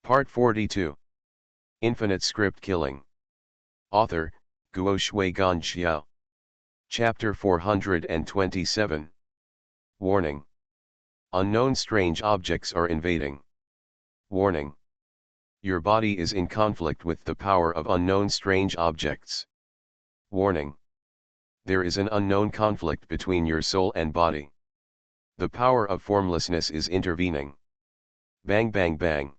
Part 42. Infinite Script Killing. Author, Guo Shui Gan Xiao. Chapter 427. Warning. Unknown strange objects are invading. Warning. Your body is in conflict with the power of unknown strange objects. Warning. There is an unknown conflict between your soul and body. The power of formlessness is intervening. Bang bang bang.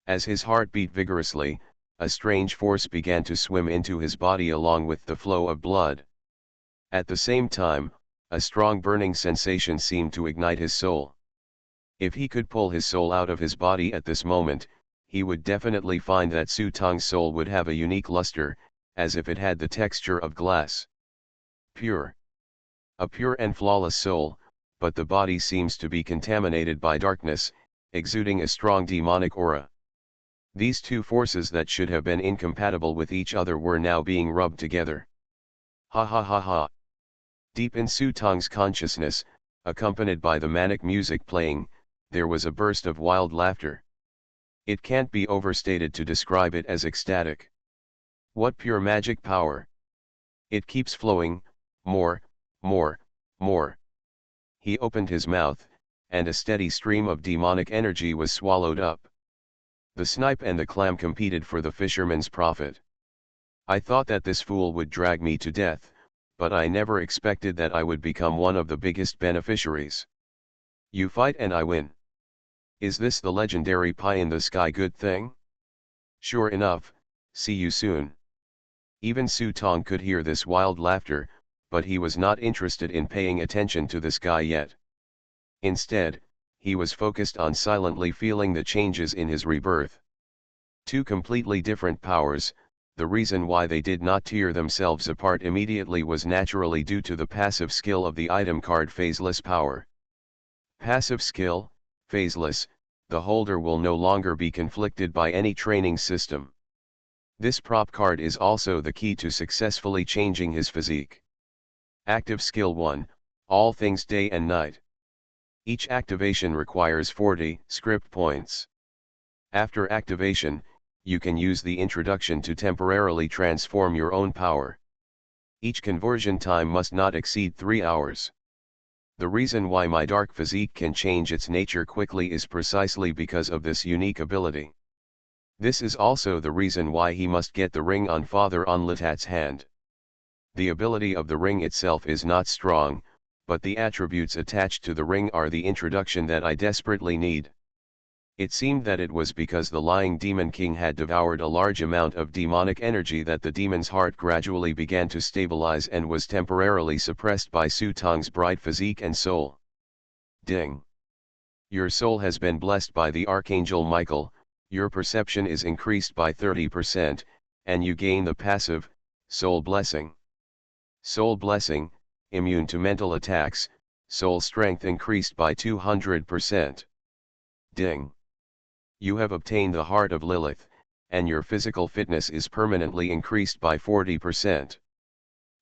As his heart beat vigorously, a strange force began to swim into his body along with the flow of blood. At the same time, a strong burning sensation seemed to ignite his soul. If he could pull his soul out of his body at this moment, he would definitely find that Su Tong's soul would have a unique luster, as if it had the texture of glass. Pure. A pure and flawless soul, but the body seems to be contaminated by darkness, exuding a strong demonic aura. These two forces that should have been incompatible with each other were now being rubbed together. Ha ha ha ha. Deep in Su Tong's consciousness, accompanied by the manic music playing, there was a burst of wild laughter. It can't be overstated to describe it as ecstatic. What pure magic power! It keeps flowing, more, more, more. He opened his mouth, and a steady stream of demonic energy was swallowed up. The snipe and the clam competed for the fisherman's profit. I thought that this fool would drag me to death, but I never expected that I would become one of the biggest beneficiaries. You fight and I win. Is this the legendary pie-in-the-sky good thing? Sure enough, see you soon. Even Su Tong could hear this wild laughter, but he was not interested in paying attention to this guy yet. Instead, he was focused on silently feeling the changes in his rebirth. Two completely different powers. The reason why they did not tear themselves apart immediately was naturally due to the passive skill of the item card phaseless power. Passive skill, phaseless, the holder will no longer be conflicted by any training system. This prop card is also the key to successfully changing his physique. Active skill 1, all things day and night. Each activation requires 40 script points. After activation, you can use the introduction to temporarily transform your own power. Each conversion time must not exceed 3 hours. The reason why my dark physique can change its nature quickly is precisely because of this unique ability. This is also the reason why he must get the ring on Father Unlitat's hand. The ability of the ring itself is not strong, but the attributes attached to the ring are the introduction that I desperately need. It seemed that it was because the lying demon king had devoured a large amount of demonic energy that the demon's heart gradually began to stabilize and was temporarily suppressed by Su Tong's bright physique and soul. Ding! Your soul has been blessed by the Archangel Michael, your perception is increased by 30%, and you gain the passive, soul blessing. Soul blessing, immune to mental attacks, soul strength increased by 200%. Ding! You have obtained the heart of Lilith, and your physical fitness is permanently increased by 40%.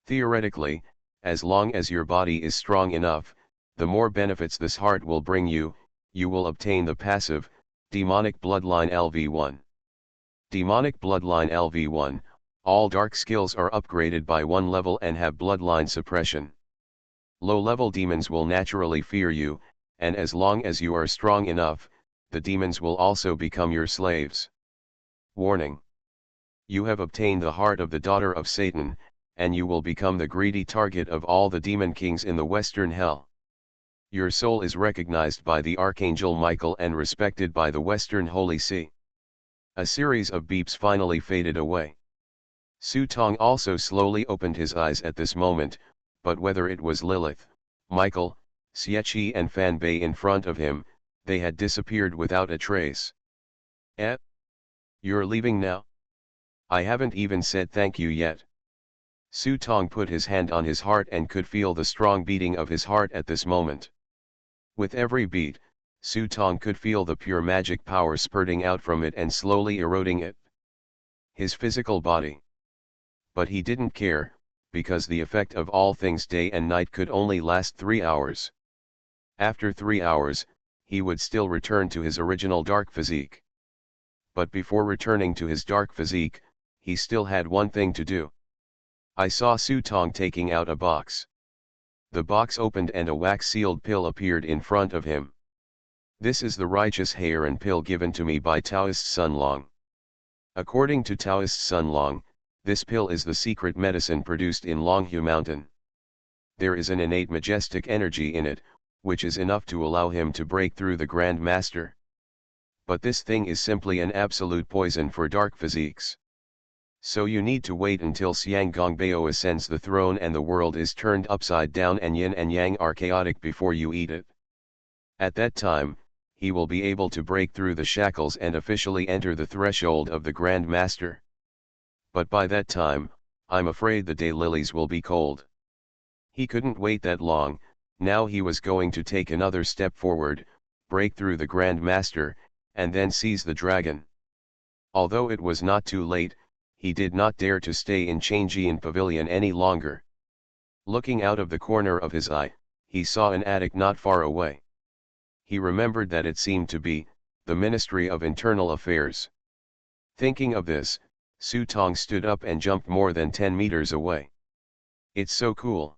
Theoretically, as long as your body is strong enough, the more benefits this heart will bring you, you will obtain the passive, demonic bloodline LV1. Demonic bloodline LV1, all dark skills are upgraded by 1 level and have bloodline suppression. Low-level demons will naturally fear you, and as long as you are strong enough, the demons will also become your slaves. Warning. You have obtained the heart of the daughter of Satan, and you will become the greedy target of all the demon kings in the western hell. Your soul is recognized by the Archangel Michael and respected by the Western Holy See. A series of beeps finally faded away. Su Tong also slowly opened his eyes at this moment, but whether it was Lilith, Michael, Xiechi and Fan Bei in front of him, they had disappeared without a trace. Eh? You're leaving now? I haven't even said thank you yet. Su Tong put his hand on his heart and could feel the strong beating of his heart at this moment. With every beat, Su Tong could feel the pure magic power spurting out from it and slowly eroding it. His physical body. But he didn't care, because the effect of all things day and night could only last 3 hours. After 3 hours, he would still return to his original dark physique. But before returning to his dark physique, he still had one thing to do. I saw Su Tong taking out a box. The box opened and a wax-sealed pill appeared in front of him. This is the righteous Heiran pill given to me by Taoist Sun Long. According to Taoist Sun Long, this pill is the secret medicine produced in Longhu Mountain. There is an innate majestic energy in it, which is enough to allow him to break through the Grand Master. But this thing is simply an absolute poison for dark physiques. So you need to wait until Xiang Gongbao ascends the throne and the world is turned upside down and yin and yang are chaotic before you eat it. At that time, he will be able to break through the shackles and officially enter the threshold of the Grand Master. But by that time, I'm afraid the daylilies will be cold. He couldn't wait that long. Now he was going to take another step forward, break through the Grand Master, and then seize the dragon. Although it was not too late, he did not dare to stay in Changjian Pavilion any longer. Looking out of the corner of his eye, he saw an attic not far away. He remembered that it seemed to be the Ministry of Internal Affairs. Thinking of this, Su Tong stood up and jumped more than 10 meters away. It's so cool.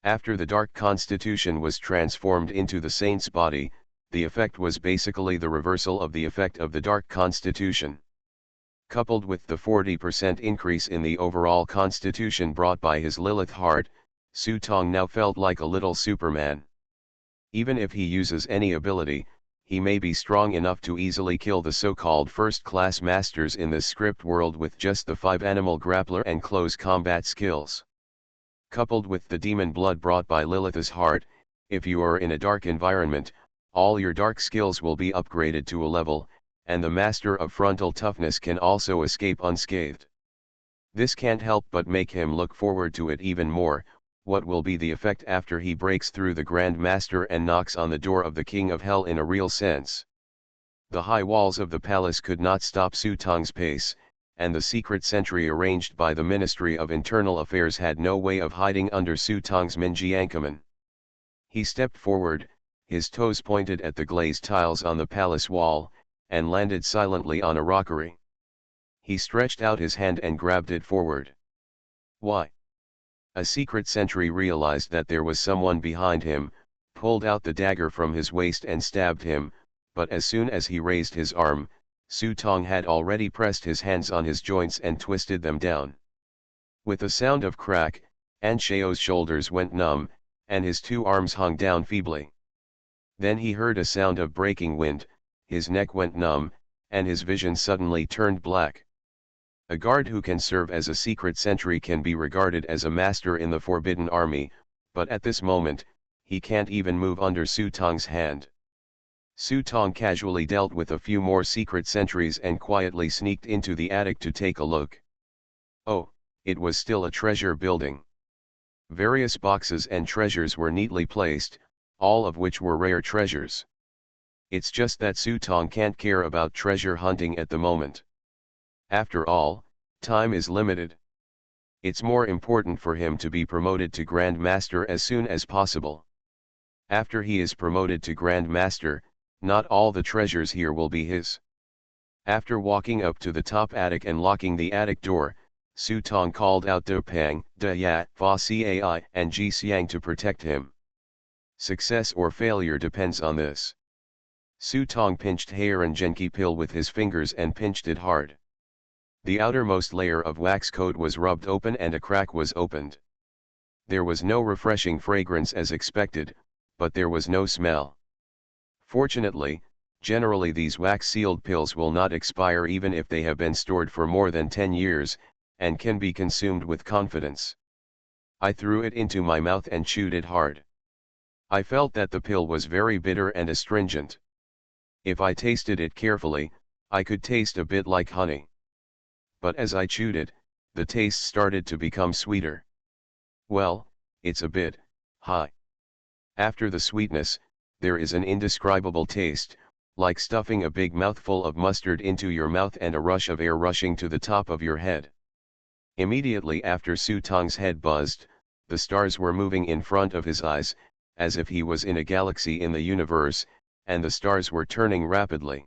After the Dark Constitution was transformed into the Saint's body, the effect was basically the reversal of the effect of the Dark Constitution. Coupled with the 40% increase in the overall constitution brought by his Lilith heart, Su Tong now felt like a little Superman. Even if he uses any ability, he may be strong enough to easily kill the so-called first-class masters in this script world with just the 5 animal grappler and close combat skills. Coupled with the demon blood brought by Lilith's heart, if you are in a dark environment, all your dark skills will be upgraded to a level, and the master of frontal toughness can also escape unscathed. This can't help but make him look forward to it even more. What will be the effect after he breaks through the Grand Master and knocks on the door of the King of Hell in a real sense? The high walls of the palace could not stop Su Tong's pace, and the secret sentry arranged by the Ministry of Internal Affairs had no way of hiding under Su Tong's Minjiankaman. He stepped forward, his toes pointed at the glazed tiles on the palace wall, and landed silently on a rockery. He stretched out his hand and grabbed it forward. Why? A secret sentry realized that there was someone behind him, pulled out the dagger from his waist and stabbed him, but as soon as he raised his arm, Su Tong had already pressed his hands on his joints and twisted them down. With a sound of crack, Anshao's shoulders went numb, and his 2 arms hung down feebly. Then he heard a sound of breaking wind, his neck went numb, and his vision suddenly turned black. A guard who can serve as a secret sentry can be regarded as a master in the Forbidden Army, but at this moment, he can't even move under Su Tong's hand. Su Tong casually dealt with a few more secret sentries and quietly sneaked into the attic to take a look. Oh, it was still a treasure building. Various boxes and treasures were neatly placed, all of which were rare treasures. It's just that Su Tong can't care about treasure hunting at the moment. After all, time is limited. It's more important for him to be promoted to Grand Master as soon as possible. After he is promoted to Grand Master, not all the treasures here will be his. After walking up to the top attic and locking the attic door, Su Tong called out De Pang, De Ya, Fa Cai, and Ji Xiang to protect him. Success or failure depends on this. Su Tong pinched Heiran Genki pill with his fingers and pinched it hard. The outermost layer of wax coat was rubbed open and a crack was opened. There was no refreshing fragrance as expected, but there was no smell. Fortunately, generally these wax-sealed pills will not expire even if they have been stored for more than 10 years, and can be consumed with confidence. I threw it into my mouth and chewed it hard. I felt that the pill was very bitter and astringent. If I tasted it carefully, I could taste a bit like honey. But as I chewed it, the taste started to become sweeter. Well, it's a bit high. After the sweetness, there is an indescribable taste, like stuffing a big mouthful of mustard into your mouth and a rush of air rushing to the top of your head. Immediately after Su Tong's head buzzed, the stars were moving in front of his eyes, as if he was in a galaxy in the universe, and the stars were turning rapidly.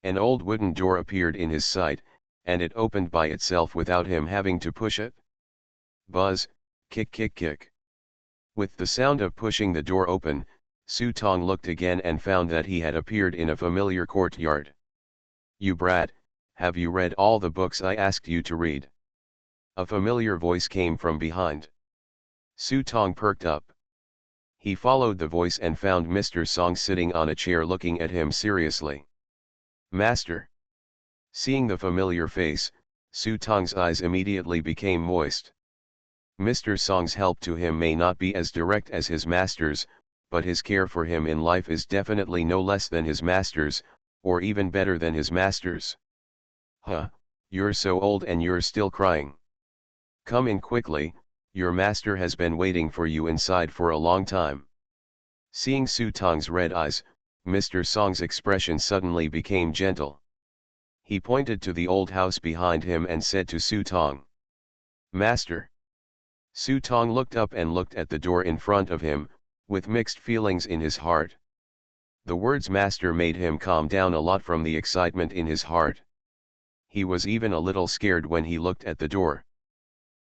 An old wooden door appeared in his sight, and it opened by itself without him having to push it. Buzz, kick kick kick. With the sound of pushing the door open, Su Tong looked again and found that he had appeared in a familiar courtyard. "You brat, have you read all the books I asked you to read?" A familiar voice came from behind. Su Tong perked up. He followed the voice and found Mr. Song sitting on a chair looking at him seriously. "Master." Seeing the familiar face, Su Tong's eyes immediately became moist. Mr. Song's help to him may not be as direct as his master's, but his care for him in life is definitely no less than his master's, or even better than his master's. "Huh, you're so old and you're still crying. Come in quickly, your master has been waiting for you inside for a long time." Seeing Su Tong's red eyes, Mr. Song's expression suddenly became gentle. He pointed to the old house behind him and said to Su Tong, "Master." Su Tong looked up and looked at the door in front of him, with mixed feelings in his heart. The words master made him calm down a lot from the excitement in his heart. He was even a little scared when he looked at the door.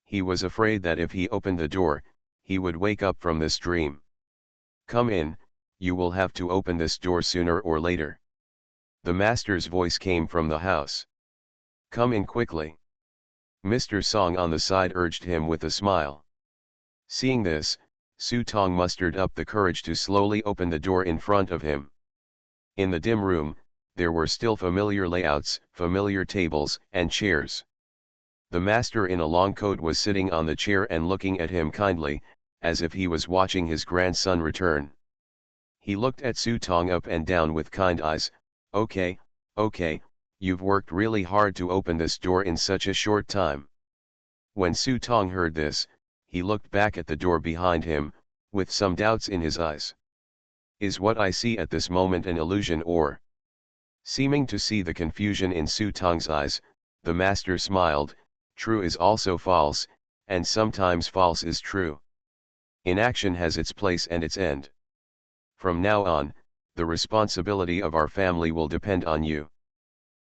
He was afraid that if he opened the door, he would wake up from this dream. "Come in, you will have to open this door sooner or later." The master's voice came from the house. "Come in quickly." Mr. Song on the side urged him with a smile. Seeing this, Su Tong mustered up the courage to slowly open the door in front of him. In the dim room, there were still familiar layouts, familiar tables and chairs. The master in a long coat was sitting on the chair and looking at him kindly, as if he was watching his grandson return. He looked at Su Tong up and down with kind eyes. Okay, you've worked really hard to open this door in such a short time." When Su Tong heard this, he looked back at the door behind him, with some doubts in his eyes. Is what I see at this moment an illusion or? Seeming to see the confusion in Su Tong's eyes, the master smiled. "True is also false, and sometimes false is true. Inaction has its place and its end. From now on, the responsibility of our family will depend on you."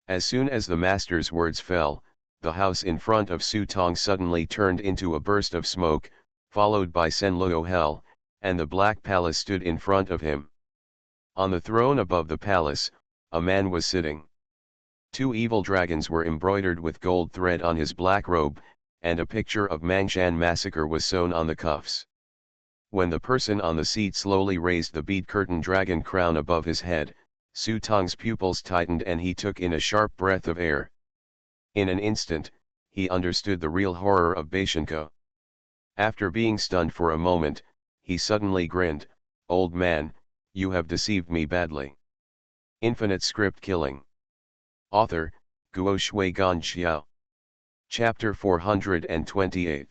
As soon as the master's words fell, the house in front of Su Tong suddenly turned into a burst of smoke, followed by Senluo Hell, and the Black Palace stood in front of him. On the throne above the palace, a man was sitting. 2 evil dragons were embroidered with gold thread on his black robe, and a picture of Mangshan massacre was sewn on the cuffs. When the person on the seat slowly raised the bead curtain dragon crown above his head, Su Tong's pupils tightened and he took in a sharp breath of air. In an instant, he understood the real horror of Beishinko. After being stunned for a moment, he suddenly grinned. "Old man, you have deceived me badly." Infinite script killing. Author, Guo Shui Gan Xiao. Chapter 428.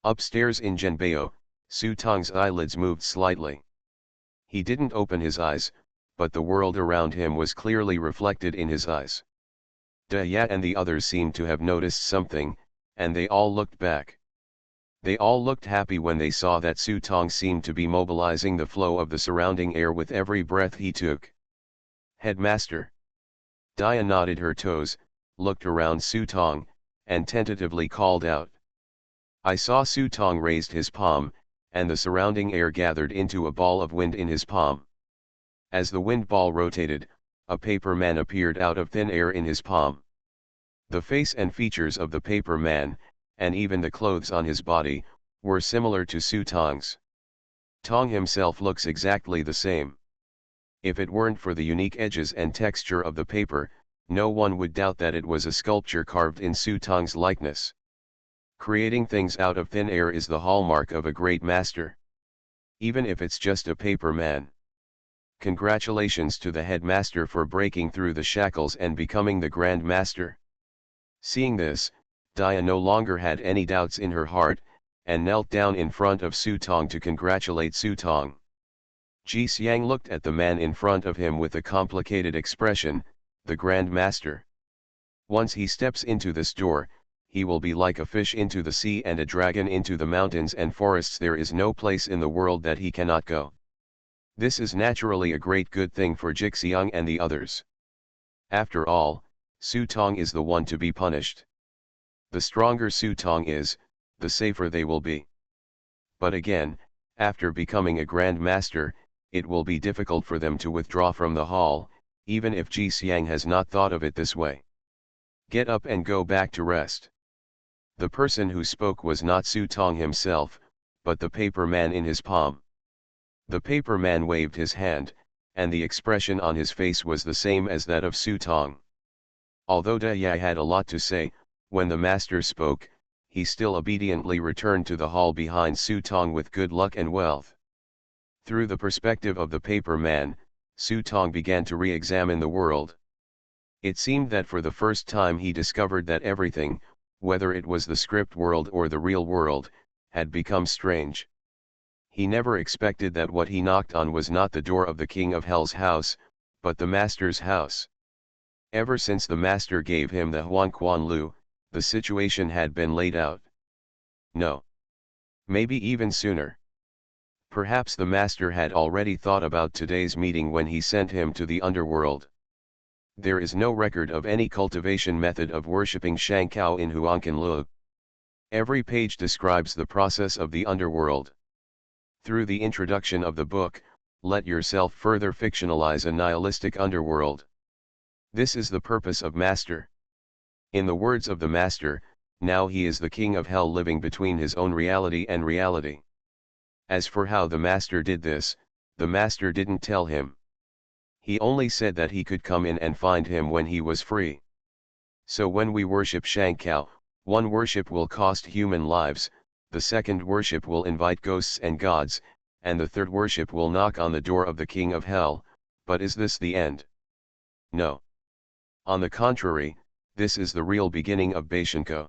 Upstairs in Zhenbao, Su Tong's eyelids moved slightly. He didn't open his eyes, but the world around him was clearly reflected in his eyes. Da Yat and the others seemed to have noticed something, and they all looked back. They all looked happy when they saw that Su Tong seemed to be mobilizing the flow of the surrounding air with every breath he took. "Headmaster." Dia nodded her toes, looked around Su Tong, and tentatively called out. I saw Su Tong raised his palm, and the surrounding air gathered into a ball of wind in his palm. As the wind ball rotated, a paper man appeared out of thin air in his palm. The face and features of the paper man, and even the clothes on his body, were similar to Su Tong's. Tong himself looks exactly the same. If it weren't for the unique edges and texture of the paper, no one would doubt that it was a sculpture carved in Su Tong's likeness. Creating things out of thin air is the hallmark of a great master. Even if it's just a paper man. Congratulations to the headmaster for breaking through the shackles and becoming the Grand Master. Seeing this, Dia no longer had any doubts in her heart, and knelt down in front of Su Tong to congratulate Su Tong. Ji Xiang looked at the man in front of him with a complicated expression. The Grand Master. Once he steps into this door, he will be like a fish into the sea and a dragon into the mountains and forests. There is no place in the world that he cannot go. This is naturally a great good thing for Jixiang and the others. After all, Su Tong is the one to be punished. The stronger Su Tong is, the safer they will be. But again, after becoming a Grand Master, it will be difficult for them to withdraw from the hall, even if Ji Xiang has not thought of it this way. Get up and go back to rest. The person who spoke was not Su Tong himself, but the paper man in his palm. The paper man waved his hand, and the expression on his face was the same as that of Su Tong. Although Da Yi had a lot to say, when the master spoke, he still obediently returned to the hall behind Su Tong with good luck and wealth. Through the perspective of the paper man, Su Tong began to re-examine the world. It seemed that for the first time he discovered that everything, whether it was the script world or the real world, had become strange. He never expected that what he knocked on was not the door of the King of Hell's house, but the Master's house. Ever since the Master gave him the Huan Quan Lu, the situation had been laid out. No. Maybe even sooner. Perhaps the Master had already thought about today's meeting when he sent him to the underworld. There is no record of any cultivation method of worshipping Shangkao in Huancanlu. Every page describes the process of the underworld. Through the introduction of the book, let yourself further fictionalize a nihilistic underworld. This is the purpose of Master. In the words of the Master, now he is the King of Hell living between his own reality and reality. As for how the Master did this, the Master didn't tell him. He only said that he could come in and find him when he was free. So when we worship Shangkao, one worship will cost human lives, the second worship will invite ghosts and gods, and the third worship will knock on the door of the King of Hell. But is this the end? No. On the contrary, this is the real beginning of Beishinko.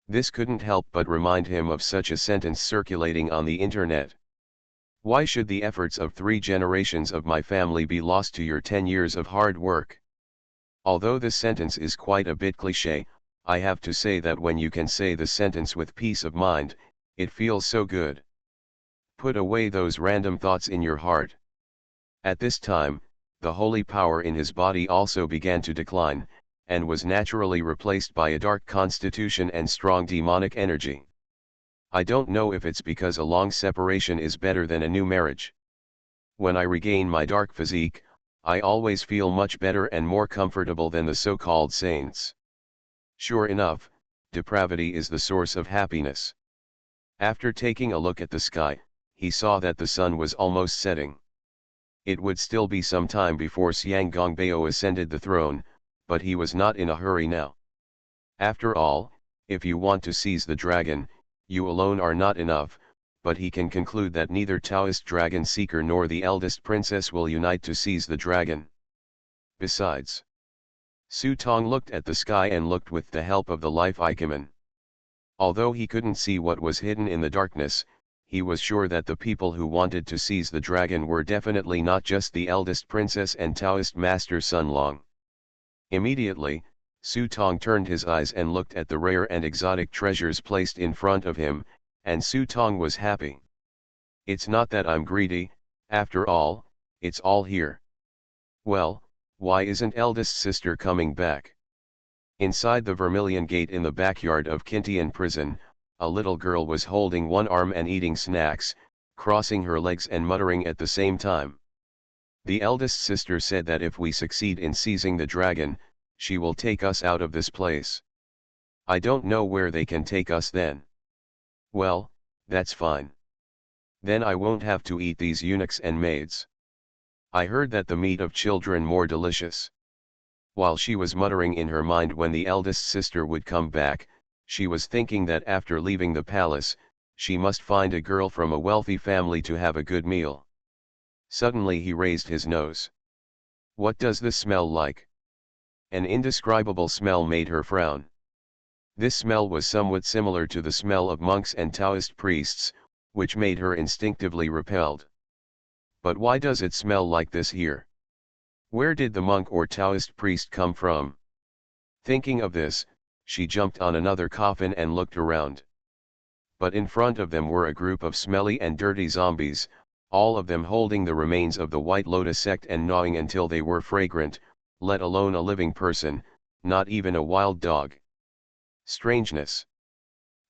This couldn't help but remind him of such a sentence circulating on the internet. Why should the efforts of 3 generations of my family be lost to your 10 years of hard work? Although this sentence is quite a bit cliché, I have to say that when you can say the sentence with peace of mind, it feels so good. Put away those random thoughts in your heart. At this time, the holy power in his body also began to decline, and was naturally replaced by a dark constitution and strong demonic energy. I don't know if it's because a long separation is better than a new marriage. When I regain my dark physique, I always feel much better and more comfortable than the so-called saints. Sure enough, depravity is the source of happiness. After taking a look at the sky, he saw that the sun was almost setting. It would still be some time before Xiang Gongbao ascended the throne, but he was not in a hurry now. After all, if you want to seize the dragon, you alone are not enough, but he can conclude that neither Taoist dragon seeker nor the eldest princess will unite to seize the dragon. Besides, Su Tong looked at the sky and looked with the help of the life ikumen. Although he couldn't see what was hidden in the darkness, he was sure that the people who wanted to seize the dragon were definitely not just the eldest princess and Taoist master Sun Long. Immediately, Su Tong turned his eyes and looked at the rare and exotic treasures placed in front of him, and Su Tong was happy. It's not that I'm greedy, after all, it's all here. Well, why isn't eldest sister coming back? Inside the Vermilion Gate in the backyard of Kintian prison, a little girl was holding one arm and eating snacks, crossing her legs and muttering at the same time. The eldest sister said that if we succeed in seizing the dragon, she will take us out of this place. I don't know where they can take us then. Well, that's fine. Then I won't have to eat these eunuchs and maids. I heard that the meat of children more delicious. While she was muttering in her mind when the eldest sister would come back, she was thinking that after leaving the palace, she must find a girl from a wealthy family to have a good meal. Suddenly he raised his nose. What does this smell like? An indescribable smell made her frown. This smell was somewhat similar to the smell of monks and Taoist priests, which made her instinctively repelled. But why does it smell like this here? Where did the monk or Taoist priest come from? Thinking of this, she jumped on another coffin and looked around. But in front of them were a group of smelly and dirty zombies, all of them holding the remains of the White Lotus sect and gnawing until they were fragrant, let alone a living person, not even a wild dog. Strangeness.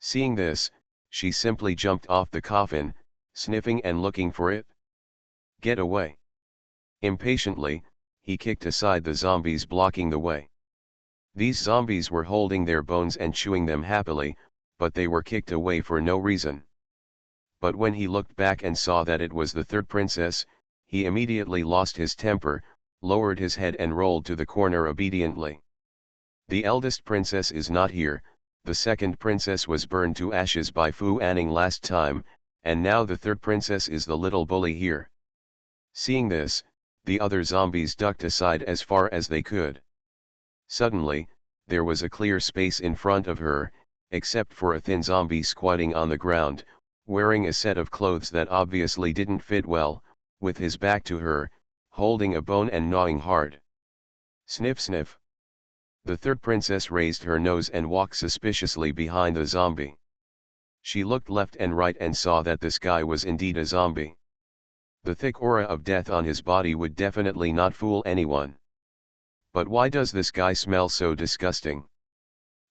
Seeing this, she simply jumped off the coffin, sniffing and looking for it. Get away. Impatiently, he kicked aside the zombies blocking the way. These zombies were holding their bones and chewing them happily, but they were kicked away for no reason. But when he looked back and saw that it was the third princess, he immediately lost his temper, lowered his head and rolled to the corner obediently. The eldest princess is not here, the second princess was burned to ashes by Fu Anning last time, and now the third princess is the little bully here. Seeing this, the other zombies ducked aside as far as they could. Suddenly, there was a clear space in front of her, except for a thin zombie squatting on the ground, wearing a set of clothes that obviously didn't fit well, with his back to her, holding a bone and gnawing hard. Sniff sniff. The third princess raised her nose and walked suspiciously behind the zombie. She looked left and right and saw that this guy was indeed a zombie. The thick aura of death on his body would definitely not fool anyone. But why does this guy smell so disgusting?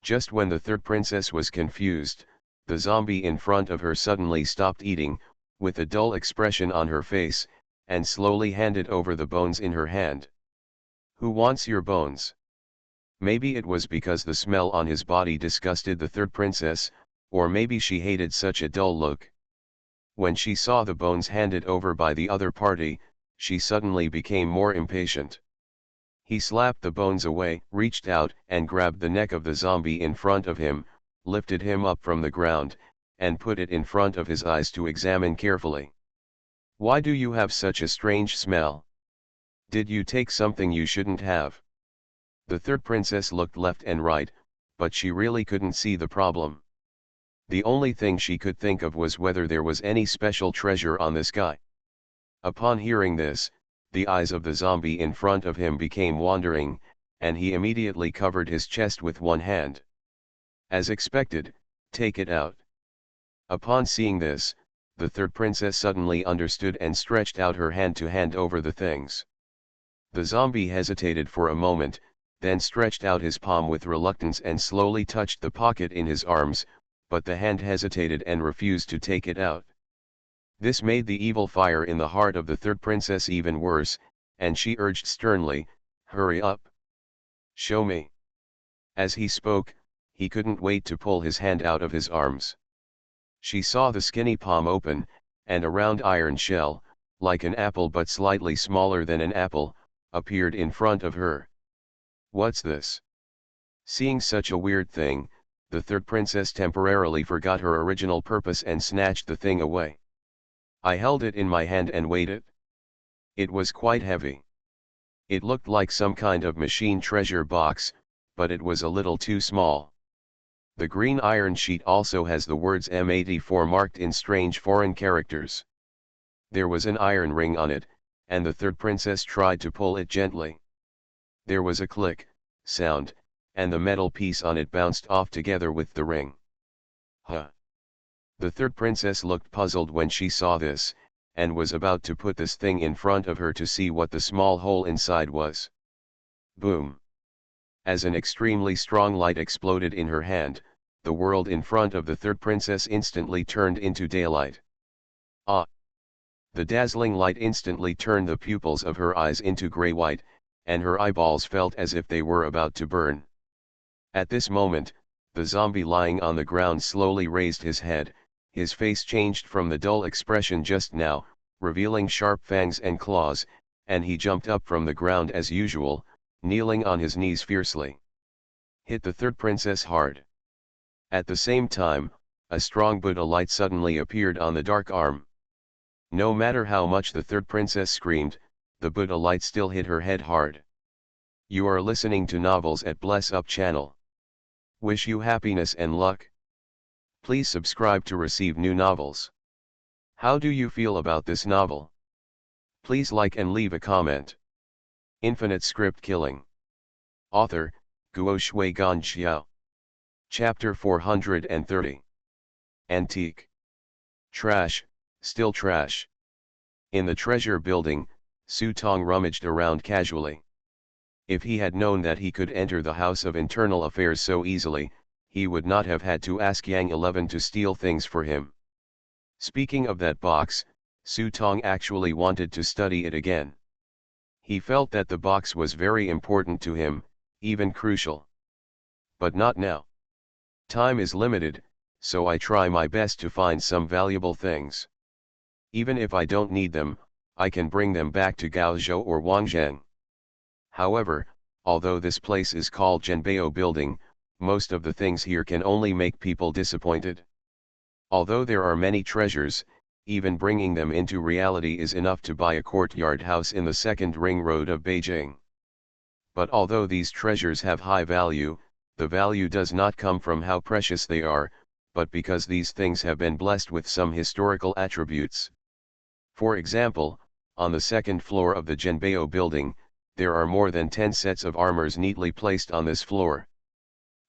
Just when the third princess was confused, the zombie in front of her suddenly stopped eating, with a dull expression on her face, and slowly handed over the bones in her hand. Who wants your bones? Maybe it was because the smell on his body disgusted the third princess, or maybe she hated such a dull look. When she saw the bones handed over by the other party, she suddenly became more impatient. He slapped the bones away, reached out and grabbed the neck of the zombie in front of him, lifted him up from the ground, and put it in front of his eyes to examine carefully. Why do you have such a strange smell? Did you take something you shouldn't have? The third princess looked left and right, but she really couldn't see the problem. The only thing she could think of was whether there was any special treasure on this guy. Upon hearing this, the eyes of the zombie in front of him became wandering, and he immediately covered his chest with one hand. As expected, take it out. Upon seeing this, the third princess suddenly understood and stretched out her hand to hand over the things. The zombie hesitated for a moment, then stretched out his palm with reluctance and slowly touched the pocket in his arms, but the hand hesitated and refused to take it out. This made the evil fire in the heart of the third princess even worse, and she urged sternly, "Hurry up. Show me." As he spoke, he couldn't wait to pull his hand out of his arms. She saw the skinny palm open, and a round iron shell, like an apple but slightly smaller than an apple, appeared in front of her. What's this? Seeing such a weird thing, the third princess temporarily forgot her original purpose and snatched the thing away. I held it in my hand and weighed it. It was quite heavy. It looked like some kind of machine treasure box, but it was a little too small. The green iron sheet also has the words M84 marked in strange foreign characters. There was an iron ring on it, and the third princess tried to pull it gently. There was a click sound, and the metal piece on it bounced off together with the ring. Huh. The third princess looked puzzled when she saw this, and was about to put this thing in front of her to see what the small hole inside was. Boom! As an extremely strong light exploded in her hand, the world in front of the third princess instantly turned into daylight. Ah! The dazzling light instantly turned the pupils of her eyes into gray-white, and her eyeballs felt as if they were about to burn. At this moment, the zombie lying on the ground slowly raised his head, his face changed from the dull expression just now, revealing sharp fangs and claws, and he jumped up from the ground as usual, kneeling on his knees fiercely. Hit the third princess hard. At the same time, a strong Buddha light suddenly appeared on the dark arm. No matter how much the third princess screamed, the Buddha light still hit her head hard. You are listening to Novels at Bless Up channel. Wish you happiness and luck. Please subscribe to receive new novels. How do you feel about this novel? Please like and leave a comment. Infinite Script Killing. Author, Guo Shui Gan Xiao. Chapter 430. Antique. Trash, still trash. In the treasure building, Su Tong rummaged around casually. If he had known that he could enter the House of Internal Affairs so easily, he would not have had to ask Yang 11 to steal things for him. Speaking of that box, Su Tong actually wanted to study it again. He felt that the box was very important to him, even crucial. But not now. Time is limited, so I try my best to find some valuable things. Even if I don't need them, I can bring them back to Gaozhou or Wangzheng. However, although this place is called Zhenbao Building, most of the things here can only make people disappointed. Although there are many treasures, even bringing them into reality is enough to buy a courtyard house in the second ring road of Beijing. But although these treasures have high value, the value does not come from how precious they are, but because these things have been blessed with some historical attributes. For example, on the second floor of the Zhenbao building, there are more than 10 sets of armors neatly placed on this floor.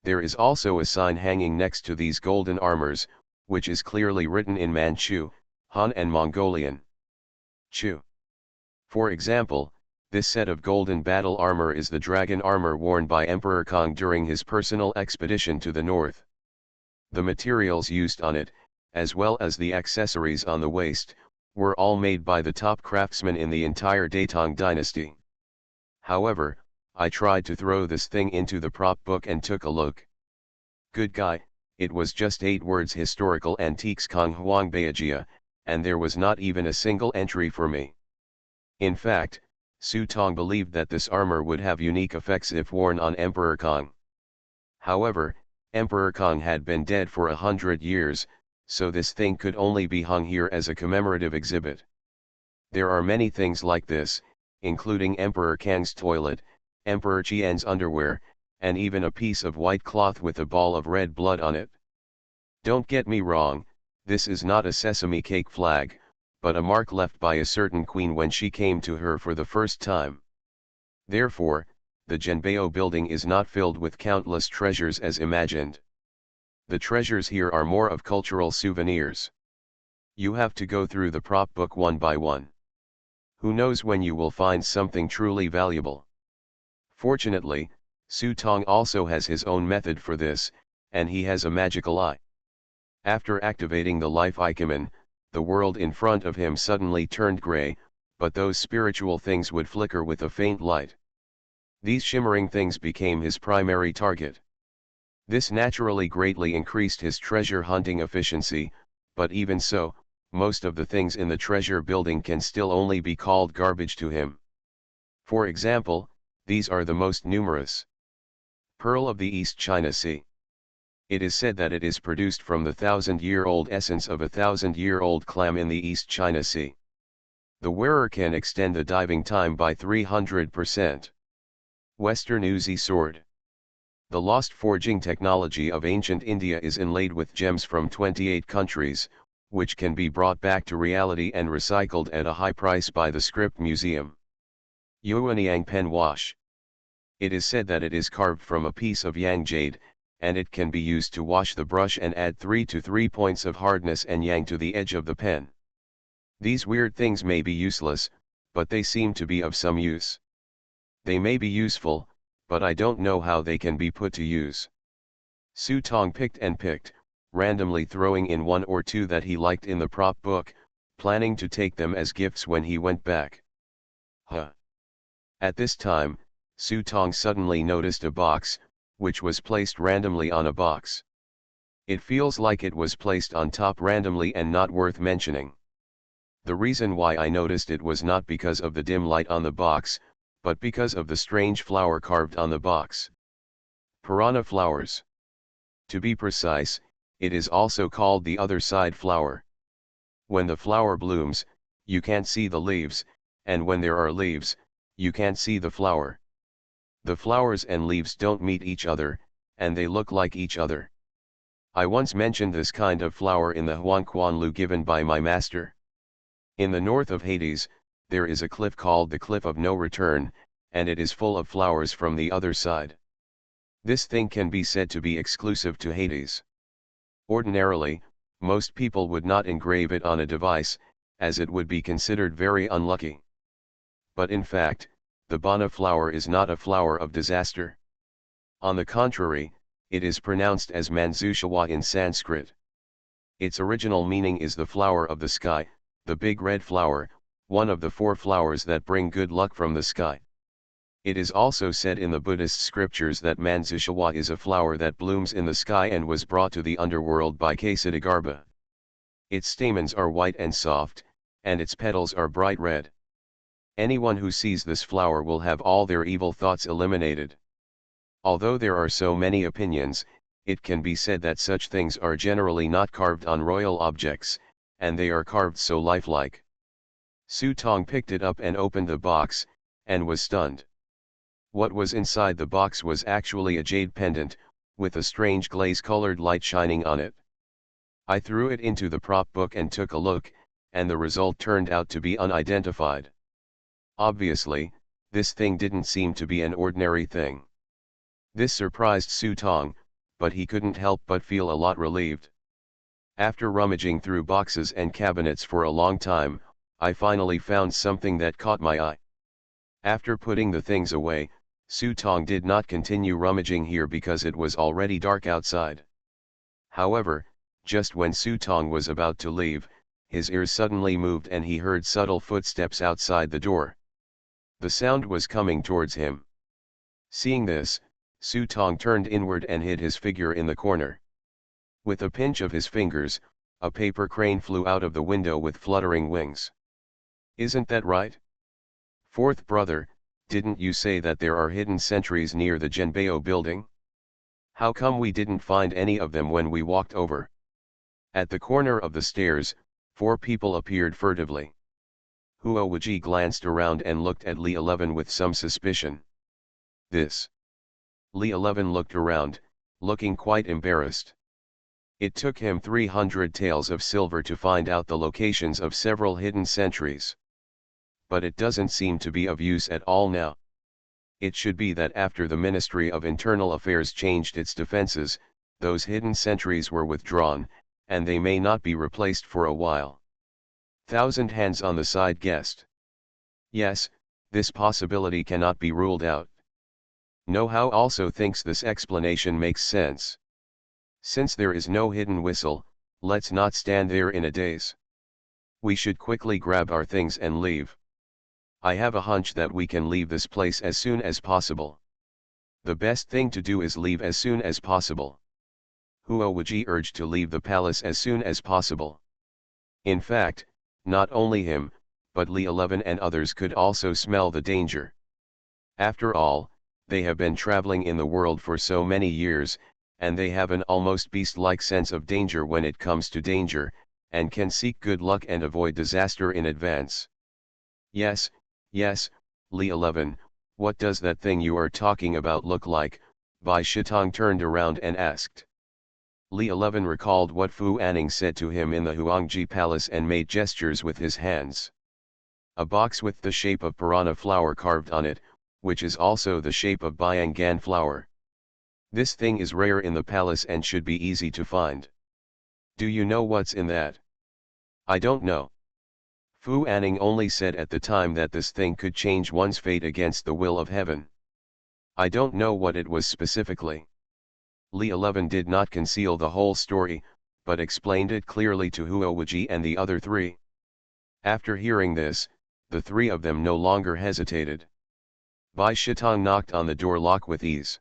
There is also a sign hanging next to these golden armors, which is clearly written in Manchu, Han and Mongolian. Chu. For example, this set of golden battle armor is the dragon armor worn by Emperor Kong during his personal expedition to the north. The materials used on it, as well as the accessories on the waist, were all made by the top craftsmen in the entire Daitong dynasty. However, I tried to throw this thing into the prop book and took a look. Good guy, it was just 8 words historical antiques Kong Huang Beijia, and there was not even a single entry for me. In fact, Su Tong believed that this armor would have unique effects if worn on Emperor Kong. However, Emperor Kong had been dead for 100 years, so this thing could only be hung here as a commemorative exhibit. There are many things like this, including Emperor Kang's toilet, Emperor Qian's underwear, and even a piece of white cloth with a ball of red blood on it. Don't get me wrong, this is not a sesame cake flag, but a mark left by a certain queen when she came to her for the first time. Therefore, the Zhenbao building is not filled with countless treasures as imagined. The treasures here are more of cultural souvenirs. You have to go through the prop book one by one. Who knows when you will find something truly valuable. Fortunately, Su Tong also has his own method for this, and he has a magical eye. After activating the life icon, the world in front of him suddenly turned gray, but those spiritual things would flicker with a faint light. These shimmering things became his primary target. This naturally greatly increased his treasure hunting efficiency, but even so, most of the things in the treasure building can still only be called garbage to him. For example, these are the most numerous. Pearl of the East China Sea. It is said that it is produced from the 1,000-year-old essence of a 1,000-year-old clam in the East China Sea. The wearer can extend the diving time by 300%. Western Uzi Sword. The lost forging technology of ancient India is inlaid with gems from 28 countries, which can be brought back to reality and recycled at a high price by the Script Museum. Yuanyang Pen Wash. It is said that it is carved from a piece of yang jade, and it can be used to wash the brush and add 3 to 3 points of hardness and yang to the edge of the pen. These weird things may be useless, but they seem to be of some use. They may be useful, but I don't know how they can be put to use. Su Tong picked and picked, randomly throwing in 1 or 2 that he liked in the prop book, planning to take them as gifts when he went back. At this time, Su Tong suddenly noticed a box, which was placed randomly on a box. It feels like it was placed on top randomly and not worth mentioning. The reason why I noticed it was not because of the dim light on the box, but because of the strange flower carved on the box. Piranha flowers. To be precise, it is also called the other side flower. When the flower blooms, you can't see the leaves, and when there are leaves, you can't see the flower. The flowers and leaves don't meet each other, and they look like each other. I once mentioned this kind of flower in the Huangquan Lu given by my master. In the north of Hades, there is a cliff called the Cliff of No Return, and it is full of flowers from the other side. This thing can be said to be exclusive to Hades. Ordinarily, most people would not engrave it on a device, as it would be considered very unlucky. But in fact, the bana flower is not a flower of disaster. On the contrary, it is pronounced as Manjushwa in Sanskrit. Its original meaning is the flower of the sky, the big red flower, one of the 4 flowers that bring good luck from the sky. It is also said in the Buddhist scriptures that Manjushwa is a flower that blooms in the sky and was brought to the underworld by Ksatagarbha. Its stamens are white and soft, and its petals are bright red. Anyone who sees this flower will have all their evil thoughts eliminated. Although there are so many opinions, it can be said that such things are generally not carved on royal objects, and they are carved so lifelike. Su Tong picked it up and opened the box, and was stunned. What was inside the box was actually a jade pendant, with a strange glaze-colored light shining on it. I threw it into the prop book and took a look, and the result turned out to be unidentified. Obviously, this thing didn't seem to be an ordinary thing. This surprised Su Tong, but he couldn't help but feel a lot relieved. After rummaging through boxes and cabinets for a long time, I finally found something that caught my eye. After putting the things away, Su Tong did not continue rummaging here because it was already dark outside. However, just when Su Tong was about to leave, his ears suddenly moved and he heard subtle footsteps outside the door. The sound was coming towards him. Seeing this, Su Tong turned inward and hid his figure in the corner. With a pinch of his fingers, a paper crane flew out of the window with fluttering wings. Isn't that right? Fourth brother, didn't you say that there are hidden sentries near the Genbeo building? How come we didn't find any of them when we walked over? At the corner of the stairs, 4 people appeared furtively. Huo Wuji glanced around and looked at Li 11 with some suspicion. This. Li 11 looked around, looking quite embarrassed. It took him 300 taels of silver to find out the locations of several hidden sentries. But it doesn't seem to be of use at all now. It should be that after the Ministry of Internal Affairs changed its defenses, those hidden sentries were withdrawn, and they may not be replaced for a while. Thousand Hands on the side guessed. Yes, this possibility cannot be ruled out. Know-how also thinks this explanation makes sense. Since there is no hidden whistle, let's not stand there in a daze. We should quickly grab our things and leave. I have a hunch that we can leave this place as soon as possible. The best thing to do is leave as soon as possible. Huo Wuji urged to leave the palace as soon as possible. In fact, not only him, but Li 11 and others could also smell the danger. After all, they have been traveling in the world for so many years, and they have an almost beast-like sense of danger when it comes to danger, and can seek good luck and avoid disaster in advance. Yes, Li 11, what does that thing you are talking about look like? Bai Shitong turned around and asked. Li 11 recalled what Fu Anning said to him in the Huangji Palace and made gestures with his hands. A box with the shape of piranha flower carved on it, which is also the shape of Bayangan flower. This thing is rare in the palace and should be easy to find. Do you know what's in that? I don't know. Fu Anning only said at the time that this thing could change one's fate against the will of heaven. I don't know what it was specifically. Li 11 did not conceal the whole story, but explained it clearly to Huo Wuji and the other 3. After hearing this, the 3 of them no longer hesitated. Bai Shitong knocked on the door lock with ease.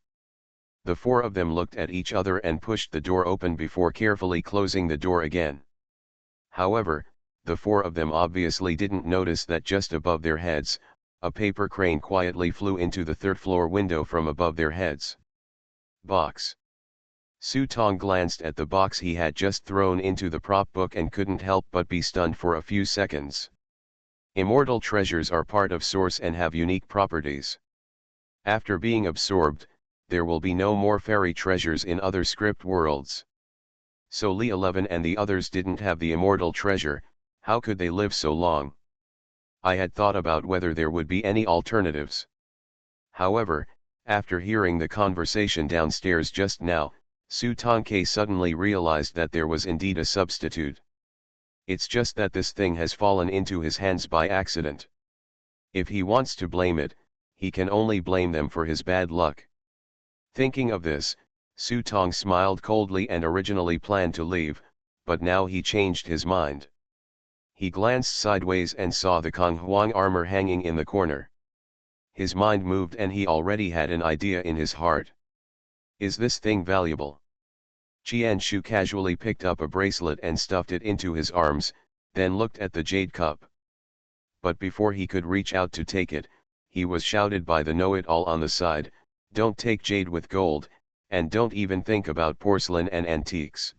The 4 of them looked at each other and pushed the door open before carefully closing the door again. However, the 4 of them obviously didn't notice that just above their heads, a paper crane quietly flew into the 3rd floor window from above their heads. Box. Su Tong glanced at the box he had just thrown into the prop book and couldn't help but be stunned for a few seconds. Immortal treasures are part of Source and have unique properties. After being absorbed, there will be no more fairy treasures in other script worlds. So Li 11 and the others didn't have the immortal treasure. How could they live so long? I had thought about whether there would be any alternatives. However, after hearing the conversation downstairs just now, Su Tongke suddenly realized that there was indeed a substitute. It's just that this thing has fallen into his hands by accident. If he wants to blame it, he can only blame them for his bad luck. Thinking of this, Su Tong smiled coldly and originally planned to leave, but now he changed his mind. He glanced sideways and saw the Kong Huang armor hanging in the corner. His mind moved and he already had an idea in his heart. Is this thing valuable? Qian Shu casually picked up a bracelet and stuffed it into his arms, then looked at the jade cup. But before he could reach out to take it, he was shouted by the know-it-all on the side, "Don't take jade with gold, and don't even think about porcelain and antiques.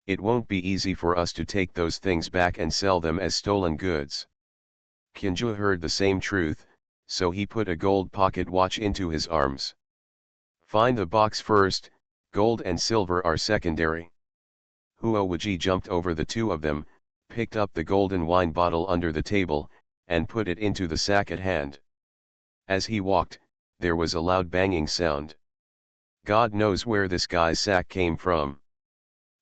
It won't be easy for us to take those things back and sell them as stolen goods." Qianju heard the same truth, so he put a gold pocket watch into his arms. "Find the box first, gold and silver are secondary." Huo Wuji jumped over the two of them, picked up the golden wine bottle under the table, and put it into the sack at hand. As he walked, there was a loud banging sound. God knows where this guy's sack came from.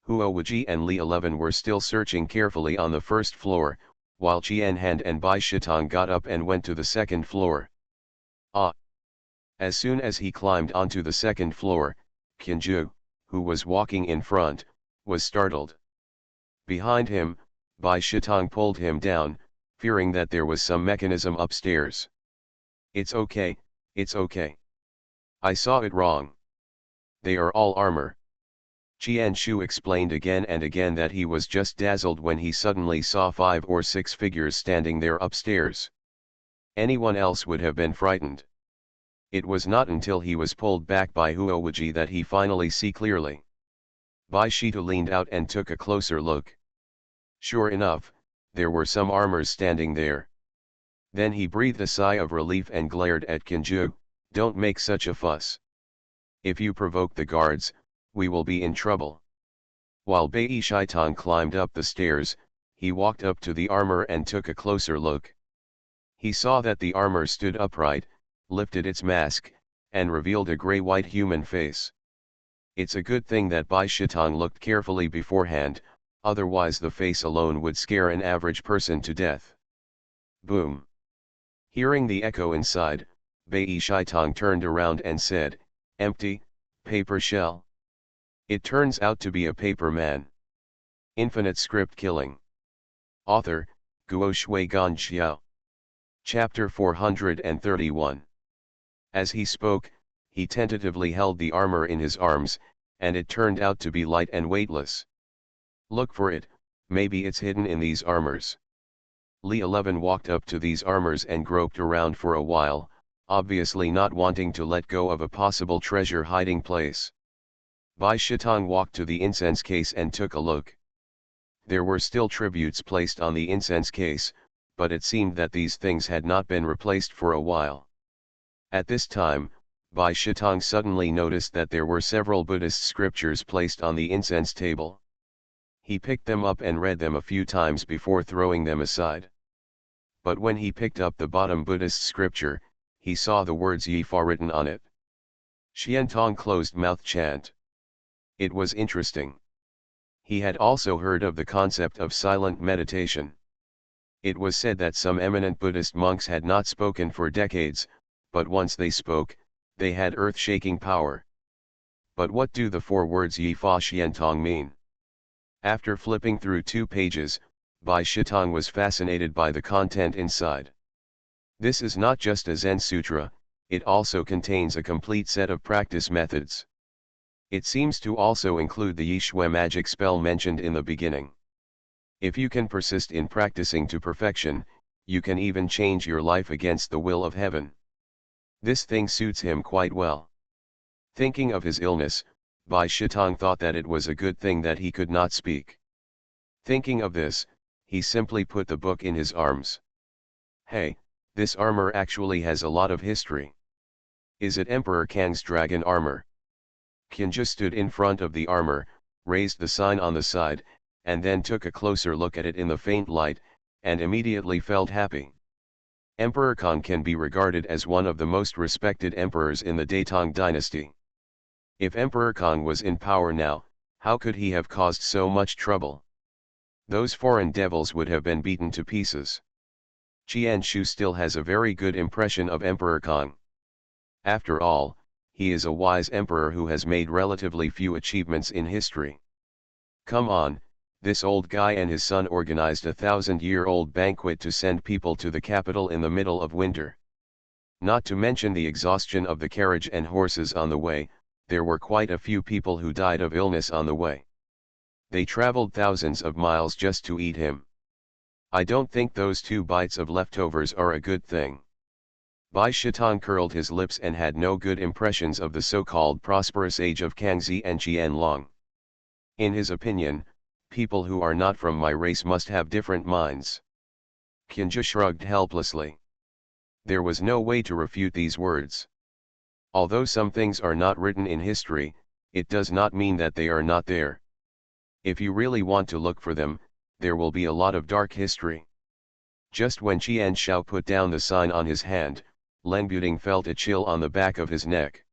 Huo Wuji and Li 11 were still searching carefully on the first floor, while Qian Hand and Bai Shitong got up and went to the second floor. Ah! As soon as he climbed onto the second floor, Qianju, who was walking in front, was startled. Behind him, Bai Shitong pulled him down, fearing that there was some mechanism upstairs. It's okay, it's okay. I saw it wrong. They are all armor." Qian Shu explained again and again that he was just dazzled when he suddenly saw 5 or 6 figures standing there upstairs. Anyone else would have been frightened. It was not until he was pulled back by Huo Wuji that he finally see clearly. Bai Shitu leaned out and took a closer look. Sure enough, there were some armors standing there. Then he breathed a sigh of relief and glared at Qianju, "Don't make such a fuss. If you provoke the guards, we will be in trouble." While Bai Shitong climbed up the stairs, he walked up to the armor and took a closer look. He saw that the armor stood upright, lifted its mask, and revealed a gray-white human face. It's a good thing that Bai Shitong looked carefully beforehand, otherwise the face alone would scare an average person to death. Boom! Hearing the echo inside, Bai Shitong turned around and said, "Empty, paper shell." It turns out to be a paper man. Infinite script killing. Author, Guo Shui Gan Xiao. Chapter 431. As he spoke, he tentatively held the armor in his arms, and it turned out to be light and weightless. "Look for it, maybe it's hidden in these armors." Li 11 walked up to these armors and groped around for a while, obviously not wanting to let go of a possible treasure hiding place. Bai Shitong walked to the incense case and took a look. There were still tributes placed on the incense case, but it seemed that these things had not been replaced for a while. At this time, Bai Shitong suddenly noticed that there were several Buddhist scriptures placed on the incense table. He picked them up and read them a few times before throwing them aside. But when he picked up the bottom Buddhist scripture, he saw the words Yi Fa written on it. Xiantong closed-mouth chant. It was interesting. He had also heard of the concept of silent meditation. It was said that some eminent Buddhist monks had not spoken for decades, but once they spoke, they had earth-shaking power. But what do the 4 words Yi Fa Xiantong mean? After flipping through 2 pages, Bai Shitong was fascinated by the content inside. This is not just a Zen sutra, it also contains a complete set of practice methods. It seems to also include the Yi Shui magic spell mentioned in the beginning. If you can persist in practicing to perfection, you can even change your life against the will of heaven. This thing suits him quite well. Thinking of his illness, Bai Shitong thought that it was a good thing that he could not speak. Thinking of this, he simply put the book in his arms. Hey, this armor actually has a lot of history. Is it Emperor Kang's dragon armor? Qianju stood in front of the armor, raised the sign on the side, and then took a closer look at it in the faint light, and immediately felt happy. Emperor Kang can be regarded as one of the most respected emperors in the Daitong dynasty. If Emperor Kang was in power now, how could he have caused so much trouble? Those foreign devils would have been beaten to pieces. Qianshu still has a very good impression of Emperor Kong. After all, he is a wise emperor who has made relatively few achievements in history. Come on, this old guy and his son organized a 1,000-year-old banquet to send people to the capital in the middle of winter. Not to mention the exhaustion of the carriage and horses on the way, there were quite a few people who died of illness on the way. They traveled thousands of miles just to eat him. I don't think those 2 bites of leftovers are a good thing. Bai Shitong curled his lips and had no good impressions of the so-called prosperous age of Kangxi and Qianlong. In his opinion, people who are not from my race must have different minds. Qinzhi shrugged helplessly. There was no way to refute these words. Although some things are not written in history, it does not mean that they are not there. If you really want to look for them, there will be a lot of dark history. Just when Qian Shao put down the sign on his hand, Leng Buting felt a chill on the back of his neck.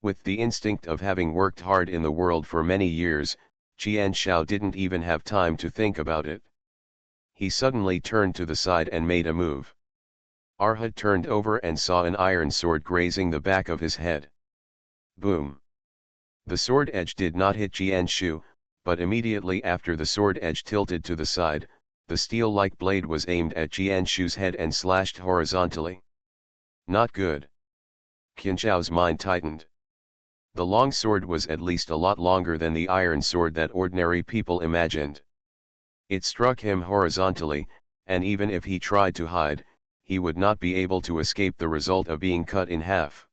With the instinct of having worked hard in the world for many years, Qian Shao didn't even have time to think about it. He suddenly turned to the side and made a move. Arhat turned over and saw an iron sword grazing the back of his head. Boom! The sword edge did not hit Qianshu, but immediately after the sword edge tilted to the side, the steel-like blade was aimed at Qianshu's head and slashed horizontally. Not good. Qianshu's mind tightened. The long sword was at least a lot longer than the iron sword that ordinary people imagined. It struck him horizontally, and even if he tried to hide, he would not be able to escape the result of being cut in half.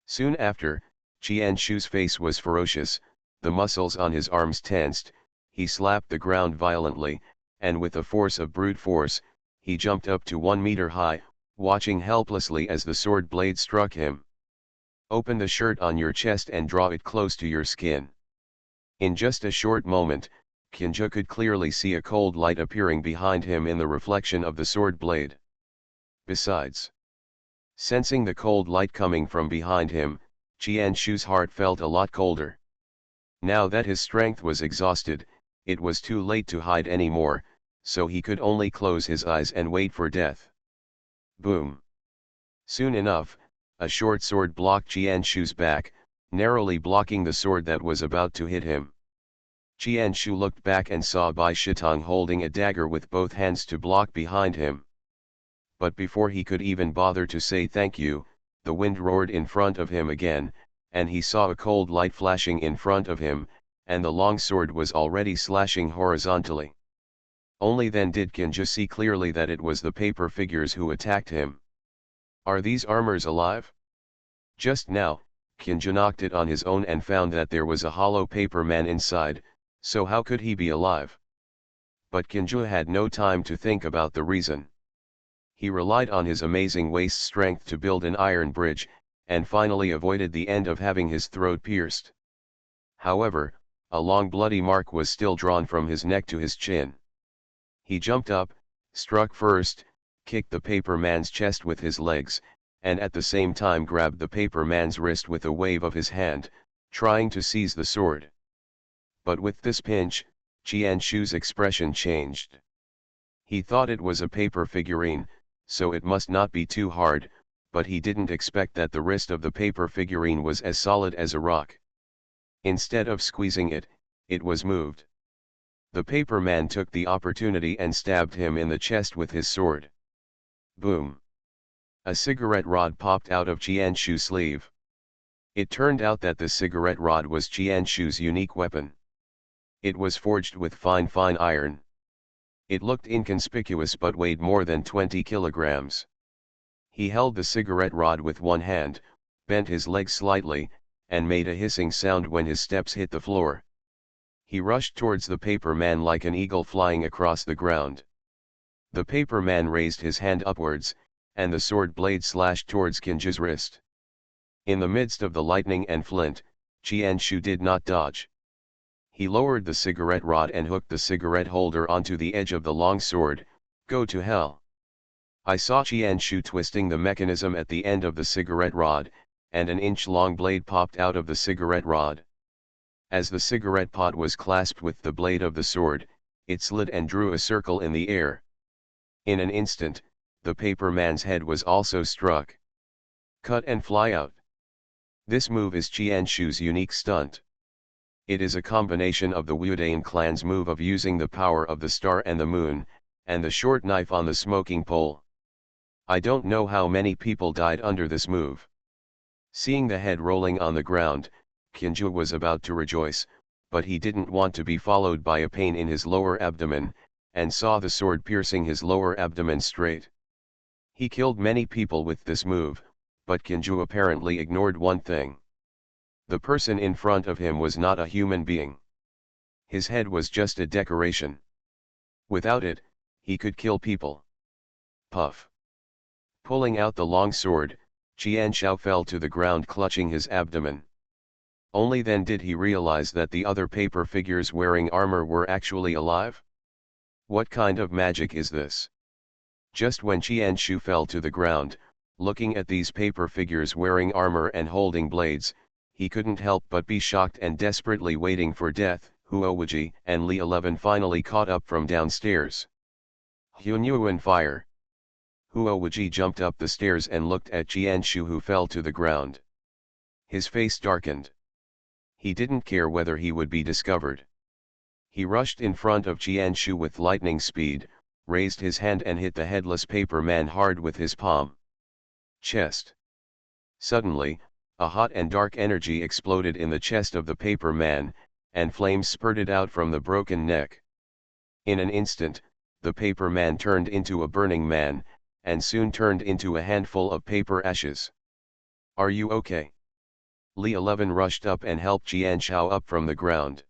Soon after, Qianshu's face was ferocious, the muscles on his arms tensed, he slapped the ground violently, and with the force of brute force, he jumped up to 1 meter high, watching helplessly as the sword blade struck him. Open the shirt on your chest and draw it close to your skin. In just a short moment, Qinzhi could clearly see a cold light appearing behind him in the reflection of the sword blade. Besides, sensing the cold light coming from behind him, Qianshu's heart felt a lot colder. Now that his strength was exhausted, it was too late to hide anymore, so he could only close his eyes and wait for death. Boom! Soon enough, a short sword blocked Qianshu's back, narrowly blocking the sword that was about to hit him. Qianshu looked back and saw Bai Shitong holding a dagger with both hands to block behind him. But before he could even bother to say thank you, the wind roared in front of him again, and he saw a cold light flashing in front of him, and the long sword was already slashing horizontally. Only then did Qinzhi see clearly that it was the paper figures who attacked him. Are these armors alive? Just now, Qinzhi knocked it on his own and found that there was a hollow paper man inside, so how could he be alive? But Qinzhi had no time to think about the reason. He relied on his amazing waist strength to build an iron bridge, and finally avoided the end of having his throat pierced. However, a long bloody mark was still drawn from his neck to his chin. He jumped up, struck first, kicked the paper man's chest with his legs, and at the same time grabbed the paper man's wrist with a wave of his hand, trying to seize the sword. But with this pinch, Qianshu's expression changed. He thought it was a paper figurine, so it must not be too hard, but he didn't expect that the wrist of the paper figurine was as solid as a rock. Instead of squeezing it, it was moved. The paper man took the opportunity and stabbed him in the chest with his sword. Boom! A cigarette rod popped out of Qianshu's sleeve. It turned out that the cigarette rod was Qianshu's unique weapon. It was forged with fine iron. It looked inconspicuous but weighed more than 20 kilograms. He held the cigarette rod with one hand, bent his legs slightly, and made a hissing sound when his steps hit the floor. He rushed towards the paper man like an eagle flying across the ground. The paper man raised his hand upwards, and the sword blade slashed towards Qinzhi's wrist. In the midst of the lightning and flint, Qianshu did not dodge. He lowered the cigarette rod and hooked the cigarette holder onto the edge of the long sword. Go to hell! I saw Qianshu twisting the mechanism at the end of the cigarette rod, and an inch-long blade popped out of the cigarette rod. As the cigarette pot was clasped with the blade of the sword, it slid and drew a circle in the air. In an instant, the paper man's head was also struck. Cut and fly out. This move is Qianshu's unique stunt. It is a combination of the Wudan clan's move of using the power of the star and the moon, and the short knife on the smoking pole. I don't know how many people died under this move. Seeing the head rolling on the ground, Qianju was about to rejoice, but he didn't want to be followed by a pain in his lower abdomen, and saw the sword piercing his lower abdomen straight. He killed many people with this move, but Qianju apparently ignored one thing. The person in front of him was not a human being. His head was just a decoration. Without it, he could kill people. Puff. Pulling out the long sword, Qianshao fell to the ground clutching his abdomen. Only then did he realize that the other paper figures wearing armor were actually alive. What kind of magic is this? Just when Qianshu fell to the ground, looking at these paper figures wearing armor and holding blades, he couldn't help but be shocked and desperately waiting for death. Huowuji and Li 11 finally caught up from downstairs. Hunyuan fire. Huowuji jumped up the stairs and looked at Qianshu, who fell to the ground. His face darkened. He didn't care whether he would be discovered. He rushed in front of Qianshu with lightning speed, raised his hand and hit the headless paper man hard with his palm. Chest. Suddenly, a hot and dark energy exploded in the chest of the paper man, and flames spurted out from the broken neck. In an instant, the paper man turned into a burning man, and soon turned into a handful of paper ashes. Are you okay? Li 11 rushed up and helped Qianshao up from the ground.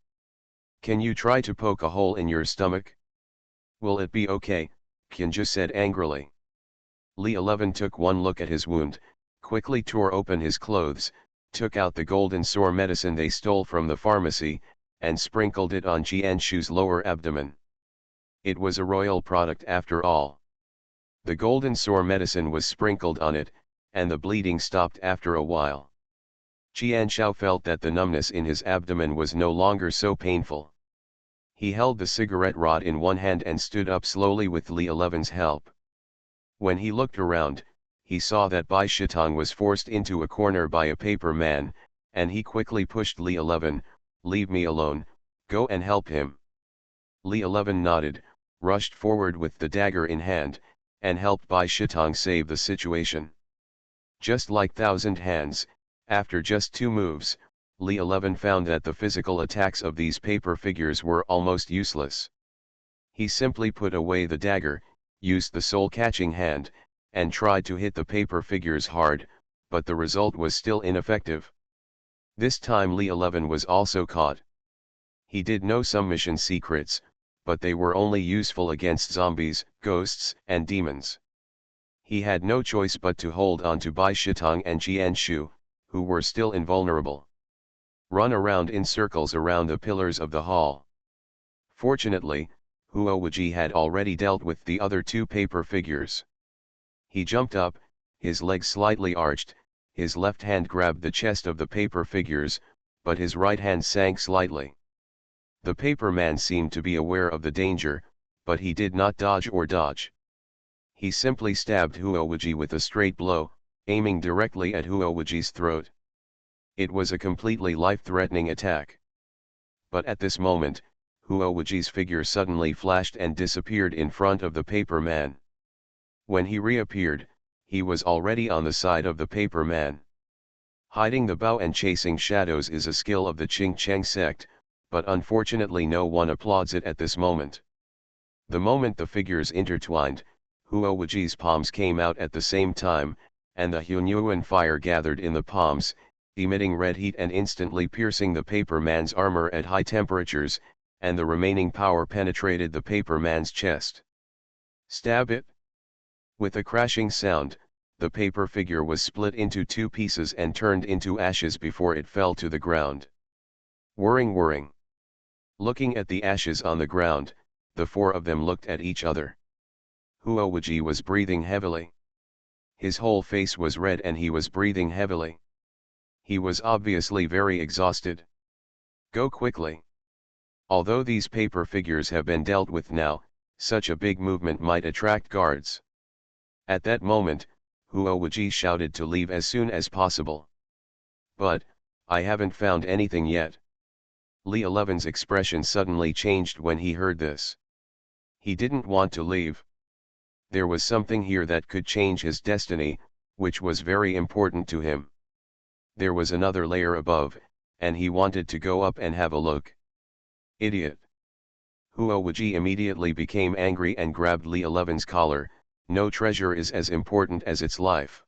Can you try to poke a hole in your stomach? Will it be okay? Qianju said angrily. Li 11 took one look at his wound, quickly tore open his clothes, took out the golden sore medicine they stole from the pharmacy, and sprinkled it on Qianshu's lower abdomen. It was a royal product after all. The golden sore medicine was sprinkled on it, and the bleeding stopped after a while. Qianshao felt that the numbness in his abdomen was no longer so painful. He held the cigarette rod in one hand and stood up slowly with Li 11's help. When he looked around, he saw that Bai Shitong was forced into a corner by a paper man, and he quickly pushed Li 11, "Leave me alone, go and help him." Li 11 nodded, rushed forward with the dagger in hand, and helped Bai Shitong save the situation. Just like Thousand Hands, after just 2 moves, Li 11 found that the physical attacks of these paper figures were almost useless. He simply put away the dagger, used the soul-catching hand, and tried to hit the paper figures hard, but the result was still ineffective. This time Li 11 was also caught. He did know some mission secrets, but they were only useful against zombies, ghosts, and demons. He had no choice but to hold on to Bai Shitong and Qianshu, who were still invulnerable. Run around in circles around the pillars of the hall. Fortunately, Huowuji had already dealt with the other 2 paper figures. He jumped up, his legs slightly arched, his left hand grabbed the chest of the paper figures, but his right hand sank slightly. The paper man seemed to be aware of the danger, but he did not dodge or dodge. He simply stabbed Huowuji with a straight blow, aiming directly at Huowuji's throat. It was a completely life-threatening attack. But at this moment, Huowuji's figure suddenly flashed and disappeared in front of the paper man. When he reappeared, he was already on the side of the paper man. Hiding the bow and chasing shadows is a skill of the Qing Cheng sect, but unfortunately no one applauds it at this moment. The moment the figures intertwined, Huowuji's palms came out at the same time, and the Hunyuan fire gathered in the palms, emitting red heat and instantly piercing the paper man's armor at high temperatures, and the remaining power penetrated the paper man's chest. Stab it! With a crashing sound, the paper figure was split into 2 pieces and turned into ashes before it fell to the ground. Whirring. Looking at the ashes on the ground, the 4 of them looked at each other. Huowuji was breathing heavily. His whole face was red and he was breathing heavily. He was obviously very exhausted. Go quickly. Although these paper figures have been dealt with now, such a big movement might attract guards. At that moment, Huowaji shouted to leave as soon as possible. But, I haven't found anything yet. Li 11's expression suddenly changed when he heard this. He didn't want to leave. There was something here that could change his destiny, which was very important to him. There was another layer above, and he wanted to go up and have a look. Idiot! Huowaji immediately became angry and grabbed Li 11's collar. No treasure is as important as its life.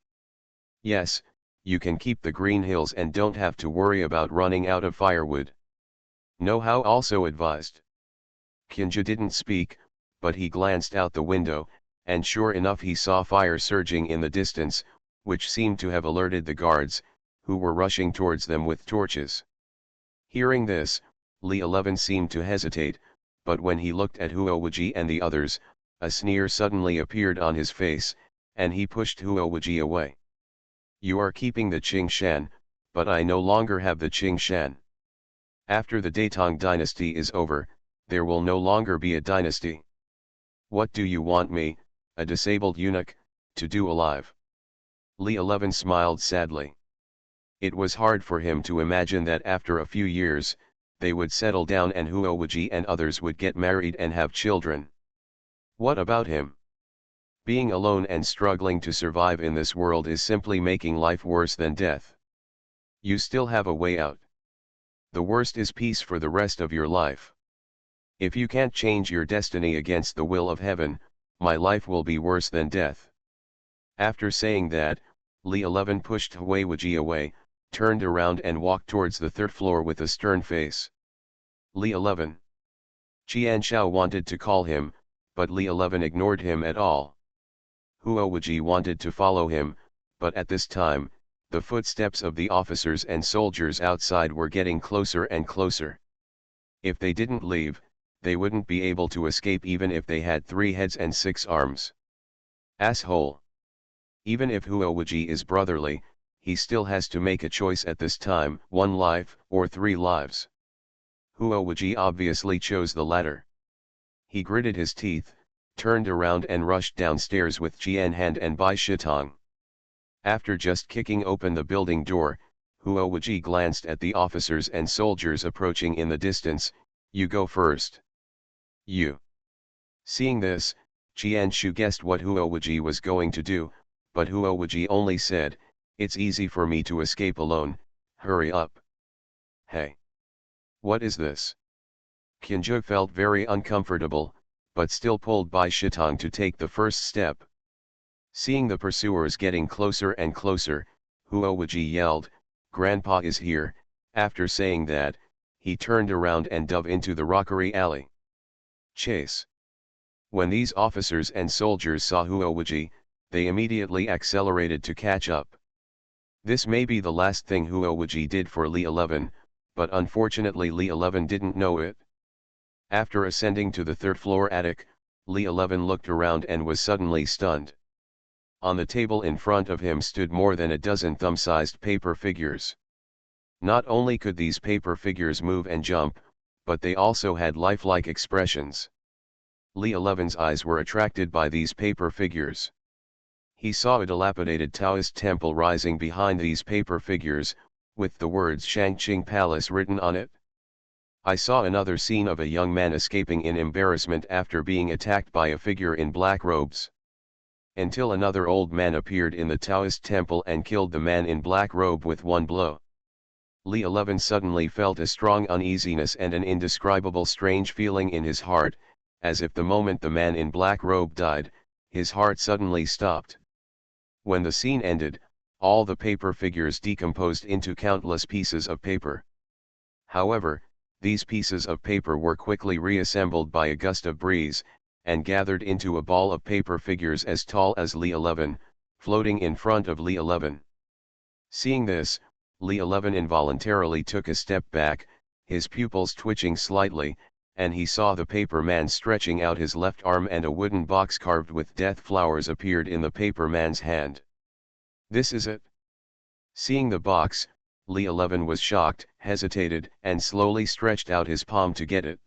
Yes, you can keep the green hills and don't have to worry about running out of firewood. Know how also advised. Kinja didn't speak, but he glanced out the window, and sure enough he saw fire surging in the distance, which seemed to have alerted the guards, who were rushing towards them with torches. Hearing this, Li 11 seemed to hesitate, but when he looked at Huowaji and the others, a sneer suddenly appeared on his face, and he pushed Huowaji away. You are keeping the Qing Shan, but I no longer have the Qing Shan. After the Datong dynasty is over, there will no longer be a dynasty. What do you want me, a disabled eunuch, to do alive? Li 11 smiled sadly. It was hard for him to imagine that after a few years, they would settle down and Huowaji and others would get married and have children. What about him? Being alone and struggling to survive in this world is simply making life worse than death. You still have a way out. The worst is peace for the rest of your life. If you can't change your destiny against the will of heaven, my life will be worse than death. After saying that, Li 11 pushed Huowaji away, turned around and walked towards the third floor with a stern face. Li 11. Qianshao wanted to call him, but Li 11 ignored him at all. Huowaji wanted to follow him, but at this time, the footsteps of the officers and soldiers outside were getting closer and closer. If they didn't leave, they wouldn't be able to escape even if they had 3 heads and 6 arms. Asshole! Even if Huowaji is brotherly, he still has to make a choice at this time, 1 life or 3 lives. Huowaji obviously chose the latter. He gritted his teeth, turned around and rushed downstairs with Jianhand and Bai Shitong. After just kicking open the building door, Huowaji glanced at the officers and soldiers approaching in the distance. You go first. You. Seeing this, Qianshu guessed what Huowaji was going to do, but Huowaji only said, it's easy for me to escape alone, hurry up. Hey. What is this? Kinju felt very uncomfortable, but still pulled Bai Shitong to take the first step. Seeing the pursuers getting closer and closer, Huowaji yelled, Grandpa is here. After saying that, he turned around and dove into the rockery alley. Chase. When these officers and soldiers saw Huowaji, they immediately accelerated to catch up. This may be the last thing Huowaji did for Li 11, but unfortunately Li 11 didn't know it. After ascending to the 3rd floor attic, Li 11 looked around and was suddenly stunned. On the table in front of him stood more than a dozen thumb-sized paper figures. Not only could these paper figures move and jump, but they also had lifelike expressions. Li 11's eyes were attracted by these paper figures. He saw a dilapidated Taoist temple rising behind these paper figures, with the words Shangqing Palace written on it. I saw another scene of a young man escaping in embarrassment after being attacked by a figure in black robes. Until another old man appeared in the Taoist temple and killed the man in black robe with 1 blow. Li 11 suddenly felt a strong uneasiness and an indescribable strange feeling in his heart, as if the moment the man in black robe died, his heart suddenly stopped. When the scene ended, all the paper figures decomposed into countless pieces of paper. However, these pieces of paper were quickly reassembled by a gust of breeze, and gathered into a ball of paper figures as tall as Li 11, floating in front of Li 11. Seeing this, Li 11 involuntarily took a step back, his pupils twitching slightly, and he saw the paper man stretching out his left arm and a wooden box carved with death flowers appeared in the paper man's hand. This is it. Seeing the box, Li 11 was shocked, hesitated, and slowly stretched out his palm to get it.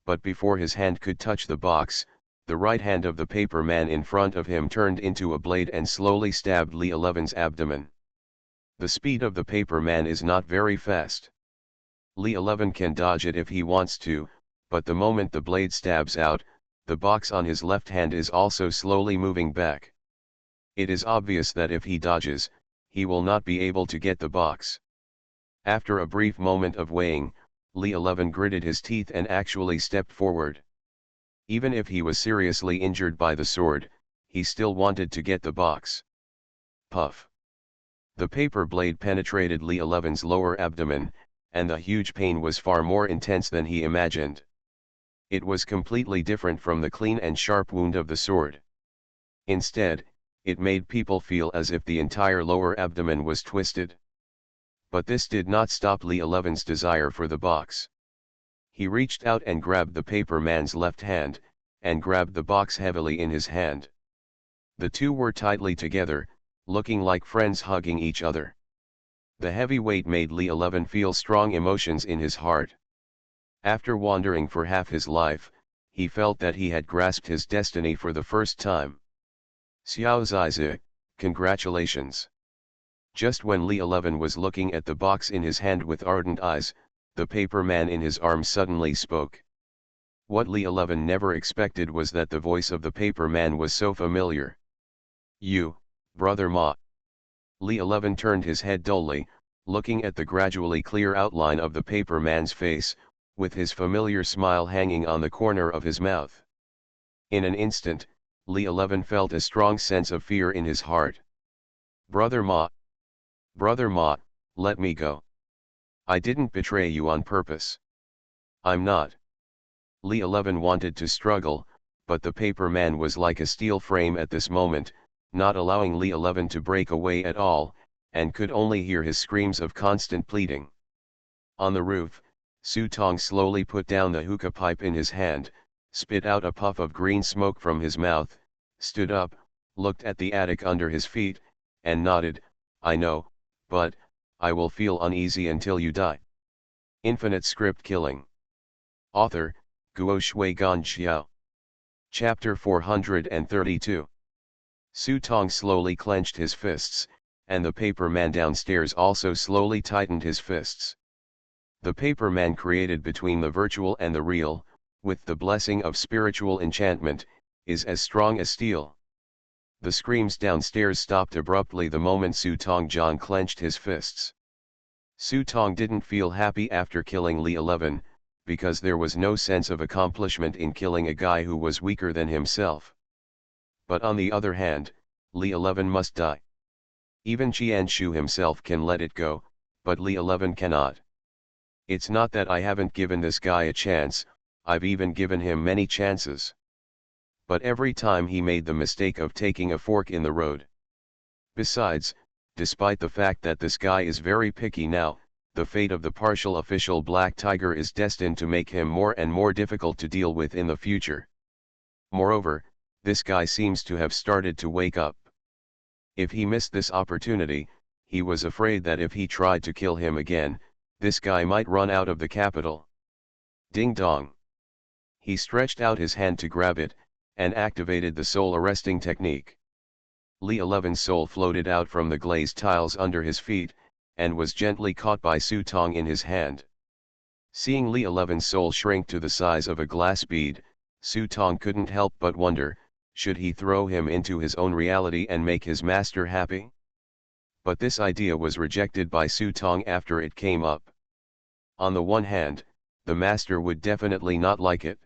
But before his hand could touch the box, The right hand of the paper man in front of him turned into a blade and slowly stabbed Li 11's abdomen. The speed of the paper man is not very fast. Li 11 can dodge it if he wants to, but the moment the blade stabs out, the box on his left hand is also slowly moving back. It is obvious that if he dodges, he will not be able to get the box. After a brief moment of weighing, Li 11 gritted his teeth and actually stepped forward. Even if he was seriously injured by the sword, he still wanted to get the box. Puff. The paper blade penetrated Li 11's lower abdomen, and the huge pain was far more intense than he imagined. It was completely different from the clean and sharp wound of the sword. Instead, it made people feel as if the entire lower abdomen was twisted. But this did not stop Li 11's desire for the box. He reached out and grabbed the paper man's left hand, and grabbed the box heavily in his hand. The two were tightly together, looking like friends hugging each other. The heavy weight made Li 11 feel strong emotions in his heart. After wandering for half his life, he felt that he had grasped his destiny for the first time. Xiao Zizi, congratulations. Just when Li 11 was looking at the box in his hand with ardent eyes, the paper man in his arms suddenly spoke. What Li 11 never expected was that the voice of the paper man was so familiar. You, brother Ma. Li 11 turned his head dully, looking at the gradually clear outline of the paper man's face, with his familiar smile hanging on the corner of his mouth. In an instant, Li 11 felt a strong sense of fear in his heart. Brother Ma, let me go. I didn't betray you on purpose. I'm not. Li 11 wanted to struggle, but the paper man was like a steel frame at this moment, not allowing Li 11 to break away at all, and could only hear his screams of constant pleading. On the roof, Su Tong slowly put down the hookah pipe in his hand, spit out a puff of green smoke from his mouth, stood up, looked at the attic under his feet, and nodded, I know, but I will feel uneasy until you die. Infinite Script Killing. Author, Guo Shui Gan Xiao. Chapter 432. Su Tong slowly clenched his fists, and the paper man downstairs also slowly tightened his fists. The paper man created between the virtual and the real, with the blessing of spiritual enchantment, is as strong as steel. The screams downstairs stopped abruptly the moment Su Tong John clenched his fists. Su Tong didn't feel happy after killing Li 11, because there was no sense of accomplishment in killing a guy who was weaker than himself. But on the other hand, Li 11 must die. Even Qianshu himself can let it go, but Li 11 cannot. It's not that I haven't given this guy a chance, I've even given him many chances. But every time he made the mistake of taking a fork in the road. Besides, despite the fact that this guy is very picky now, the fate of the partial official Black Tiger is destined to make him more and more difficult to deal with in the future. Moreover, this guy seems to have started to wake up. If he missed this opportunity, he was afraid that if he tried to kill him again, this guy might run out of the capital. Ding dong. He stretched out his hand to grab it, and activated the soul arresting technique. Li 11's soul floated out from the glazed tiles under his feet, and was gently caught by Su Tong in his hand. Seeing Li 11's soul shrink to the size of a glass bead, Su Tong couldn't help but wonder, should he throw him into his own reality and make his master happy? But this idea was rejected by Su Tong after it came up. On the one hand, the master would definitely not like it.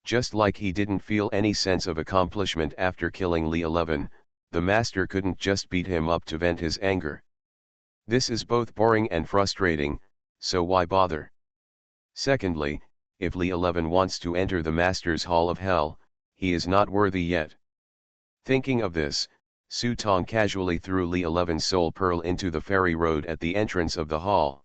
Just like he didn't feel any sense of accomplishment after killing Li 11, the master couldn't just beat him up to vent his anger. This is both boring and frustrating, so why bother? Secondly, if Li 11 wants to enter the master's hall of hell, he is not worthy yet. Thinking of this, Su Tong casually threw Li 11's soul pearl into the ferry road at the entrance of the hall.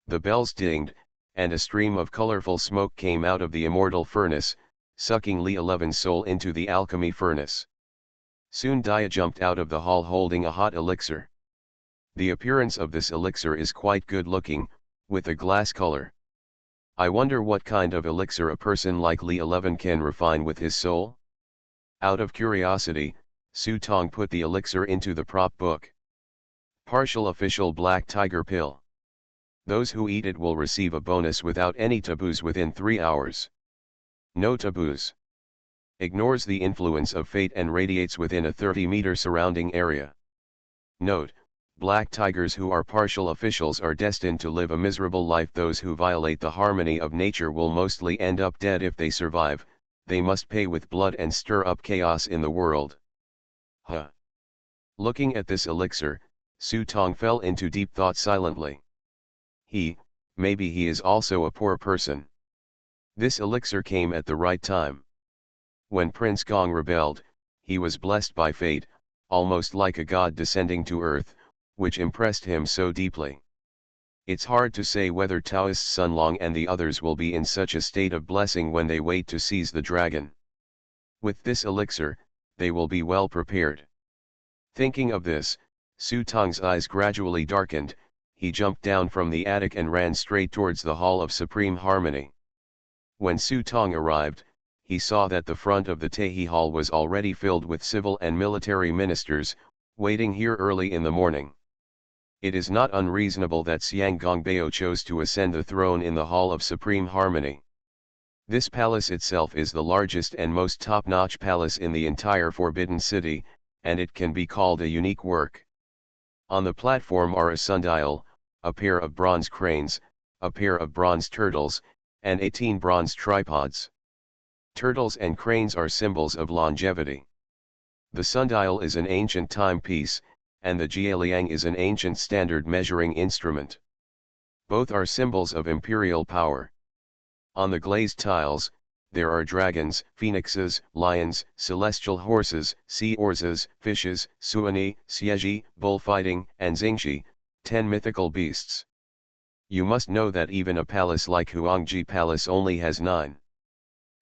The bells dinged, and a stream of colorful smoke came out of the immortal furnace, sucking Li 11's soul into the alchemy furnace. Soon Dia jumped out of the hall holding a hot elixir. The appearance of this elixir is quite good looking, with a glass color. I wonder what kind of elixir a person like Li 11 can refine with his soul? Out of curiosity, Su Tong put the elixir into the prop book. Partial official black tiger pill. Those who eat it will receive a bonus without any taboos within 3 hours. No taboos. Ignores the influence of fate and radiates within a 30-meter surrounding area. Note, black tigers who are partial officials are destined to live a miserable life. Those who violate the harmony of nature will mostly end up dead. If they survive, they must pay with blood and stir up chaos in the world. Huh. Looking at this elixir, Su Tong fell into deep thought silently. Maybe he is also a poor person. This elixir came at the right time. When Prince Gong rebelled, he was blessed by fate, almost like a god descending to earth, which impressed him so deeply. It's hard to say whether Taoist Sun Long and the others will be in such a state of blessing when they wait to seize the dragon. With this elixir, they will be well prepared. Thinking of this, Su Tong's eyes gradually darkened. He jumped down from the attic and ran straight towards the Hall of Supreme Harmony. When Su Tong arrived, he saw that the front of the Tahi Hall was already filled with civil and military ministers, waiting here early in the morning. It is not unreasonable that Xiang Gongbeo chose to ascend the throne in the Hall of Supreme Harmony. This palace itself is the largest and most top-notch palace in the entire Forbidden City, and it can be called a unique work. On the platform are a sundial, a pair of bronze cranes, a pair of bronze turtles, and 18 bronze tripods. Turtles and cranes are symbols of longevity. The sundial is an ancient timepiece, and the jieliang is an ancient standard measuring instrument. Both are symbols of imperial power. On the glazed tiles, there are dragons, phoenixes, lions, celestial horses, sea orzas, fishes, suani, xieji, bullfighting, and xingxi, 10 mythical beasts. You must know that even a palace like Huangji Palace only has 9.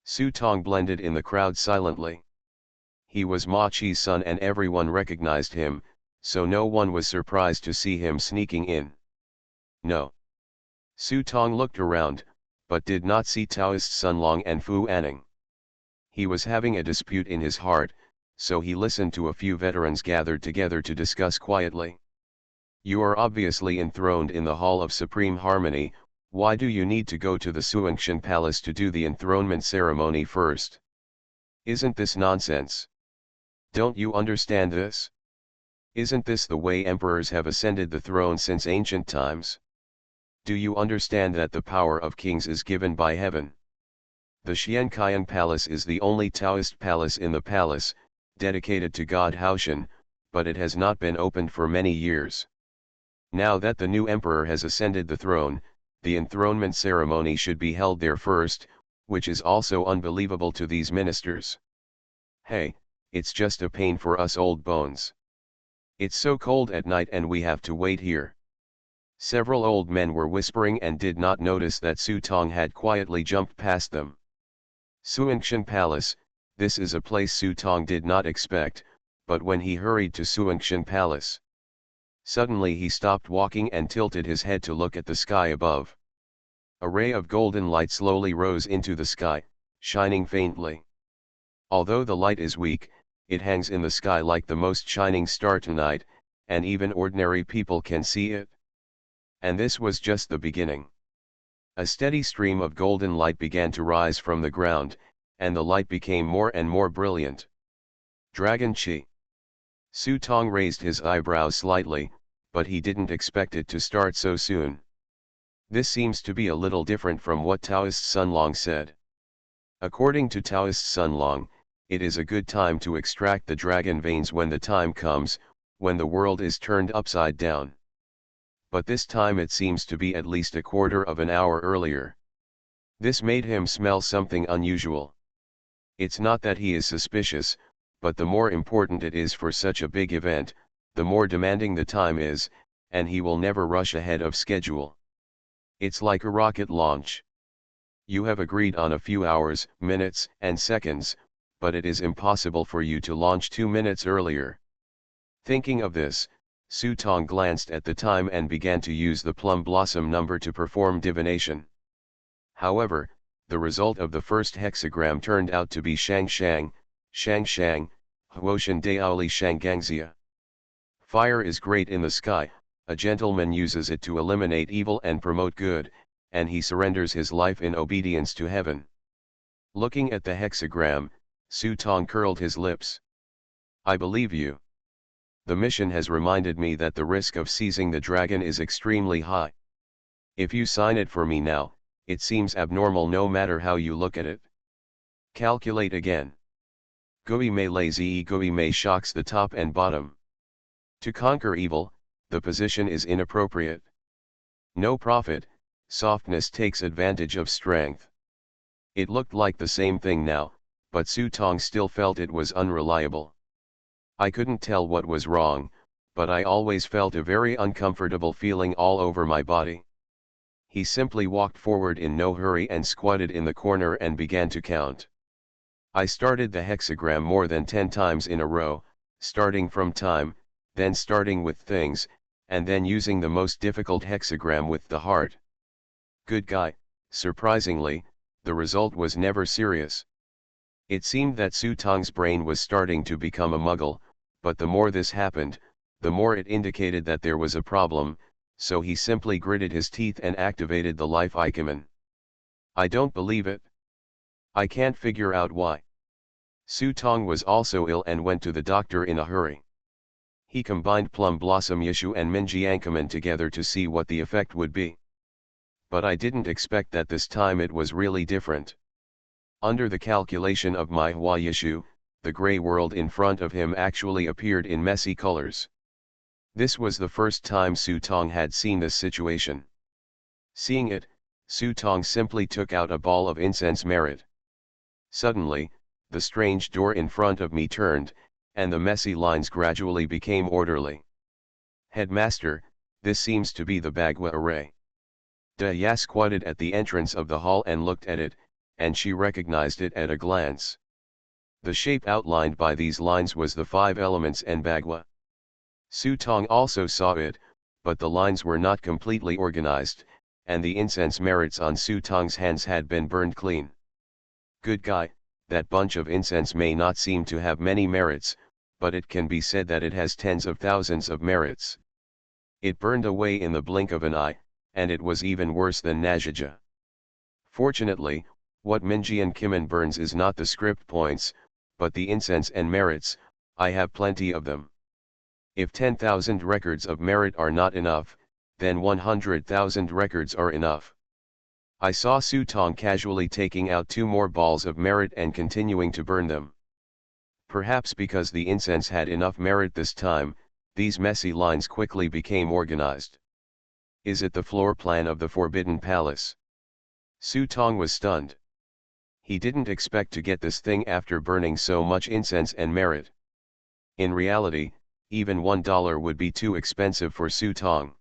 Su Tong blended in the crowd silently. He was Ma Chi's son and everyone recognized him, so no one was surprised to see him sneaking in. No. Su Tong looked around, but did not see Taoist Sun Long and Fu Anning. He was having a dispute in his heart, so he listened to a few veterans gathered together to discuss quietly. You are obviously enthroned in the Hall of Supreme Harmony. Why do you need to go to the Suangshan Palace to do the enthronement ceremony first? Isn't this nonsense? Don't you understand this? Isn't this the way emperors have ascended the throne since ancient times? Do you understand that the power of kings is given by heaven? The Xianqiang Palace is the only Taoist palace in the palace, dedicated to God Haoshan, but it has not been opened for many years. Now that the new emperor has ascended the throne, the enthronement ceremony should be held there first, which is also unbelievable to these ministers. Hey, it's just a pain for us old bones. It's so cold at night and we have to wait here. Several old men were whispering and did not notice that Su Tong had quietly jumped past them. Suangshan Palace, this is a place Su Tong did not expect, but when he hurried to Suangshan Palace, suddenly he stopped walking and tilted his head to look at the sky above. A ray of golden light slowly rose into the sky, shining faintly. Although the light is weak, it hangs in the sky like the most shining star tonight, and even ordinary people can see it. And this was just the beginning. A steady stream of golden light began to rise from the ground, and the light became more and more brilliant. Dragon Chi. Su Tong raised his eyebrows slightly, but he didn't expect it to start so soon. This seems to be a little different from what Taoist Sun Long said. According to Taoist Sun Long, it is a good time to extract the dragon veins when the time comes, when the world is turned upside down. But this time it seems to be at least a quarter of an hour earlier. This made him smell something unusual. It's not that he is suspicious, but the more important it is for such a big event, the more demanding the time is, and he will never rush ahead of schedule. It's like a rocket launch. You have agreed on a few hours, minutes, and seconds, but it is impossible for you to launch 2 minutes earlier. Thinking of this, Su Tong glanced at the time and began to use the plum blossom number to perform divination. However, the result of the first hexagram turned out to be Shang Shang, Huoshan Daoli Shanggangxia. Fire is great in the sky, a gentleman uses it to eliminate evil and promote good, and he surrenders his life in obedience to heaven. Looking at the hexagram, Su Tong curled his lips. I believe you. The mission has reminded me that the risk of seizing the dragon is extremely high. If you sign it for me now, it seems abnormal no matter how you look at it. Calculate again. Gui Mei Lazy Gui Mei shocks the top and bottom. To conquer evil, the position is inappropriate. No profit, softness takes advantage of strength. It looked like the same thing now, but Su Tong still felt it was unreliable. I couldn't tell what was wrong, but I always felt a very uncomfortable feeling all over my body. He simply walked forward in no hurry and squatted in the corner and began to count. I started the hexagram more than 10 times in a row, starting from time, then starting with things, and then using the most difficult hexagram with the heart. Good guy, surprisingly, the result was never serious. It seemed that Su Tong's brain was starting to become a muggle, but the more this happened, the more it indicated that there was a problem, so he simply gritted his teeth and activated the life icon. I don't believe it. I can't figure out why. Su Tong was also ill and went to the doctor in a hurry. He combined Plum Blossom Yeshu and Minjiankaman together to see what the effect would be. But I didn't expect that this time it was really different. Under the calculation of my Hua Yeshu, the grey world in front of him actually appeared in messy colors. This was the first time Su Tong had seen this situation. Seeing it, Su Tong simply took out a ball of incense merit. Suddenly, the strange door in front of me turned, and the messy lines gradually became orderly. Headmaster, this seems to be the Bagua array. Ya squatted at the entrance of the hall and looked at it, and she recognized it at a glance. The shape outlined by these lines was the 5 elements and Bagua. Su Tong also saw it, but the lines were not completely organized, and the incense merits on Su Tong's hands had been burned clean. Good guy, that bunch of incense may not seem to have many merits, but it can be said that it has tens of thousands of merits. It burned away in the blink of an eye, and it was even worse than Najija. Fortunately, what Minjian Kimen burns is not the script points, but the incense and merits. I have plenty of them. If 10,000 records of merit are not enough, then 100,000 records are enough. I saw Su Tong casually taking out 2 more balls of merit and continuing to burn them. Perhaps because the incense had enough merit this time, these messy lines quickly became organized. Is it the floor plan of the Forbidden Palace? Su Tong was stunned. He didn't expect to get this thing after burning so much incense and merit. In reality, even $1 would be too expensive for Su Tong.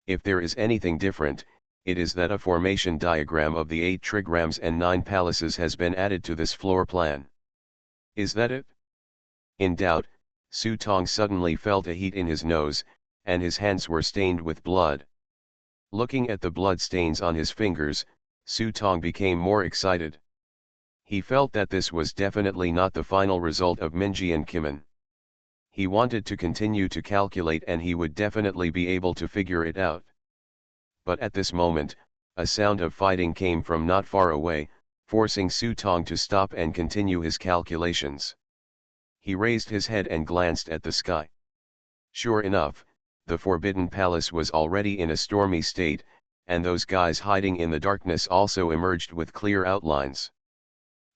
If there is anything different, it is that a formation diagram of the 8 trigrams and 9 palaces has been added to this floor plan. Is that it? In doubt, Su Tong suddenly felt a heat in his nose, and his hands were stained with blood. Looking at the blood stains on his fingers, Su Tong became more excited. He felt that this was definitely not the final result of Minjian Kimen. He wanted to continue to calculate and he would definitely be able to figure it out. But at this moment, a sound of fighting came from not far away, forcing Su Tong to stop and continue his calculations. He raised his head and glanced at the sky. Sure enough, the Forbidden Palace was already in a stormy state, and those guys hiding in the darkness also emerged with clear outlines.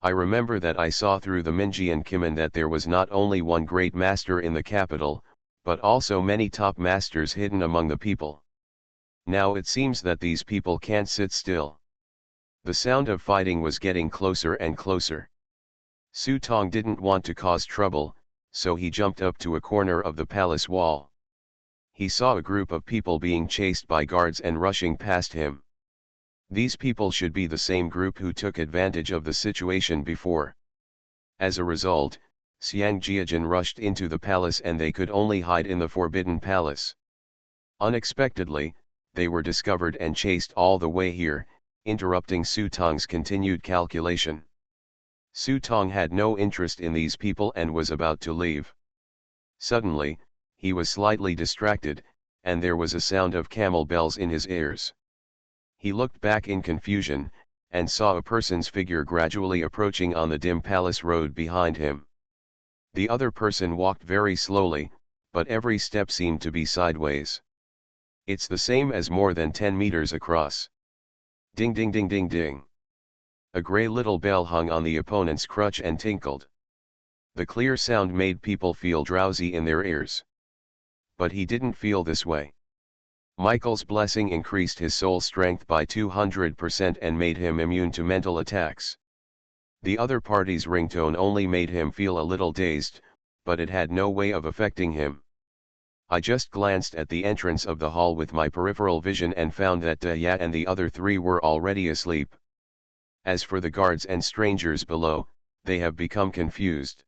I remember that I saw through the Minjian Kimen that there was not only one great master in the capital, but also many top masters hidden among the people. Now it seems that these people can't sit still. The sound of fighting was getting closer and closer. Su Tong didn't want to cause trouble, so he jumped up to a corner of the palace wall. He saw a group of people being chased by guards and rushing past him. These people should be the same group who took advantage of the situation before. As a result, Xiang Jiajin rushed into the palace and they could only hide in the Forbidden Palace. Unexpectedly, they were discovered and chased all the way here, interrupting Su Tong's continued calculation. Su Tong had no interest in these people and was about to leave. Suddenly, he was slightly distracted, and there was a sound of camel bells in his ears. He looked back in confusion, and saw a person's figure gradually approaching on the dim palace road behind him. The other person walked very slowly, but every step seemed to be sideways. It's the same as more than 10 meters across. Ding ding ding ding ding. A grey little bell hung on the opponent's crutch and tinkled. The clear sound made people feel drowsy in their ears. But he didn't feel this way. Michael's blessing increased his soul strength by 200% and made him immune to mental attacks. The other party's ringtone only made him feel a little dazed, but it had no way of affecting him. I just glanced at the entrance of the hall with my peripheral vision and found that Daya and the other three were already asleep. As for the guards and strangers below, they have become confused.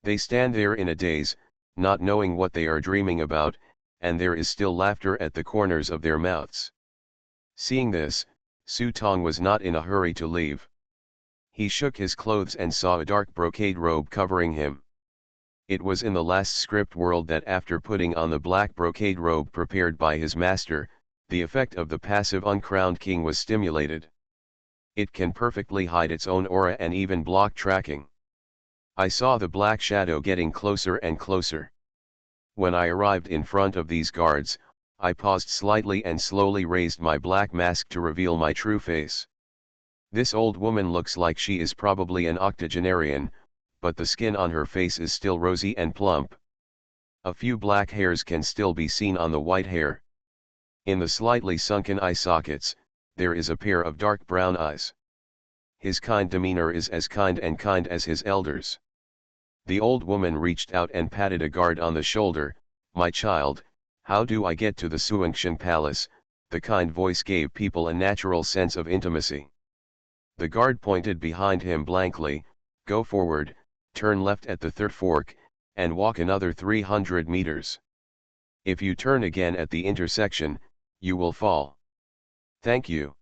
They stand there in a daze, not knowing what they are dreaming about, and there is still laughter at the corners of their mouths. Seeing this, Su Tong was not in a hurry to leave. He shook his clothes and saw a dark brocade robe covering him. It was in the last script world that after putting on the black brocade robe prepared by his master, the effect of the passive uncrowned king was stimulated. It can perfectly hide its own aura and even block tracking. I saw the black shadow getting closer and closer. When I arrived in front of these guards, I paused slightly and slowly raised my black mask to reveal my true face. This old woman looks like she is probably an octogenarian, but the skin on her face is still rosy and plump. A few black hairs can still be seen on the white hair. In the slightly sunken eye sockets, there is a pair of dark brown eyes. His kind demeanor is as kind as his elders. The old woman reached out and patted a guard on the shoulder. "My child, how do I get to the Suangshan Palace?" The kind voice gave people a natural sense of intimacy. The guard pointed behind him blankly. "Go forward, turn left at the third fork, and walk another 300 meters. If you turn again at the intersection, you will fall." "Thank you.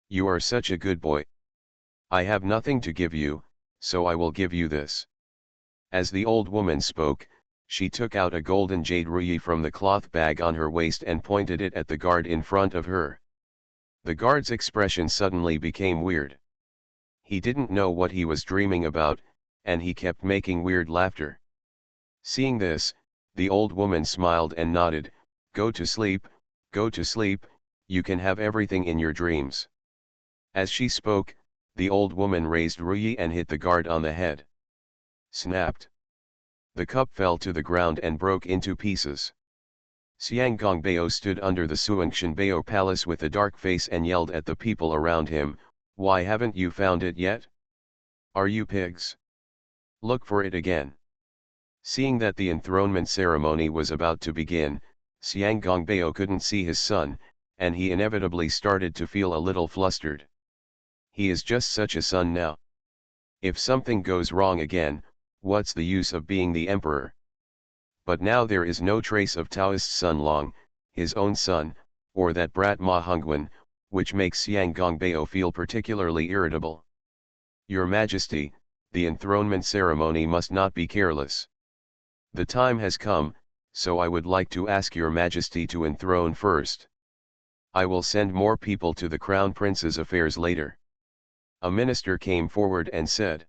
You are such a good boy. I have nothing to give you, so I will give you this." As the old woman spoke, she took out a golden jade ruyi from the cloth bag on her waist and pointed it at the guard in front of her. The guard's expression suddenly became weird. He didn't know what he was dreaming about, and he kept making weird laughter. Seeing this, the old woman smiled and nodded. Go to sleep, you can have everything in your dreams." As she spoke, the old woman raised ruyi and hit the guard on the head. Snapped. The cup fell to the ground and broke into pieces. Xiang Gongbeo stood under the Suangshan Bao palace with a dark face and yelled at the people around him, "Why haven't you found it yet? Are you pigs? Look for it again." Seeing that the enthronement ceremony was about to begin, Xiang Gongbeo couldn't see his son, and he inevitably started to feel a little flustered. He is just such a son now. If something goes wrong again, what's the use of being the emperor? But now there is no trace of Taoist Sun Long, his own son, or that brat Ma Hongwen, which makes Xiang Gongbeo feel particularly irritable. "Your Majesty, the enthronement ceremony must not be careless. The time has come, so I would like to ask your Majesty to enthrone first. I will send more people to the Crown Prince's affairs later." A minister came forward and said.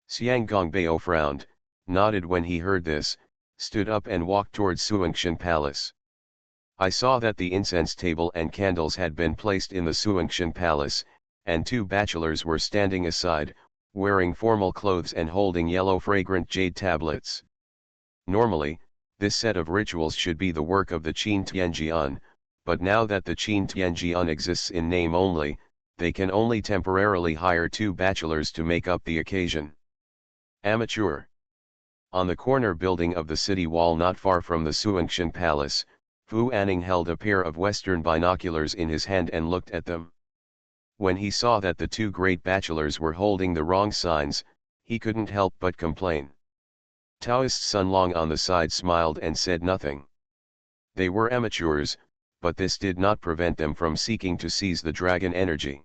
Xiang Gongbeo frowned, nodded when he heard this, stood up and walked towards Suangshan Palace. I saw that the incense table and candles had been placed in the Suangshan Palace, and two bachelors were standing aside, wearing formal clothes and holding yellow fragrant jade tablets. Normally, this set of rituals should be the work of the Qin Tianjian, but now that the Qin Tianjian exists in name only, they can only temporarily hire two bachelors to make up the occasion. Amateur. On the corner building of the city wall not far from the Suangshan Palace, Fu Anning held a pair of Western binoculars in his hand and looked at them. When he saw that the two great bachelors were holding the wrong signs, he couldn't help but complain. Taoist Sun Long on the side smiled and said nothing. They were amateurs, but this did not prevent them from seeking to seize the dragon energy.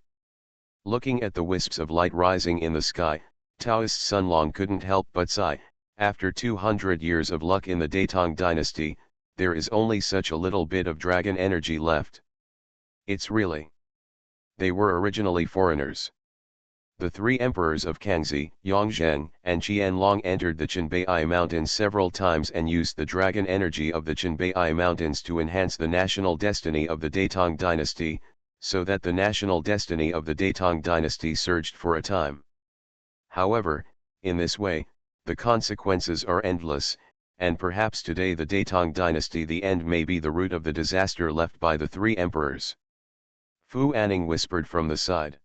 Looking at the wisps of light rising in the sky, Taoist Sunlong couldn't help but sigh. After 200 years of luck in the Datong dynasty, there is only such a little bit of dragon energy left. It's really. They were originally foreigners. The three emperors of Kangxi, Yongzheng, and Qianlong entered the Qinbei Mountains several times and used the dragon energy of the Qinbei Mountains to enhance the national destiny of the Datong dynasty, so that the national destiny of the Datong dynasty surged for a time. However, in this way, the consequences are endless, and perhaps today the Datong dynasty the end may be the root of the disaster left by the three emperors. Fu Anning whispered from the side.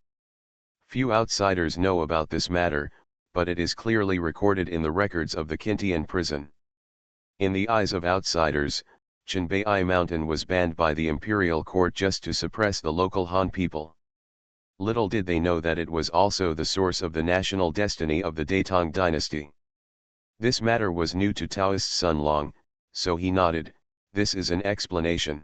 Few outsiders know about this matter, but it is clearly recorded in the records of the Qintian prison. In the eyes of outsiders, Qinbei Mountain was banned by the imperial court just to suppress the local Han people. Little did they know that it was also the source of the national destiny of the Datong dynasty. This matter was new to Taoist Sunlong, so he nodded. This is an explanation.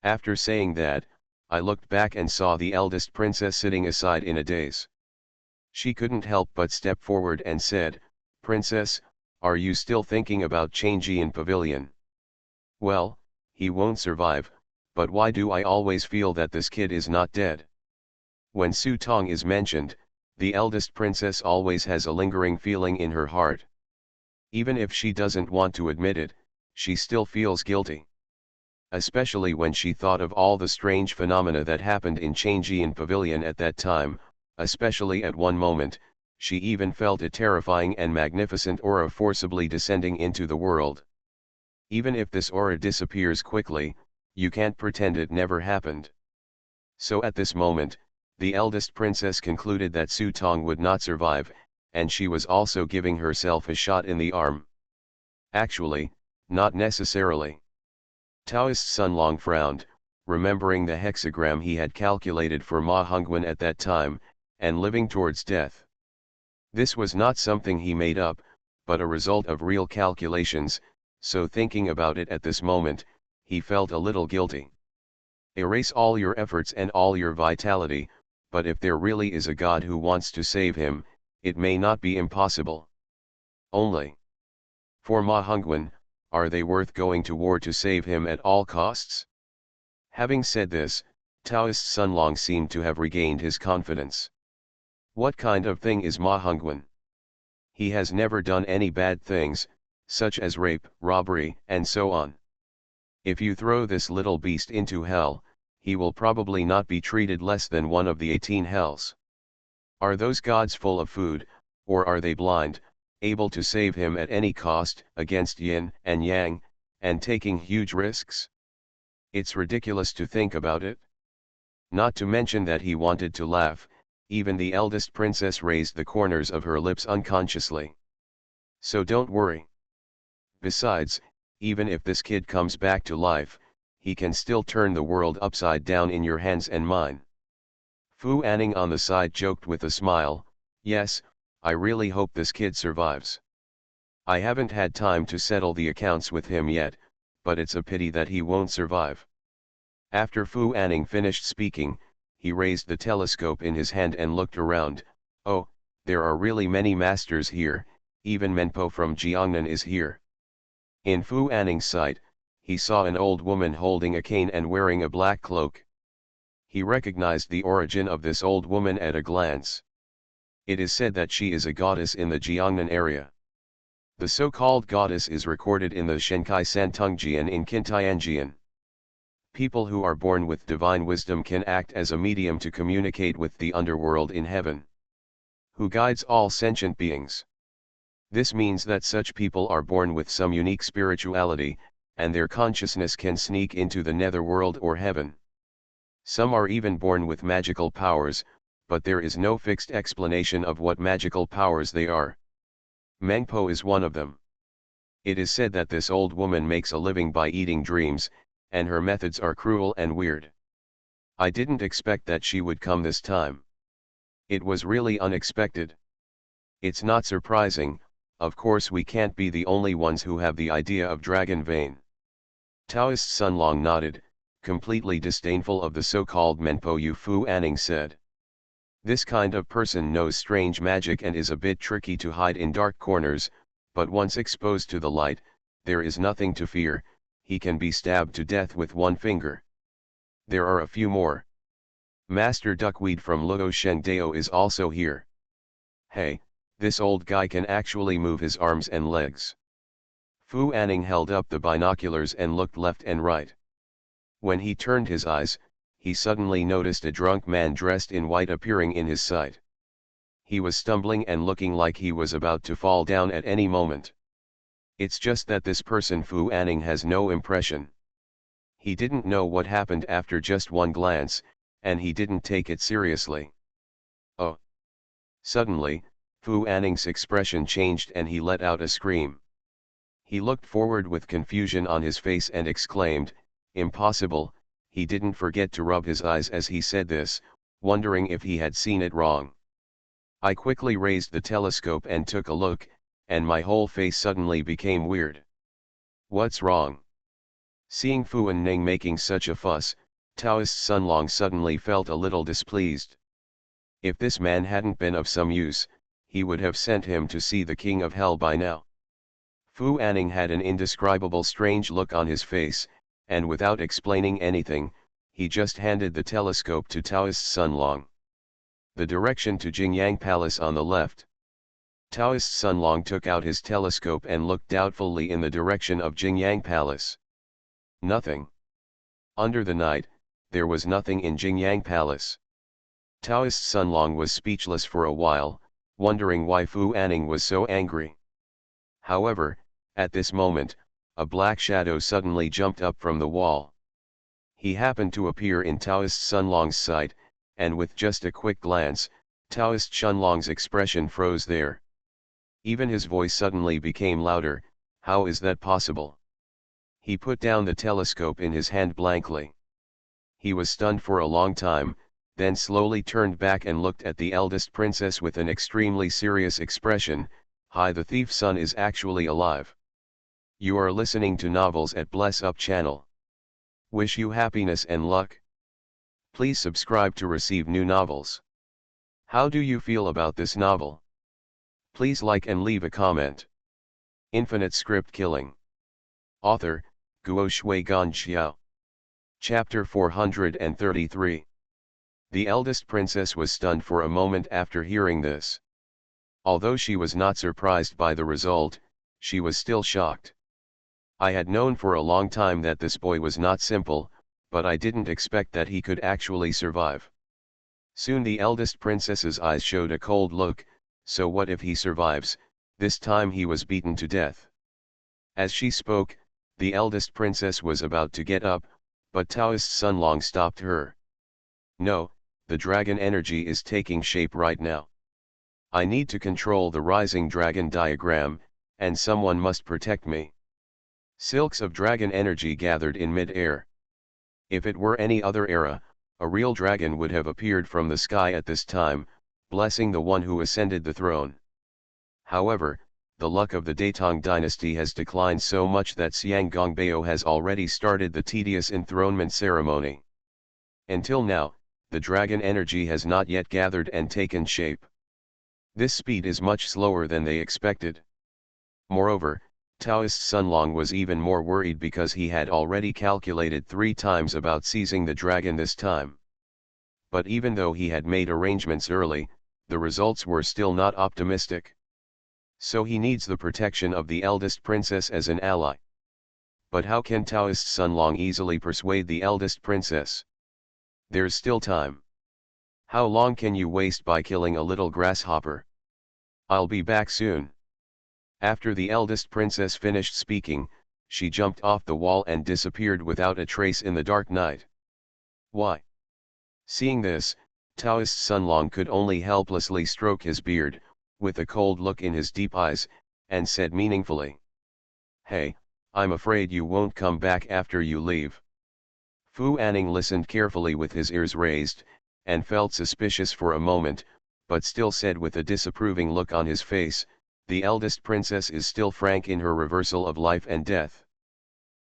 After saying that, I looked back and saw the eldest princess sitting aside in a daze. She couldn't help but step forward and said, "Princess, are you still thinking about Changjian Pavilion?" "Well, he won't survive, but why do I always feel that this kid is not dead?" When Su Tong is mentioned, the eldest princess always has a lingering feeling in her heart. Even if she doesn't want to admit it, she still feels guilty. Especially when she thought of all the strange phenomena that happened in Changjian Pavilion at that time, especially at one moment, she even felt a terrifying and magnificent aura forcibly descending into the world. Even if this aura disappears quickly, you can't pretend it never happened. So at this moment, the eldest princess concluded that Su Tong would not survive, and she was also giving herself a shot in the arm. Actually, not necessarily. Taoist Sunlong frowned, remembering the hexagram he had calculated for Ma Hongwen at that time, and living towards death. This was not something he made up, but a result of real calculations, so thinking about it at this moment, he felt a little guilty. Erase all your efforts and all your vitality, but if there really is a God who wants to save him, it may not be impossible. Only. For Ma Hongwen, are they worth going to war to save him at all costs? Having said this, Taoist Sunlong seemed to have regained his confidence. What kind of thing is Ma Hongwen? He has never done any bad things, such as rape, robbery, and so on. If you throw this little beast into hell, he will probably not be treated less than one of the 18 hells. Are those gods full of food, or are they blind, able to save him at any cost, against yin and yang, and taking huge risks? It's ridiculous to think about it. Not to mention that he wanted to laugh, even the eldest princess raised the corners of her lips unconsciously. So don't worry. Besides, even if this kid comes back to life, he can still turn the world upside down in your hands and mine. Fu Anning on the side joked with a smile, "Yes, I really hope this kid survives. I haven't had time to settle the accounts with him yet, but it's a pity that he won't survive." After Fu Anning finished speaking, he raised the telescope in his hand and looked around. "Oh, there are really many masters here, even Menpo from Jiangnan is here." In Fu Anning's sight, he saw an old woman holding a cane and wearing a black cloak. He recognized the origin of this old woman at a glance. It is said that she is a goddess in the Jiangnan area. The so-called goddess is recorded in the Shenkai Santungjian in Qintianjian. People who are born with divine wisdom can act as a medium to communicate with the underworld in heaven, who guides all sentient beings. This means that such people are born with some unique spirituality, and their consciousness can sneak into the netherworld or heaven. Some are even born with magical powers, but there is no fixed explanation of what magical powers they are. Mengpo is one of them. It is said that this old woman makes a living by eating dreams, and her methods are cruel and weird. I didn't expect that she would come this time. It was really unexpected. It's not surprising, of course we can't be the only ones who have the idea of dragon vein. Taoist Sunlong nodded, completely disdainful of the so-called Menpo Yu, Fu Anning said. This kind of person knows strange magic and is a bit tricky to hide in dark corners, but once exposed to the light, there is nothing to fear. He can be stabbed to death with one finger. There are a few more. Master Duckweed from Luo Shengdao is also here. Hey, this old guy can actually move his arms and legs. Fu Anning held up the binoculars and looked left and right. When he turned his eyes, he suddenly noticed a drunk man dressed in white appearing in his sight. He was stumbling and looking like he was about to fall down at any moment. It's just that this person Fu Anning has no impression. He didn't know what happened after just one glance, and he didn't take it seriously. Oh! Suddenly, Fu Anning's expression changed and he let out a scream. He looked forward with confusion on his face and exclaimed, "Impossible!" He didn't forget to rub his eyes as he said this, wondering if he had seen it wrong. I quickly raised the telescope and took a look, and my whole face suddenly became weird. What's wrong? Seeing Fu Anning making such a fuss, Taoist Sunlong suddenly felt a little displeased. If this man hadn't been of some use, he would have sent him to see the king of hell by now. Fu Anning had an indescribable strange look on his face, and without explaining anything, he just handed the telescope to Taoist Sunlong. The direction to Jingyang Palace on the left. Taoist Sunlong took out his telescope and looked doubtfully in the direction of Jingyang Palace. Nothing. Under the night, there was nothing in Jingyang Palace. Taoist Sunlong was speechless for a while, wondering why Fu Anning was so angry. However, at this moment, a black shadow suddenly jumped up from the wall. He happened to appear in Taoist Sunlong's sight, and with just a quick glance, Taoist Sunlong's expression froze there. Even his voice suddenly became louder. How is that possible? He put down the telescope in his hand blankly. He was stunned for a long time, then slowly turned back and looked at the eldest princess with an extremely serious expression. Hi, the thief's son is actually alive. You are listening to Novels at Bless Up channel. Wish you happiness and luck. Please subscribe to receive new novels. How do you feel about this novel? Please like and leave a comment. Infinite Script Killing. Author, Guo Shui Gan Xiao. Chapter 433. The eldest princess was stunned for a moment after hearing this. Although she was not surprised by the result, she was still shocked. I had known for a long time that this boy was not simple, but I didn't expect that he could actually survive. Soon the eldest princess's eyes showed a cold look. So what if he survives? This time he was beaten to death. As she spoke, the eldest princess was about to get up, but Taoist Sunlong stopped her. No, the dragon energy is taking shape right now. I need to control the rising dragon diagram, and someone must protect me. Silks of dragon energy gathered in mid-air. If it were any other era, a real dragon would have appeared from the sky at this time, blessing the one who ascended the throne. However, the luck of the Datong dynasty has declined so much that Xiang Gongbeo has already started the tedious enthronement ceremony. Until now, the dragon energy has not yet gathered and taken shape. This speed is much slower than they expected. Moreover, Taoist Sunlong was even more worried because he had already calculated 3 times about seizing the dragon this time. But even though he had made arrangements early, the results were still not optimistic. So he needs the protection of the eldest princess as an ally. But how can Taoist Sunlong easily persuade the eldest princess? There's still time. How long can you waste by killing a little grasshopper? I'll be back soon. After the eldest princess finished speaking, she jumped off the wall and disappeared without a trace in the dark night. Why? Seeing this, Taoist Sunlong could only helplessly stroke his beard, with a cold look in his deep eyes, and said meaningfully, "Hey, I'm afraid you won't come back after you leave." Fu Anning listened carefully with his ears raised, and felt suspicious for a moment, but still said with a disapproving look on his face, "The eldest princess is still frank in her reversal of life and death.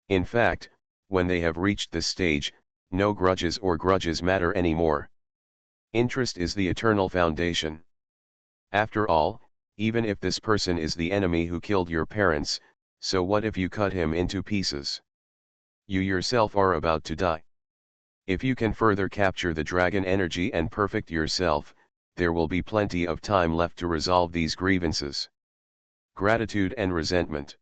In fact, when they have reached this stage, No grudges or grudges matter anymore. Interest is the eternal foundation. After all, even if this person is the enemy who killed your parents, so what if you cut him into pieces? You yourself are about to die. If you can further capture the dragon energy and perfect yourself, there will be plenty of time left to resolve these grievances. Gratitude and resentment.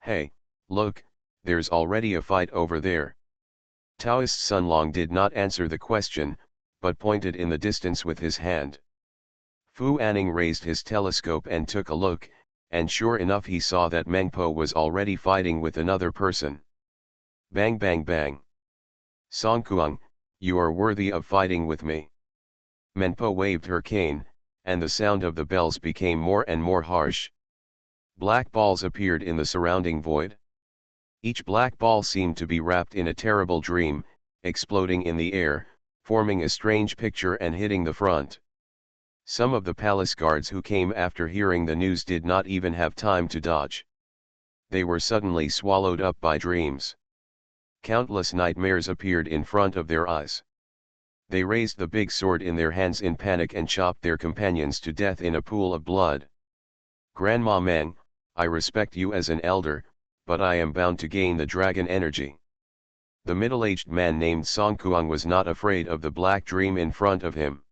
Hey, look, there's already a fight over there. Taoist Sun Long did not answer the question, but pointed in the distance with his hand. Fu Anning raised his telescope and took a look, and sure enough he saw that Mengpo was already fighting with another person. Bang bang bang. Songkuang, you are worthy of fighting with me. Mengpo waved her cane, and the sound of the bells became more and more harsh. Black balls appeared in the surrounding void. Each black ball seemed to be wrapped in a terrible dream, exploding in the air, forming a strange picture and hitting the front. Some of the palace guards who came after hearing the news did not even have time to dodge. They were suddenly swallowed up by dreams. Countless nightmares appeared in front of their eyes. They raised the big sword in their hands in panic and chopped their companions to death in a pool of blood. Grandma Meng, I respect you as an elder, but I am bound to gain the dragon energy. The middle-aged man named Songkuang was not afraid of the black dream in front of him.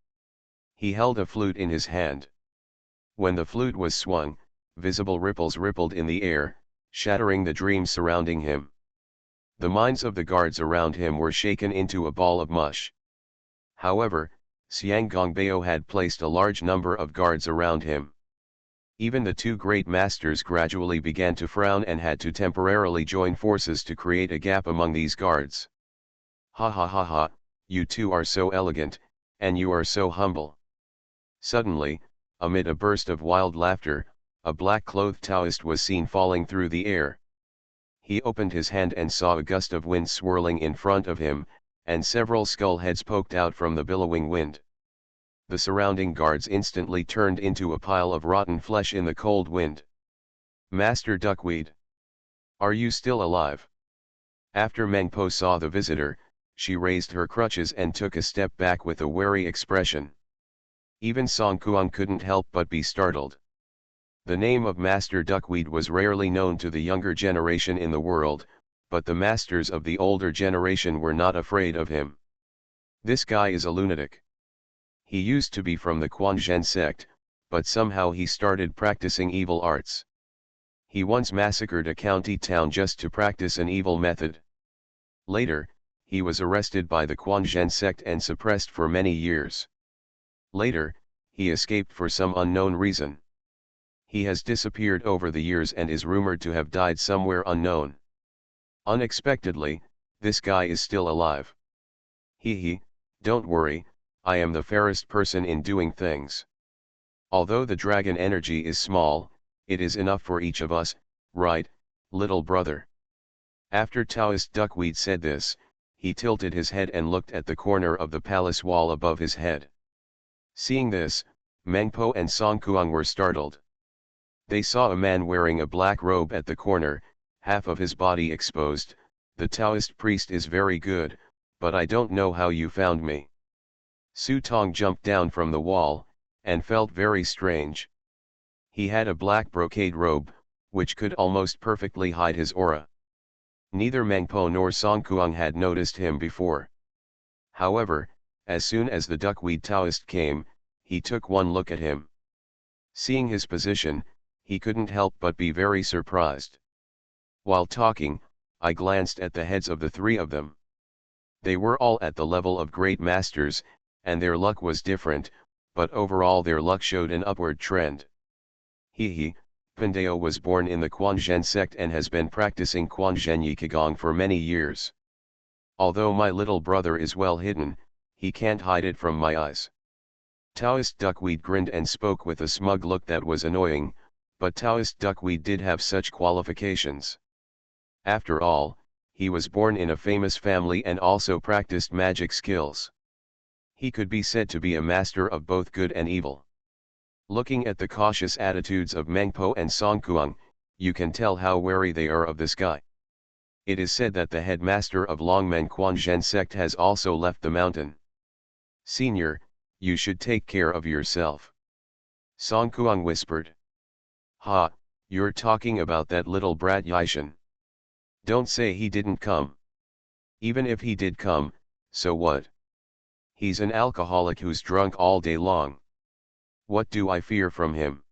He held a flute in his hand. When the flute was swung, visible ripples rippled in the air, shattering the dream surrounding him. The minds of the guards around him were shaken into a ball of mush. However, Xiang Gongbeo had placed a large number of guards around him. Even the two great masters gradually began to frown and had to temporarily join forces to create a gap among these guards. Ha ha ha ha, you two are so elegant, and you are so humble. Suddenly, amid a burst of wild laughter, a black-clothed Taoist was seen falling through the air. He opened his hand and saw a gust of wind swirling in front of him, and several skull heads poked out from the billowing wind. The surrounding guards instantly turned into a pile of rotten flesh in the cold wind. Master Duckweed, are you still alive? After Mengpo saw the visitor, she raised her crutches and took a step back with a wary expression. Even Songkuang couldn't help but be startled. The name of Master Duckweed was rarely known to the younger generation in the world, but the masters of the older generation were not afraid of him. This guy is a lunatic. He used to be from the Quanzhen sect, but somehow he started practicing evil arts. He once massacred a county town just to practice an evil method. Later, he was arrested by the Quanzhen sect and suppressed for many years. Later, he escaped for some unknown reason. He has disappeared over the years and is rumored to have died somewhere unknown. Unexpectedly, this guy is still alive. Hee, don't worry, I am the fairest person in doing things. Although the dragon energy is small, it is enough for each of us, right, little brother? After Taoist Duckweed said this, he tilted his head and looked at the corner of the palace wall above his head. Seeing this, Mengpo and Songkuang were startled. They saw a man wearing a black robe at the corner, half of his body exposed. The Taoist priest is very good, but I don't know how you found me. Su Tong jumped down from the wall, and felt very strange. He had a black brocade robe, which could almost perfectly hide his aura. Neither Mengpo nor Songkuang had noticed him before. However, as soon as the Duckweed Taoist came, he took one look at him. Seeing his position, he couldn't help but be very surprised. While talking, I glanced at the heads of the three of them. They were all at the level of great masters, and their luck was different, but overall their luck showed an upward trend. Pandeo was born in the Quanzhen sect and has been practicing Quanzhen Yikigong for many years. Although my little brother is well hidden, he can't hide it from my eyes. Taoist Duckweed grinned and spoke with a smug look that was annoying, but Taoist Duckweed did have such qualifications. After all, he was born in a famous family and also practiced magic skills. He could be said to be a master of both good and evil. Looking at the cautious attitudes of Mengpo and Songkuang, you can tell how wary they are of this guy. It is said that the headmaster of Longmen Quanzhen sect has also left the mountain. Senior, you should take care of yourself. Song Kuang whispered. Ha, you're talking about that little brat Yishan. Don't say he didn't come. Even if he did come, so what? He's an alcoholic who's drunk all day long. What do I fear from him?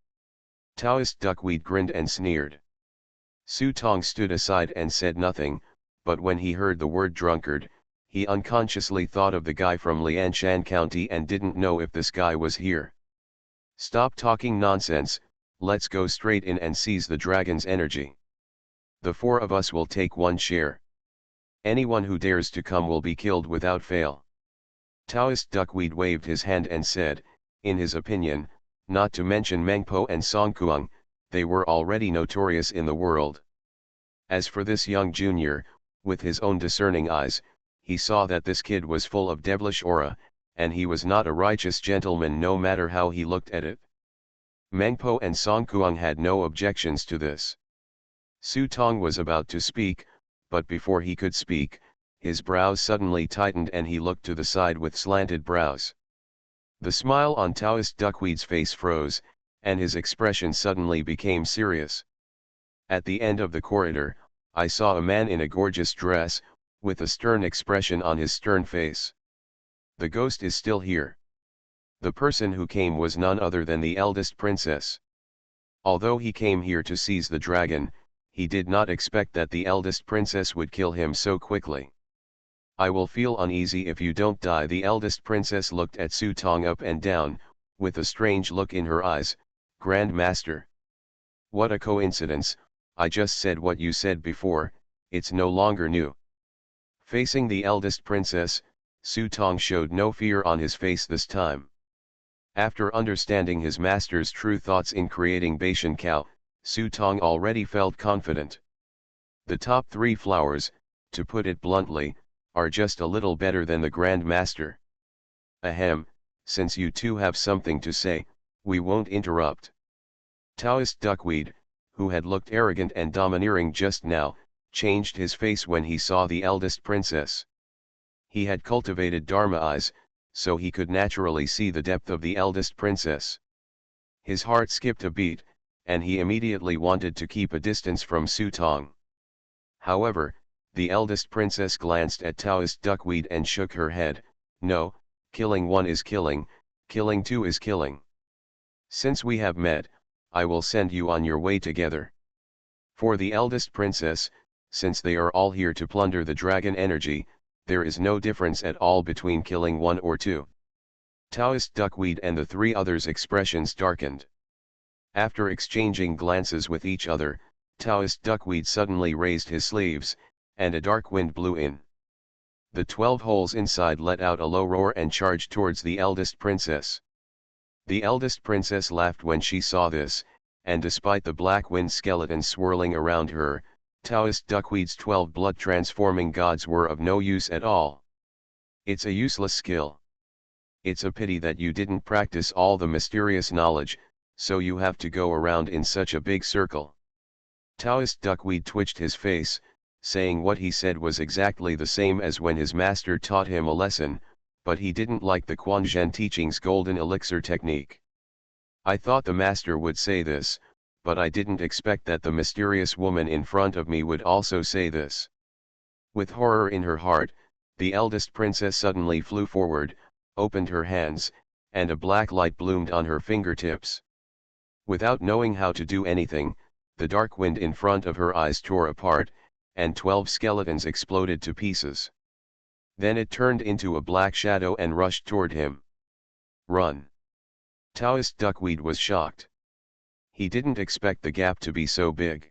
Taoist Duckweed grinned and sneered. Su Tong stood aside and said nothing, but when he heard the word drunkard, he unconsciously thought of the guy from Lianshan County and didn't know if this guy was here. Stop talking nonsense, let's go straight in and seize the dragon's energy. The four of us will take one share. Anyone who dares to come will be killed without fail. Taoist Duckweed waved his hand and said, in his opinion, not to mention Mengpo and Song Kuang, they were already notorious in the world. As for this young junior, with his own discerning eyes, he saw that this kid was full of devilish aura, and he was not a righteous gentleman no matter how he looked at it. Mengpo and Song Kuang had no objections to this. Su Tong was about to speak, but before he could speak, his brows suddenly tightened and he looked to the side with slanted brows. The smile on Taoist Duckweed's face froze, and his expression suddenly became serious. At the end of the corridor, I saw a man in a gorgeous dress, with a stern expression on his stern face. The ghost is still here. The person who came was none other than the eldest princess. Although he came here to seize the dragon, he did not expect that the eldest princess would kill him so quickly. I will feel uneasy if you don't die. The eldest princess looked at Su Tong up and down, with a strange look in her eyes. Grand Master. What a coincidence, I just said what you said before, it's no longer new. Facing the eldest princess, Su Tong showed no fear on his face this time. After understanding his master's true thoughts in creating Beishan Cow, Su Tong already felt confident. The top three flowers, to put it bluntly, are just a little better than the Grand Master. Ahem, since you two have something to say, we won't interrupt. Taoist Duckweed, who had looked arrogant and domineering just now, changed his face when he saw the eldest princess. He had cultivated Dharma eyes, so he could naturally see the depth of the eldest princess. His heart skipped a beat, and he immediately wanted to keep a distance from Su Tong. However, the eldest princess glanced at Taoist Duckweed and shook her head. No, killing one is killing, killing two is killing. Since we have met, I will send you on your way together. For the eldest princess, since they are all here to plunder the dragon energy, there is no difference at all between killing one or two. Taoist Duckweed and the three others' expressions darkened. After exchanging glances with each other, Taoist Duckweed suddenly raised his sleeves, and a dark wind blew in. The 12 holes inside let out a low roar and charged towards the eldest princess. The eldest princess laughed when she saw this, and despite the black wind skeleton swirling around her, Taoist Duckweed's 12 blood-transforming gods were of no use at all. It's a useless skill. It's a pity that you didn't practice all the mysterious knowledge, so you have to go around in such a big circle. Taoist Duckweed twitched his face, saying what he said was exactly the same as when his master taught him a lesson, but he didn't like the Quanzhen teaching's golden elixir technique. I thought the master would say this, but I didn't expect that the mysterious woman in front of me would also say this. With horror in her heart, the eldest princess suddenly flew forward, opened her hands, and a black light bloomed on her fingertips. Without knowing how to do anything, the dark wind in front of her eyes tore apart, and 12 skeletons exploded to pieces. Then it turned into a black shadow and rushed toward him. Run! Taoist Duckweed was shocked. He didn't expect the gap to be so big.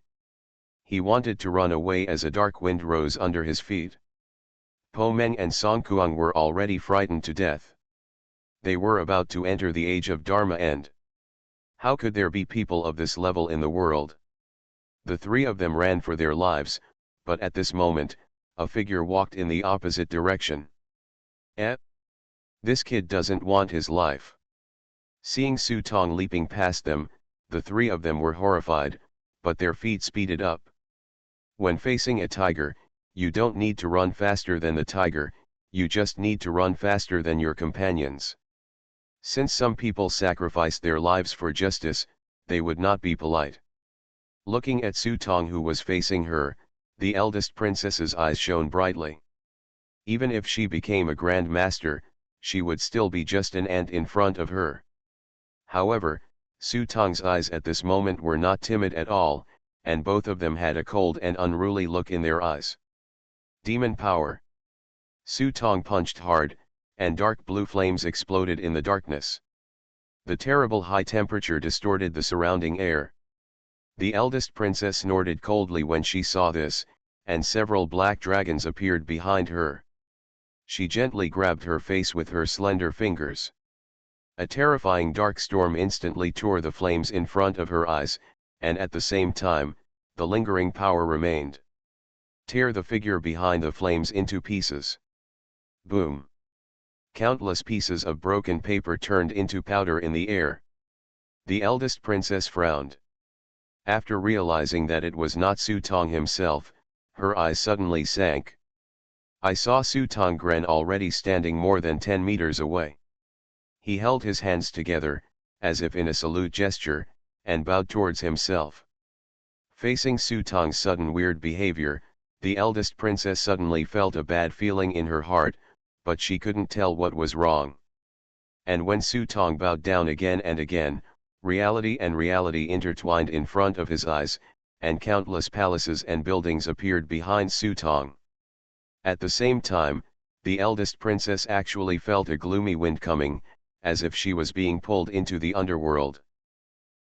He wanted to run away as a dark wind rose under his feet. Po Meng and Song Kuang were already frightened to death. They were about to enter the age of Dharma and how could there be people of this level in the world? The three of them ran for their lives, but at this moment, a figure walked in the opposite direction. This kid doesn't want his life. Seeing Su Tong leaping past them, the three of them were horrified, but their feet speeded up. When facing a tiger, You don't need to run faster than the tiger, you just need to run faster than your companions. Since some people sacrifice their lives for justice, they would not be polite. Looking at Su Tong, who was facing her, the eldest princess's eyes shone brightly. Even if she became a grand master, she would still be just an ant in front of her. However, Su Tong's eyes at this moment were not timid at all, and both of them had a cold and unruly look in their eyes. Demon power. Su Tong punched hard, and dark blue flames exploded in the darkness. The terrible high temperature distorted the surrounding air. The eldest princess snorted coldly when she saw this, and several black dragons appeared behind her. She gently grabbed her face with her slender fingers. A terrifying dark storm instantly tore the flames in front of her eyes, and at the same time, the lingering power remained. Tear the figure behind the flames into pieces. Boom! Countless pieces of broken paper turned into powder in the air. The eldest princess frowned. After realizing that it was not Su Tong himself, her eyes suddenly sank. I saw Su Tong Gren already standing more than 10 meters away. He held his hands together, as if in a salute gesture, and bowed towards himself. Facing Su Tong's sudden weird behavior, the eldest princess suddenly felt a bad feeling in her heart, but she couldn't tell what was wrong. And when Su Tong bowed down again and again, reality and reality intertwined in front of his eyes, and countless palaces and buildings appeared behind Su Tong. At the same time, the eldest princess actually felt a gloomy wind coming, as if she was being pulled into the underworld.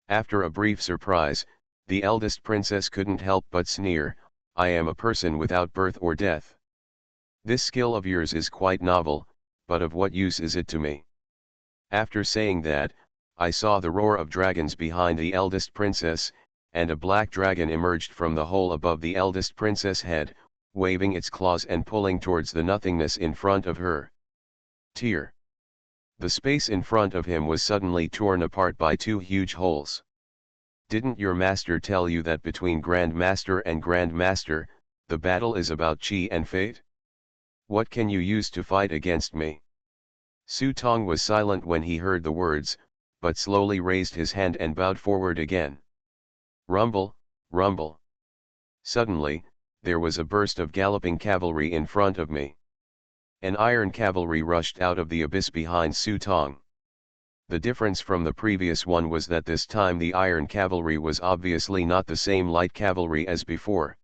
After a brief surprise, the eldest princess couldn't help but sneer, "I am a person without birth or death. This skill of yours is quite novel, but of what use is it to me?" After saying that, I saw the roar of dragons behind the eldest princess, and a black dragon emerged from the hole above the eldest princess' head, waving its claws and pulling towards the nothingness in front of her. Tear. The space in front of him was suddenly torn apart by two huge holes. "Didn't your master tell you that between Grand Master and Grand Master, the battle is about chi and fate? What can you use to fight against me?" Su Tong was silent when he heard the words, but slowly raised his hand and bowed forward again. Rumble, rumble. Suddenly, there was a burst of galloping cavalry in front of me. An iron cavalry rushed out of the abyss behind Su Tong. The difference from the previous one was that this time the iron cavalry was obviously not the same light cavalry as before.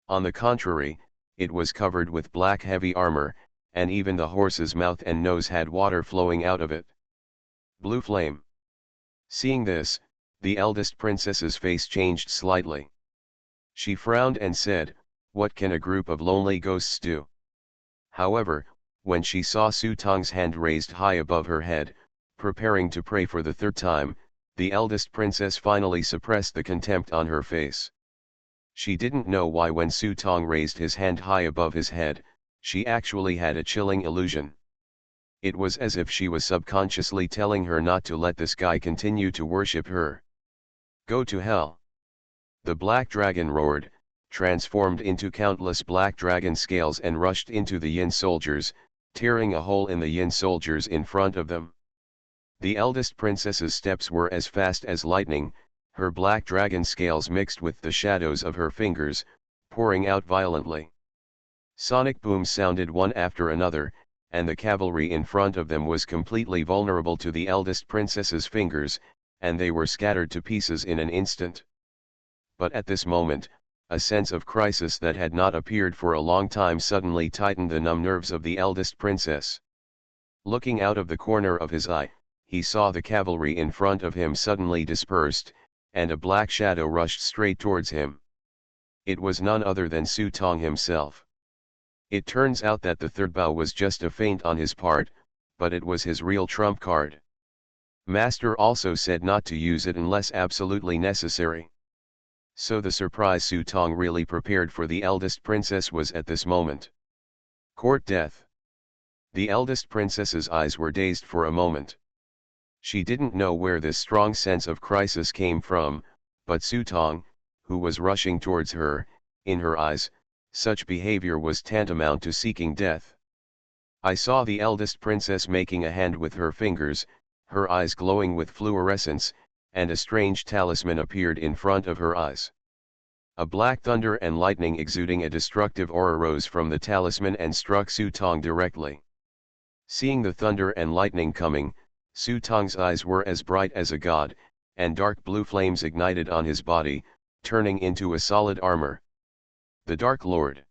On the contrary, it was covered with black heavy armor, and even the horse's mouth and nose had water flowing out of it. Blue flame. Seeing this, the eldest princess's face changed slightly. She frowned and said, "What can a group of lonely ghosts do?" However, when she saw Su Tong's hand raised high above her head, preparing to pray for the third time, the eldest princess finally suppressed the contempt on her face. She didn't know why when Su Tong raised his hand high above his head, she actually had a chilling illusion. It was as if she was subconsciously telling her not to let this guy continue to worship her. "Go to hell." The black dragon roared, transformed into countless black dragon scales and rushed into the Yin soldiers, tearing a hole in the Yin soldiers in front of them. The eldest princess's steps were as fast as lightning, her black dragon scales mixed with the shadows of her fingers, pouring out violently. Sonic booms sounded one after another, and the cavalry in front of them was completely vulnerable to the eldest princess's fingers, and they were scattered to pieces in an instant. But at this moment, a sense of crisis that had not appeared for a long time suddenly tightened the numb nerves of the eldest princess. Looking out of the corner of his eye, he saw the cavalry in front of him suddenly dispersed, and a black shadow rushed straight towards him. It was none other than Su Tong himself. It turns out that the third bow was just a feint on his part, but it was his real trump card. Master also said not to use it unless absolutely necessary. So the surprise Su Tong really prepared for the eldest princess was at this moment. Court death. The eldest princess's eyes were dazed for a moment. She didn't know where this strong sense of crisis came from, but Su Tong, who was rushing towards her, in her eyes, Such behavior was tantamount to seeking death. I saw the eldest princess making a hand with her fingers, her eyes glowing with fluorescence, and a strange talisman appeared in front of her eyes. A black thunder and lightning exuding a destructive aura rose from the talisman and struck Su Tong directly. Seeing the thunder and lightning coming, Su Tong's eyes were as bright as a god, and dark blue flames ignited on his body, turning into a solid armor. The Dark Lord.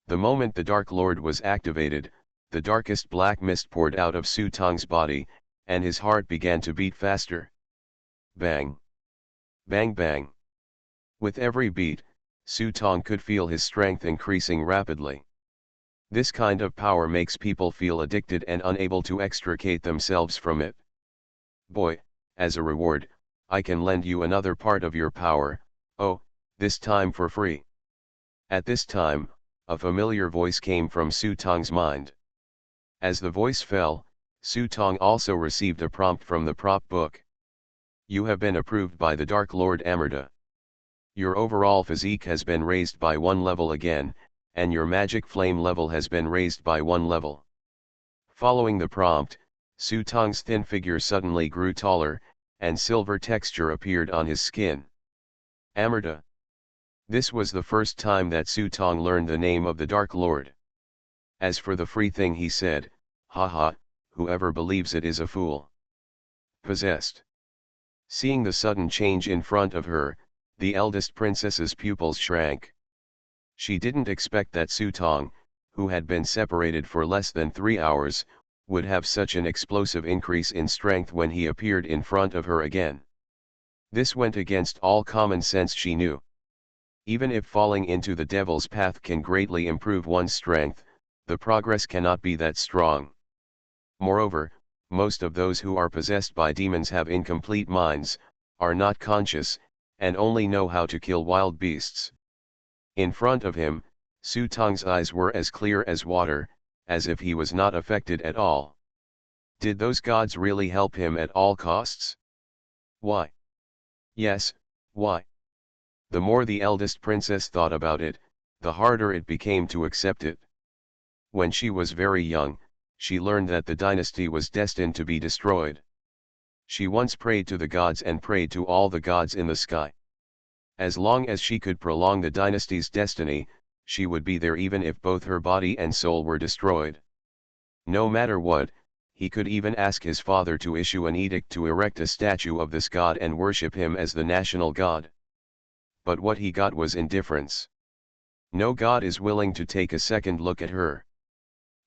The moment the Dark Lord was activated, the darkest black mist poured out of Su Tong's body, and his heart began to beat faster. Bang! Bang bang! With every beat, Su Tong could feel his strength increasing rapidly. This kind of power makes people feel addicted and unable to extricate themselves from it. Boy, as a reward, I can lend you another part of your power, oh, this time for free. At this time, a familiar voice came from Su Tong's mind. As the voice fell, Su Tong also received a prompt from the prop book. You have been approved by the Dark Lord Amarda. Your overall physique has been raised by 1 level again, and your magic flame level has been raised by 1 level. Following the prompt, Su Tong's thin figure suddenly grew taller, and silver texture appeared on his skin. Amarda. This was the first time that Su Tong learned the name of the Dark Lord. As for the free thing, he said, haha, whoever believes it is a fool. Possessed. Seeing the sudden change in front of her, the eldest princess's pupils shrank. She didn't expect that Su Tong, who had been separated for less than 3 hours, would have such an explosive increase in strength when he appeared in front of her again. This went against all common sense, she knew. Even if falling into the devil's path can greatly improve one's strength, the progress cannot be that strong. Moreover, most of those who are possessed by demons have incomplete minds, are not conscious, and only know how to kill wild beasts. In front of him, Su Tong's eyes were as clear as water, as if he was not affected at all. Did those gods really help him at all costs? Why? Yes, why? The more the eldest princess thought about it, the harder it became to accept it. When she was very young, she learned that the dynasty was destined to be destroyed. She once prayed to the gods and prayed to all the gods in the sky. As long as she could prolong the dynasty's destiny, she would be there even if both her body and soul were destroyed. No matter what, he could even ask his father to issue an edict to erect a statue of this god and worship him as the national god. But what he got was indifference. No god is willing to take a second look at her.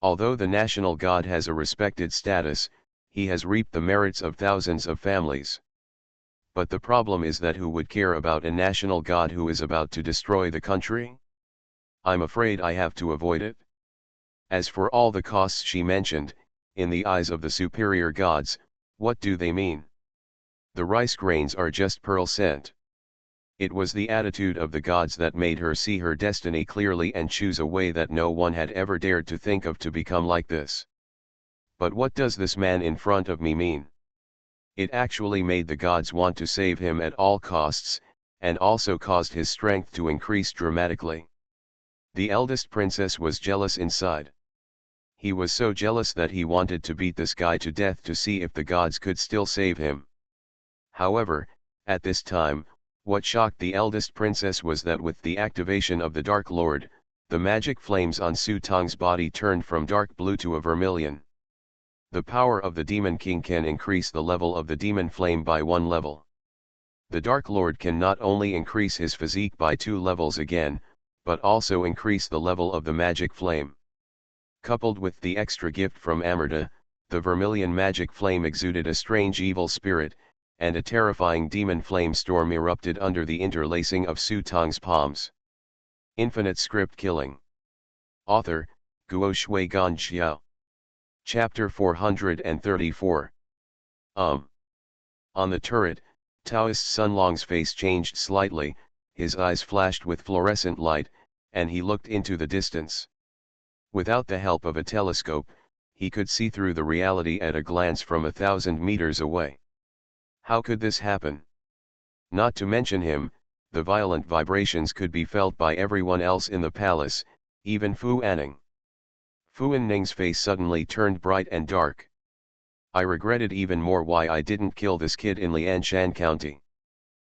Although the national god has a respected status, he has reaped the merits of thousands of families. But the problem is that who would care about a national god who is about to destroy the country? I'm afraid I have to avoid it. As for all the costs she mentioned, in the eyes of the superior gods, what do they mean? The rice grains are just pearl scent. It was the attitude of the gods that made her see her destiny clearly and choose a way that no one had ever dared to think of to become like this. But what does this man in front of me mean? It actually made the gods want to save him at all costs, and also caused his strength to increase dramatically. The eldest princess was jealous inside. He was so jealous that he wanted to beat this guy to death to see if the gods could still save him. However, at this time, what shocked the eldest princess was that with the activation of the Dark Lord, the magic flames on Su Tong's body turned from dark blue to a vermilion. The power of the Demon King can increase the level of the demon flame by 1 level. The Dark Lord can not only increase his physique by 2 levels again, but also increase the level of the magic flame. Coupled with the extra gift from Amarda, the vermilion magic flame exuded a strange evil spirit, and a terrifying demon flame storm erupted under the interlacing of Su Tong's palms. Infinite Script Killing. Author, Guo Shui Gan Xiao. Chapter 434. On the turret, Taoist Sun Long's face changed slightly, his eyes flashed with fluorescent light, and he looked into the distance. Without the help of a telescope, he could see through the reality at a glance from 1,000 meters away. How could this happen? Not to mention him, The violent vibrations could be felt by everyone else in the palace, even Fu Anning. Fu Anning's face suddenly turned bright and dark. I regretted even more why I didn't kill this kid in Lianshan County.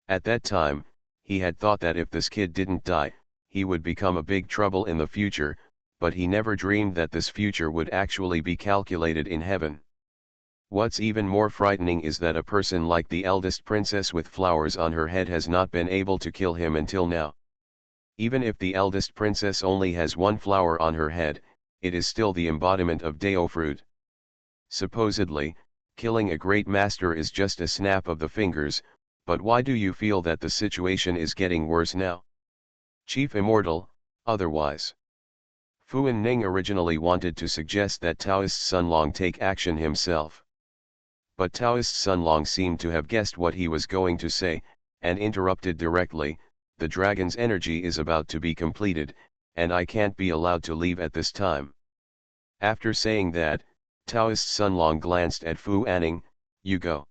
At that time, he had thought that if this kid didn't die, he would become a big trouble in the future, but he never dreamed that this future would actually be calculated in heaven. What's even more frightening is that a person like the eldest princess with flowers on her head has not been able to kill him until now. Even if the eldest princess only has one flower on her head, it is still the embodiment of Dao fruit. Supposedly, killing a great master is just a snap of the fingers, but why do you feel that the situation is getting worse now? Chief Immortal, otherwise. Fu Anning originally wanted to suggest that Taoist Sunlong take action himself. But Taoist Sunlong seemed to have guessed what he was going to say, and interrupted directly, "The dragon's energy is about to be completed, and I can't be allowed to leave at this time." After saying that, Taoist Sunlong glanced at Fu Anning, "You go."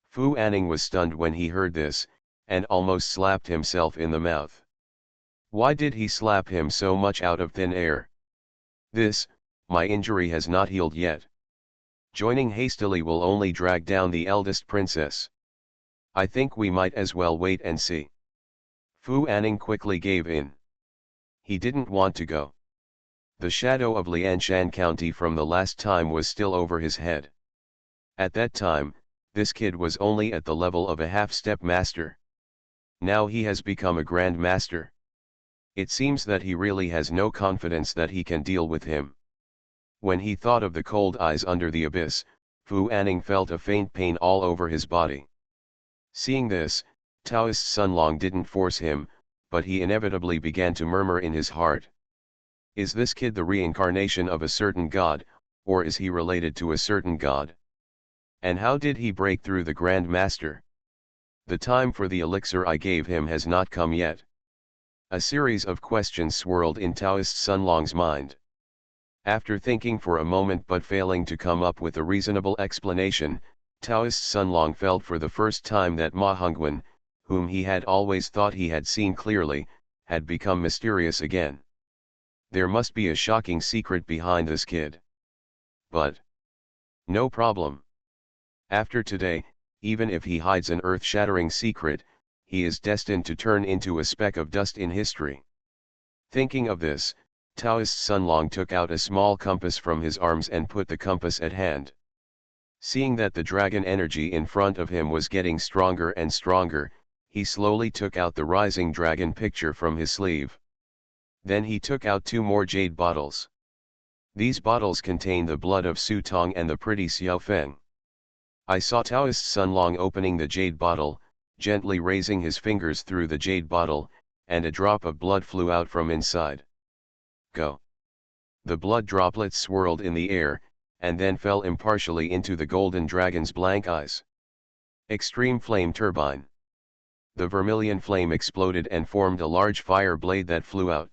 Fu Anning was stunned when he heard this, and almost slapped himself in the mouth. Why did he slap him so much out of thin air? My injury has not healed yet. Joining hastily will only drag down the eldest princess. I think we might as well wait and see. Fu Anning quickly gave in. He didn't want to go. The shadow of Lianshan County from the last time was still over his head. At that time, this kid was only at the level of a half-step master. Now he has become a grand master. It seems that he really has no confidence that he can deal with him. When he thought of the cold eyes under the abyss, Fu Anning felt a faint pain all over his body. Seeing this, Taoist Sunlong didn't force him, but he inevitably began to murmur in his heart. Is this kid the reincarnation of a certain god, or is he related to a certain god? And how did he break through the Grand Master? The time for the elixir I gave him has not come yet. A series of questions swirled in Taoist Sunlong's mind. After thinking for a moment but failing to come up with a reasonable explanation, Taoist Sunlong felt for the first time that Ma Hongwen, whom he had always thought he had seen clearly, had become mysterious again. There must be a shocking secret behind this kid. But no problem. After today, even if he hides an earth-shattering secret, he is destined to turn into a speck of dust in history. Thinking of this, Taoist Sunlong took out a small compass from his arms and put the compass at hand. Seeing that the dragon energy in front of him was getting stronger and stronger, he slowly took out the rising dragon picture from his sleeve. Then he took out 2 more jade bottles. These bottles contain the blood of Su Tong and the pretty Xiao Feng. I saw Taoist Sunlong opening the jade bottle, gently raising his fingers through the jade bottle, and a drop of blood flew out from inside. Go. The blood droplets swirled in the air, and then fell impartially into the golden dragon's blank eyes. Extreme flame turbine. The vermilion flame exploded and formed a large fire blade that flew out.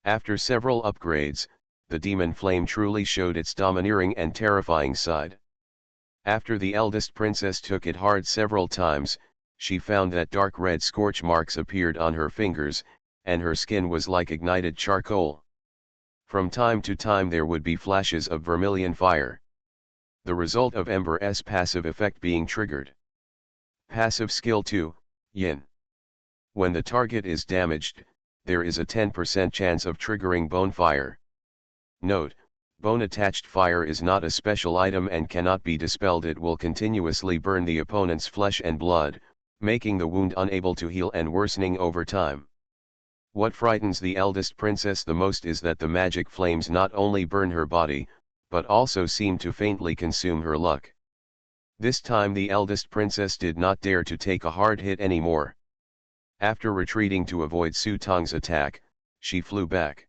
After several upgrades, the demon flame truly showed its domineering and terrifying side. After the eldest princess took it hard several times, she found that dark red scorch marks appeared on her fingers, and her skin was like ignited charcoal. From time to time there would be flashes of vermilion fire. The result of Ember's passive effect being triggered. Passive skill 2, Yin. When the target is damaged, there is a 10% chance of triggering bone fire. Note: bone-attached fire is not a special item and cannot be dispelled. It will continuously burn the opponent's flesh and blood, making the wound unable to heal and worsening over time. What frightens the eldest princess the most is that the magic flames not only burn her body, but also seem to faintly consume her luck. This time the eldest princess did not dare to take a hard hit anymore. After retreating to avoid Su Tong's attack, she flew back.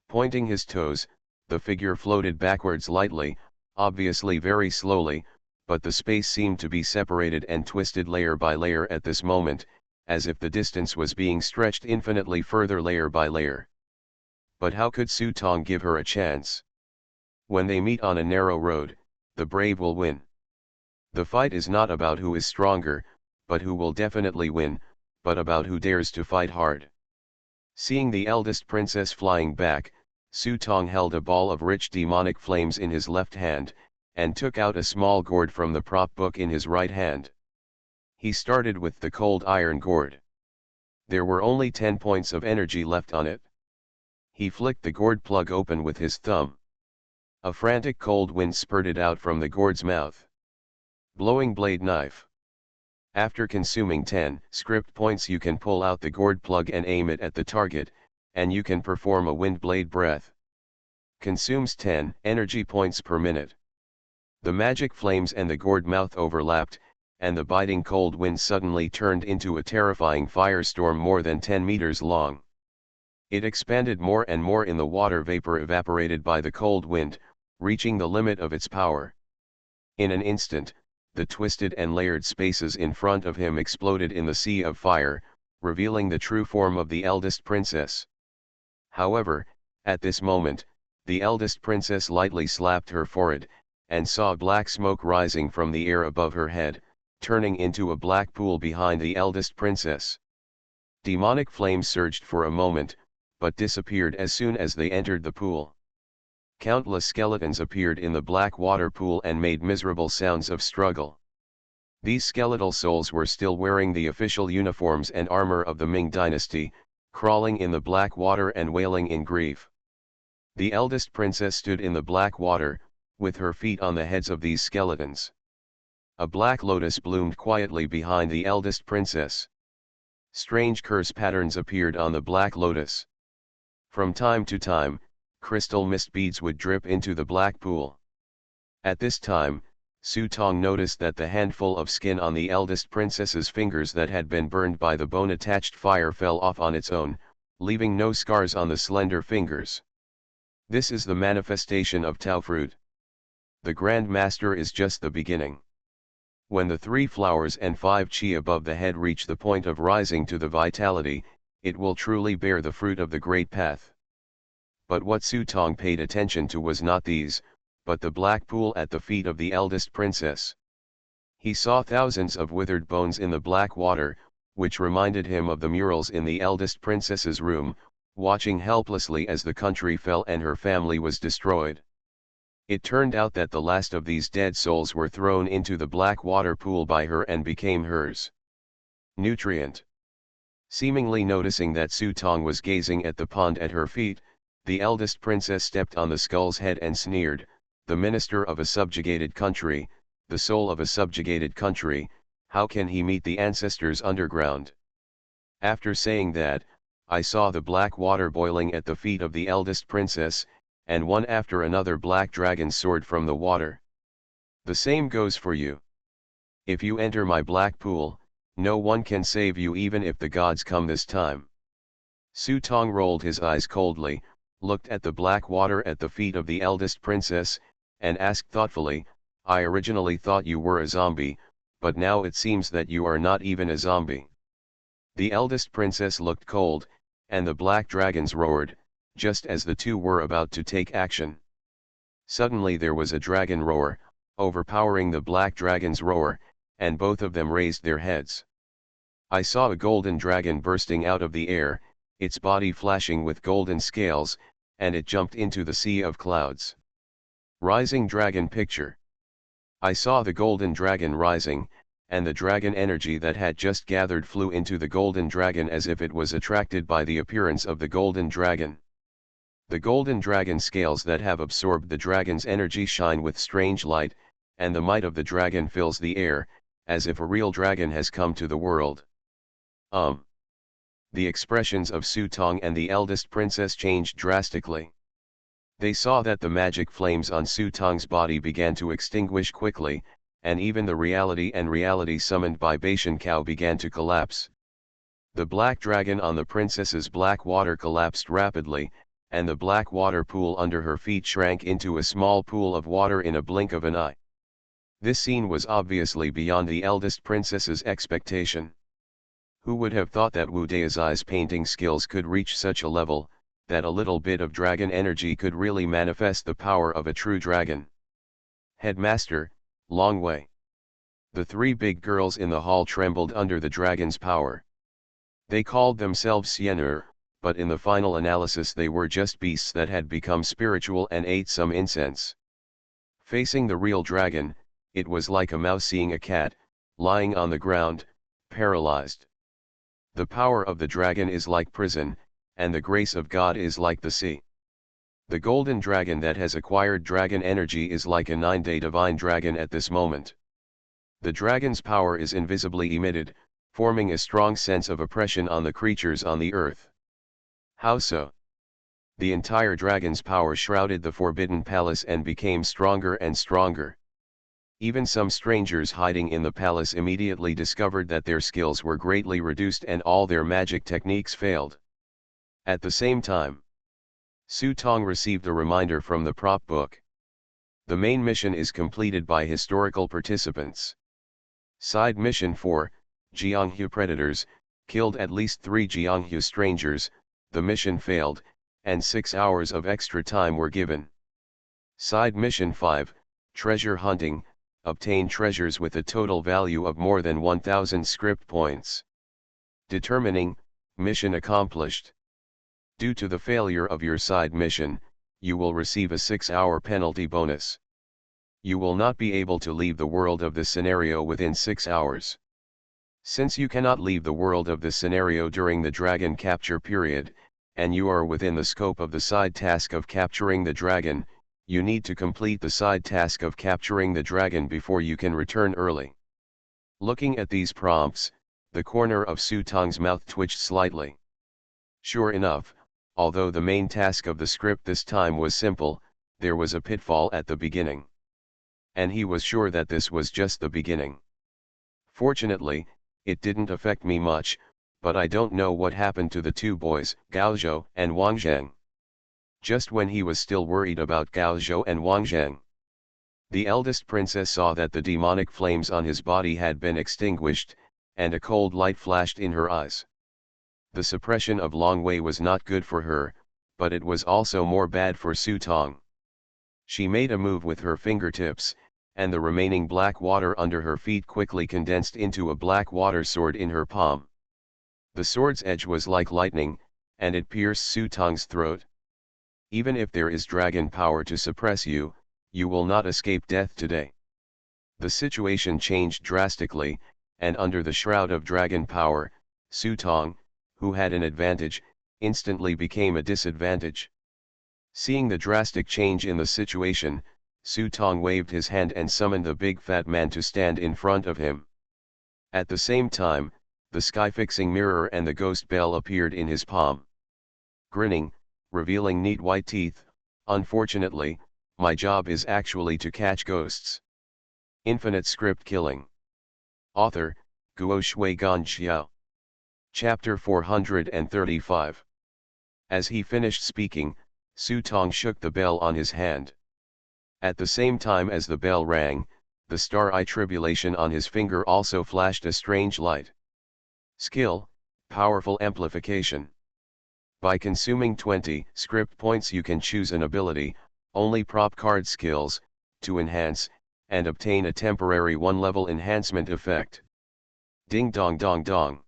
Pointing his toes, the figure floated backwards lightly, obviously very slowly, but the space seemed to be separated and twisted layer by layer at this moment, as if the distance was being stretched infinitely further layer by layer. But how could Su Tong give her a chance? When they meet on a narrow road, the brave will win. The fight is not about who is stronger, but who will definitely win, but about who dares to fight hard. Seeing the eldest princess flying back, Su Tong held a ball of rich demonic flames in his left hand, and took out a small gourd from the prop book in his right hand. He started with the cold iron gourd. There were only 10 points of energy left on it. He flicked the gourd plug open with his thumb. A frantic cold wind spurted out from the gourd's mouth. Blowing blade knife. After consuming 10 script points, you can pull out the gourd plug and aim it at the target, and you can perform a wind blade breath. Consumes 10 energy points per minute. The magic flames and the gourd mouth overlapped, and the biting cold wind suddenly turned into a terrifying firestorm more than 10 meters long. It expanded more and more in the water vapor evaporated by the cold wind, reaching the limit of its power. In an instant, the twisted and layered spaces in front of him exploded in the sea of fire, revealing the true form of the eldest princess. However, at this moment, the eldest princess lightly slapped her forehead, and saw black smoke rising from the air above her head, turning into a black pool behind the eldest princess. Demonic flames surged for a moment, but disappeared as soon as they entered the pool. Countless skeletons appeared in the black water pool and made miserable sounds of struggle. These skeletal souls were still wearing the official uniforms and armor of the Ming dynasty, crawling in the black water and wailing in grief. The eldest princess stood in the black water, with her feet on the heads of these skeletons. A black lotus bloomed quietly behind the eldest princess. Strange curse patterns appeared on the black lotus. From time to time, crystal mist beads would drip into the black pool. At this time, Su Tong noticed that the handful of skin on the eldest princess's fingers that had been burned by the bone-attached fire fell off on its own, leaving no scars on the slender fingers. This is the manifestation of Tao fruit. The Grand Master is just the beginning. When the 3 flowers and 5 chi above the head reach the point of rising to the vitality, it will truly bear the fruit of the great path. But what Su Tong paid attention to was not these, but the black pool at the feet of the eldest princess. He saw thousands of withered bones in the black water, which reminded him of the murals in the eldest princess's room, watching helplessly as the country fell and her family was destroyed. It turned out that the last of these dead souls were thrown into the black water pool by her and became hers. Nutrient. Seemingly noticing that Su Tong was gazing at the pond at her feet, the eldest princess stepped on the skull's head and sneered, "The minister of a subjugated country, the soul of a subjugated country, how can he meet the ancestors underground?" After saying that, I saw the black water boiling at the feet of the eldest princess, and one after another black dragons soared from the water. The same goes for you. If you enter my black pool, no one can save you even if the gods come this time. Su Tong rolled his eyes coldly, looked at the black water at the feet of the eldest princess, and asked thoughtfully, "I originally thought you were a zombie, but now it seems that you are not even a zombie." The eldest princess looked cold, and the black dragons roared, just as the two were about to take action. Suddenly there was a dragon roar, overpowering the black dragon's roar, and both of them raised their heads. I saw a golden dragon bursting out of the air, its body flashing with golden scales, and it jumped into the sea of clouds. Rising dragon picture. I saw the golden dragon rising, and the dragon energy that had just gathered flew into the golden dragon as if it was attracted by the appearance of the golden dragon. The golden dragon scales that have absorbed the dragon's energy shine with strange light, and the might of the dragon fills the air, as if a real dragon has come to the world. The expressions of Su Tong and the eldest princess changed drastically. They saw that the magic flames on Su Tong's body began to extinguish quickly, and even the reality summoned by Bashan Cow began to collapse. The black dragon on the princess's black water collapsed rapidly, and the black water pool under her feet shrank into a small pool of water in a blink of an eye. This scene was obviously beyond the eldest princess's expectation. Who would have thought that Wu Daizai's painting skills could reach such a level, that a little bit of dragon energy could really manifest the power of a true dragon? Headmaster, long way. The three big girls in the hall trembled under the dragon's power. They called themselves Sienur, but in the final analysis they were just beasts that had become spiritual and ate some incense. Facing the real dragon, it was like a mouse seeing a cat, lying on the ground, paralyzed. The power of the dragon is like prison, and the grace of God is like the sea. The golden dragon that has acquired dragon energy is like a 9-day divine dragon at this moment. The dragon's power is invisibly emitted, forming a strong sense of oppression on the creatures on the earth. How so? The entire dragon's power shrouded the forbidden palace and became stronger and stronger. Even some strangers hiding in the palace immediately discovered that their skills were greatly reduced and all their magic techniques failed. At the same time, Su Tong received a reminder from the prop book. The main mission is completed by historical participants. Side mission 4, Jianghu Predators, killed at least 3 Jianghu strangers, the mission failed, and 6 hours of extra time were given. Side mission 5, Treasure Hunting, obtain treasures with a total value of more than 1000 script points. Determining, mission accomplished. Due to the failure of your side mission, you will receive a 6-hour penalty bonus. You will not be able to leave the world of the scenario within 6 hours. Since you cannot leave the world of the scenario during the dragon capture period, and you are within the scope of the side task of capturing the dragon, you need to complete the side task of capturing the dragon before you can return early. Looking at these prompts, the corner of Su Tong's mouth twitched slightly. Sure enough, although the main task of the script this time was simple, there was a pitfall at the beginning. And he was sure that this was just the beginning. Fortunately, it didn't affect me much, but I don't know what happened to the two boys, Gao Zhou and Wang Zheng. Just when he was still worried about Gao Zhou and Wang Zheng, the eldest princess saw that the demonic flames on his body had been extinguished, and a cold light flashed in her eyes. The suppression of Long Wei was not good for her, but it was also more bad for Su Tong. She made a move with her fingertips, and the remaining black water under her feet quickly condensed into a black water sword in her palm. The sword's edge was like lightning, and it pierced Su Tong's throat. Even if there is dragon power to suppress you, you will not escape death today. The situation changed drastically, and under the shroud of dragon power, Su Tong, who had an advantage, instantly became a disadvantage. Seeing the drastic change in the situation, Su Tong waved his hand and summoned the big fat man to stand in front of him. At the same time, the sky-fixing mirror and the ghost bell appeared in his palm. Grinning, revealing neat white teeth, unfortunately, my job is actually to catch ghosts. Infinite script killing. Author, Guo Shui Gan Xiao. Chapter 435. As he finished speaking, Su Tong shook the bell on his hand. At the same time as the bell rang, the star-eye tribulation on his finger also flashed a strange light. Skill, powerful amplification. By consuming 20 script points you can choose an ability, only prop card skills, to enhance, and obtain a temporary 1-level enhancement effect. Ding dong dong dong.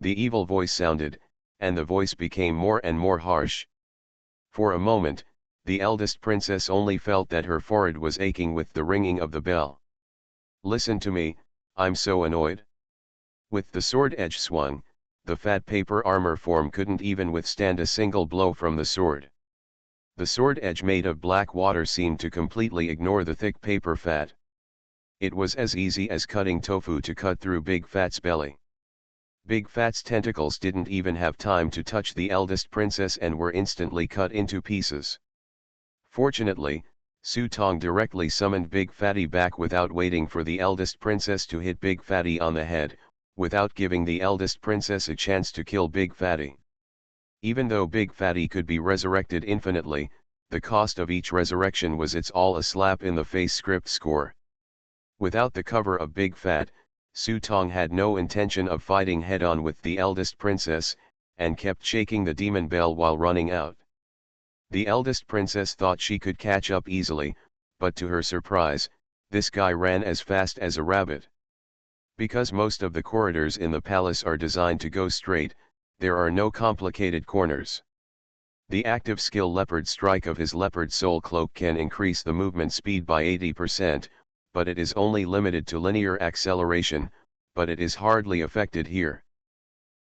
The evil voice sounded, and the voice became more and more harsh. For a moment, the eldest princess only felt that her forehead was aching with the ringing of the bell. Listen to me, I'm so annoyed. With the sword edge swung, the fat paper armor form couldn't even withstand a single blow from the sword. The sword edge made of black water seemed to completely ignore the thick paper fat. It was as easy as cutting tofu to cut through Big Fat's belly. Big Fat's tentacles didn't even have time to touch the eldest princess and were instantly cut into pieces. Fortunately, Su Tong directly summoned Big Fatty back without waiting for the eldest princess to hit Big Fatty on the head, without giving the eldest princess a chance to kill Big Fatty. Even though Big Fatty could be resurrected infinitely, the cost of each resurrection was its all a slap in the face script score. Without the cover of Big Fat, Su Tong had no intention of fighting head-on with the eldest princess, and kept shaking the demon bell while running out. The eldest princess thought she could catch up easily, but to her surprise, This guy ran as fast as a rabbit. Because most of the corridors in the palace are designed to go straight, there are no complicated corners. The active skill Leopard Strike of his Leopard Soul Cloak can increase the movement speed by 80%, but it is only limited to linear acceleration, but it is hardly affected here.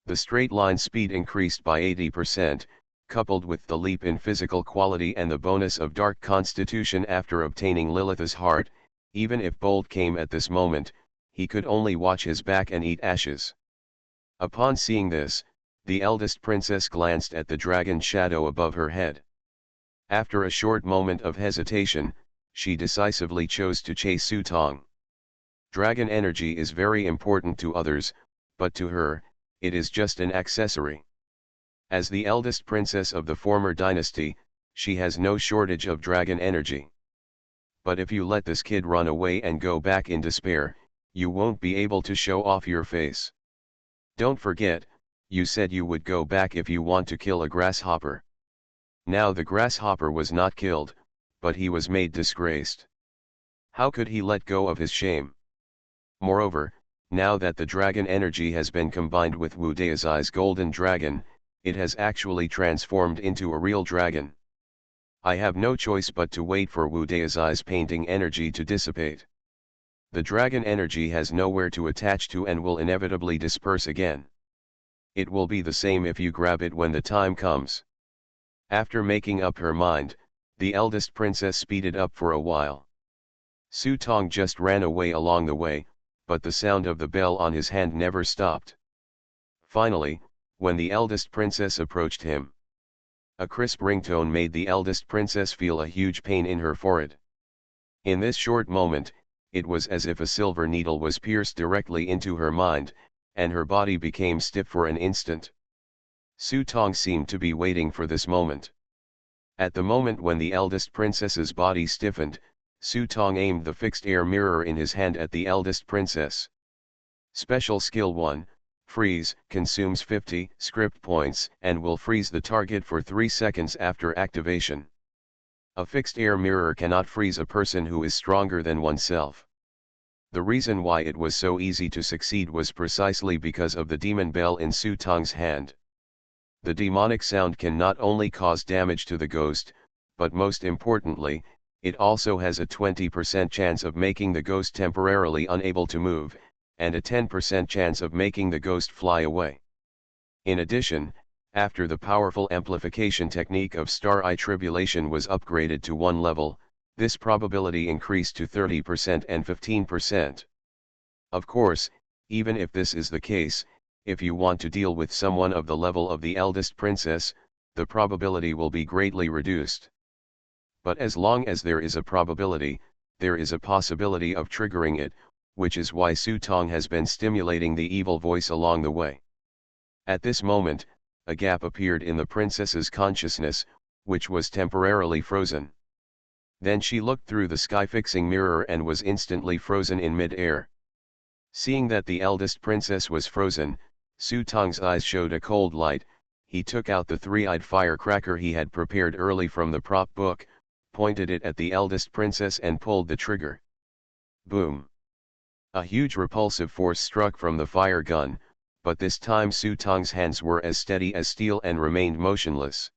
The straight line speed increased by 80%, coupled with the leap in physical quality and the bonus of Dark Constitution after obtaining Lilith's heart. Even if Bolt came at this moment, he could only watch his back and eat ashes. Upon seeing this, the eldest princess glanced at the dragon shadow above her head. After a short moment of hesitation, she decisively chose to chase Su Tong. Dragon energy is very important to others, but to her, it is just an accessory. As the eldest princess of the former dynasty, she has no shortage of dragon energy. But if you let this kid run away and go back in despair, you won't be able to show off your face. Don't forget, you said you would go back if you want to kill a grasshopper. Now the grasshopper was not killed, but he was made disgraced. How could he let go of his shame? Moreover, now that the dragon energy has been combined with Wu Deizai's golden dragon, it has actually transformed into a real dragon. I have no choice but to wait for Wu Deizai's painting energy to dissipate. The dragon energy has nowhere to attach to and will inevitably disperse again. It will be the same if you grab it when the time comes. After making up her mind, the eldest princess speeded up for a while. Su Tong just ran away along the way, but the sound of the bell on his hand never stopped. Finally, when the eldest princess approached him, a crisp ringtone made the eldest princess feel a huge pain in her forehead. In this short moment, it was as if a silver needle was pierced directly into her mind, and her body became stiff for an instant. Su Tong seemed to be waiting for this moment. At the moment when the eldest princess's body stiffened, Su Tong aimed the fixed air mirror in his hand at the eldest princess. Special Skill 1, Freeze, consumes 50 script points and will freeze the target for 3 seconds after activation. A fixed air mirror cannot freeze a person who is stronger than oneself. The reason why it was so easy to succeed was precisely because of the demon bell in Su Tong's hand. The demonic sound can not only cause damage to the ghost, but most importantly, it also has a 20% chance of making the ghost temporarily unable to move, and a 10% chance of making the ghost fly away. In addition, after the powerful amplification technique of Star Eye Tribulation was upgraded to one level, this probability increased to 30% and 15%. Of course, even if this is the case, if you want to deal with someone of the level of the eldest princess, the probability will be greatly reduced. But as long as there is a probability, there is a possibility of triggering it, which is why Su Tong has been stimulating the evil voice along the way. At this moment, a gap appeared in the princess's consciousness, which was temporarily frozen. Then she looked through the sky-fixing mirror and was instantly frozen in mid-air. Seeing that the eldest princess was frozen, Su Tong's eyes showed a cold light. He took out the three-eyed firecracker he had prepared early from the prop book, pointed it at the eldest princess and pulled the trigger. Boom! A huge repulsive force struck from the fire gun, but this time Su Tong's hands were as steady as steel and remained motionless.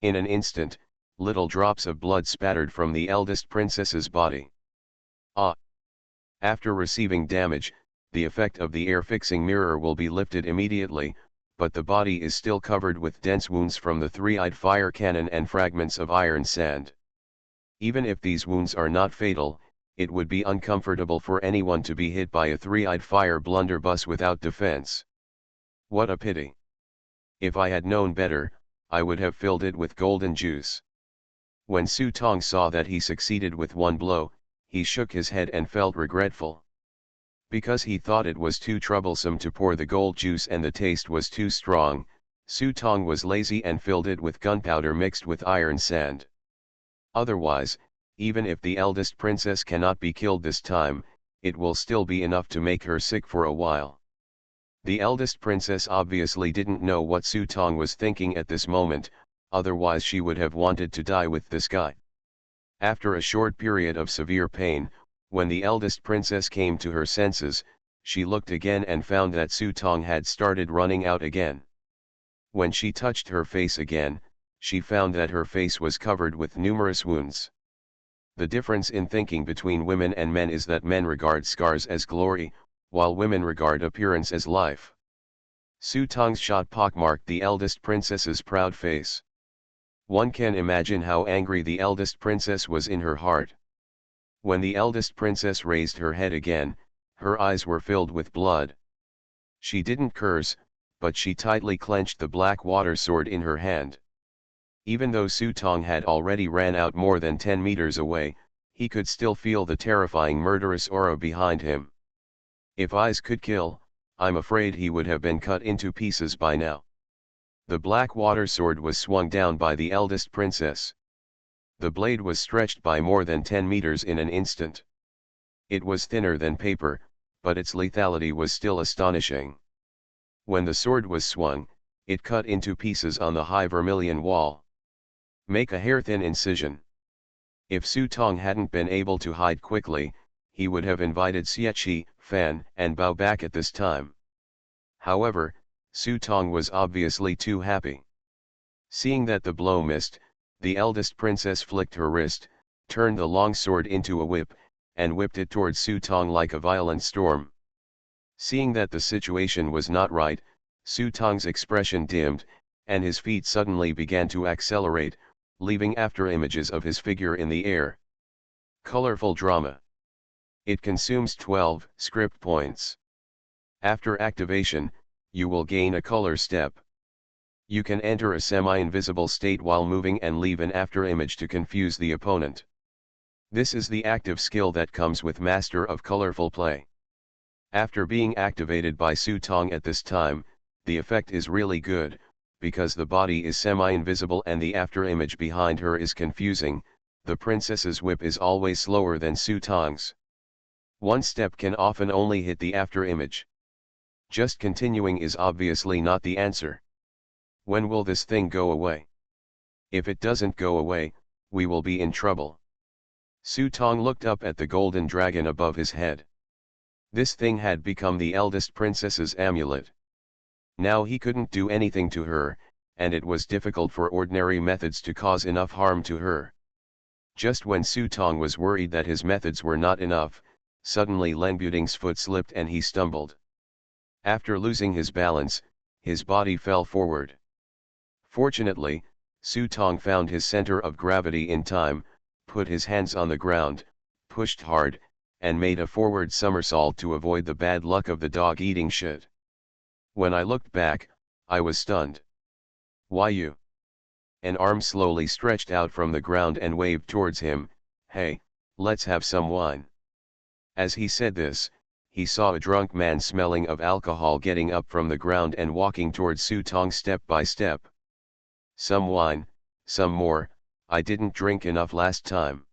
In an instant, little drops of blood spattered from the eldest princess's body. Ah! After receiving damage, the effect of the air-fixing mirror will be lifted immediately, but the body is still covered with dense wounds from the three-eyed fire cannon and fragments of iron sand. Even if these wounds are not fatal, it would be uncomfortable for anyone to be hit by a three-eyed fire blunderbuss without defense. What a pity! If I had known better, I would have filled it with golden juice. When Su Tong saw that he succeeded with one blow, he shook his head and felt regretful. Because he thought it was too troublesome to pour the gold juice and the taste was too strong, Su Tong was lazy and filled it with gunpowder mixed with iron sand. Otherwise, even if the eldest princess cannot be killed this time, it will still be enough to make her sick for a while. The eldest princess obviously didn't know what Su Tong was thinking at this moment, otherwise she would have wanted to die with this guy. After a short period of severe pain, When the eldest princess came to her senses, she looked again and found that Su Tong had started running out again. When she touched her face again, she found that her face was covered with numerous wounds. The difference in thinking between women and men is that men regard scars as glory, while women regard appearance as life. Su Tong's shot pockmarked the eldest princess's proud face. One can imagine how angry the eldest princess was in her heart. When the eldest princess raised her head again, her eyes were filled with blood. She didn't curse, but she tightly clenched the black water sword in her hand. Even though Su Tong had already ran out more than 10 meters away, he could still feel the terrifying murderous aura behind him. If eyes could kill, I'm afraid he would have been cut into pieces by now. The black water sword was swung down by the eldest princess. The blade was stretched by more than 10 meters in an instant. It was thinner than paper, but its lethality was still astonishing. When the sword was swung, it cut into pieces on the high vermilion wall. Make a hair-thin incision. If Su Tong hadn't been able to hide quickly, he would have invited Xie, Fan, and Bao back at this time. However, Su Tong was obviously too happy. Seeing that the blow missed, the eldest princess flicked her wrist, turned the long sword into a whip, and whipped it towards Su Tong like a violent storm. Seeing that the situation was not right, Su Tong's expression dimmed, and his feet suddenly began to accelerate, leaving after images of his figure in the air. Colorful drama. It consumes 12 script points. After activation, you will gain a color step. You can enter a semi-invisible state while moving and leave an afterimage to confuse the opponent. This is the active skill that comes with Master of Colorful Play. After being activated by Su Tong at this time, the effect is really good, because the body is semi-invisible and the afterimage behind her is confusing. The princess's whip is always slower than Su Tong's. One step can often only hit the afterimage. Just continuing is obviously not the answer. When will this thing go away? If it doesn't go away, we will be in trouble. Su Tong looked up at the golden dragon above his head. This thing had become the eldest princess's amulet. Now he couldn't do anything to her, and it was difficult for ordinary methods to cause enough harm to her. Just when Su Tong was worried that his methods were not enough, suddenly Len Buting's foot slipped and he stumbled. After losing his balance, his body fell forward. Fortunately, Su Tong found his center of gravity in time, put his hands on the ground, pushed hard, and made a forward somersault to avoid the bad luck of the dog eating shit. When I looked back, I was stunned. Why you? An arm slowly stretched out from the ground and waved towards him. Hey, let's have some wine. As he said this, he saw a drunk man smelling of alcohol getting up from the ground and walking towards Su Tong step by step. Some wine, some more, I didn't drink enough last time.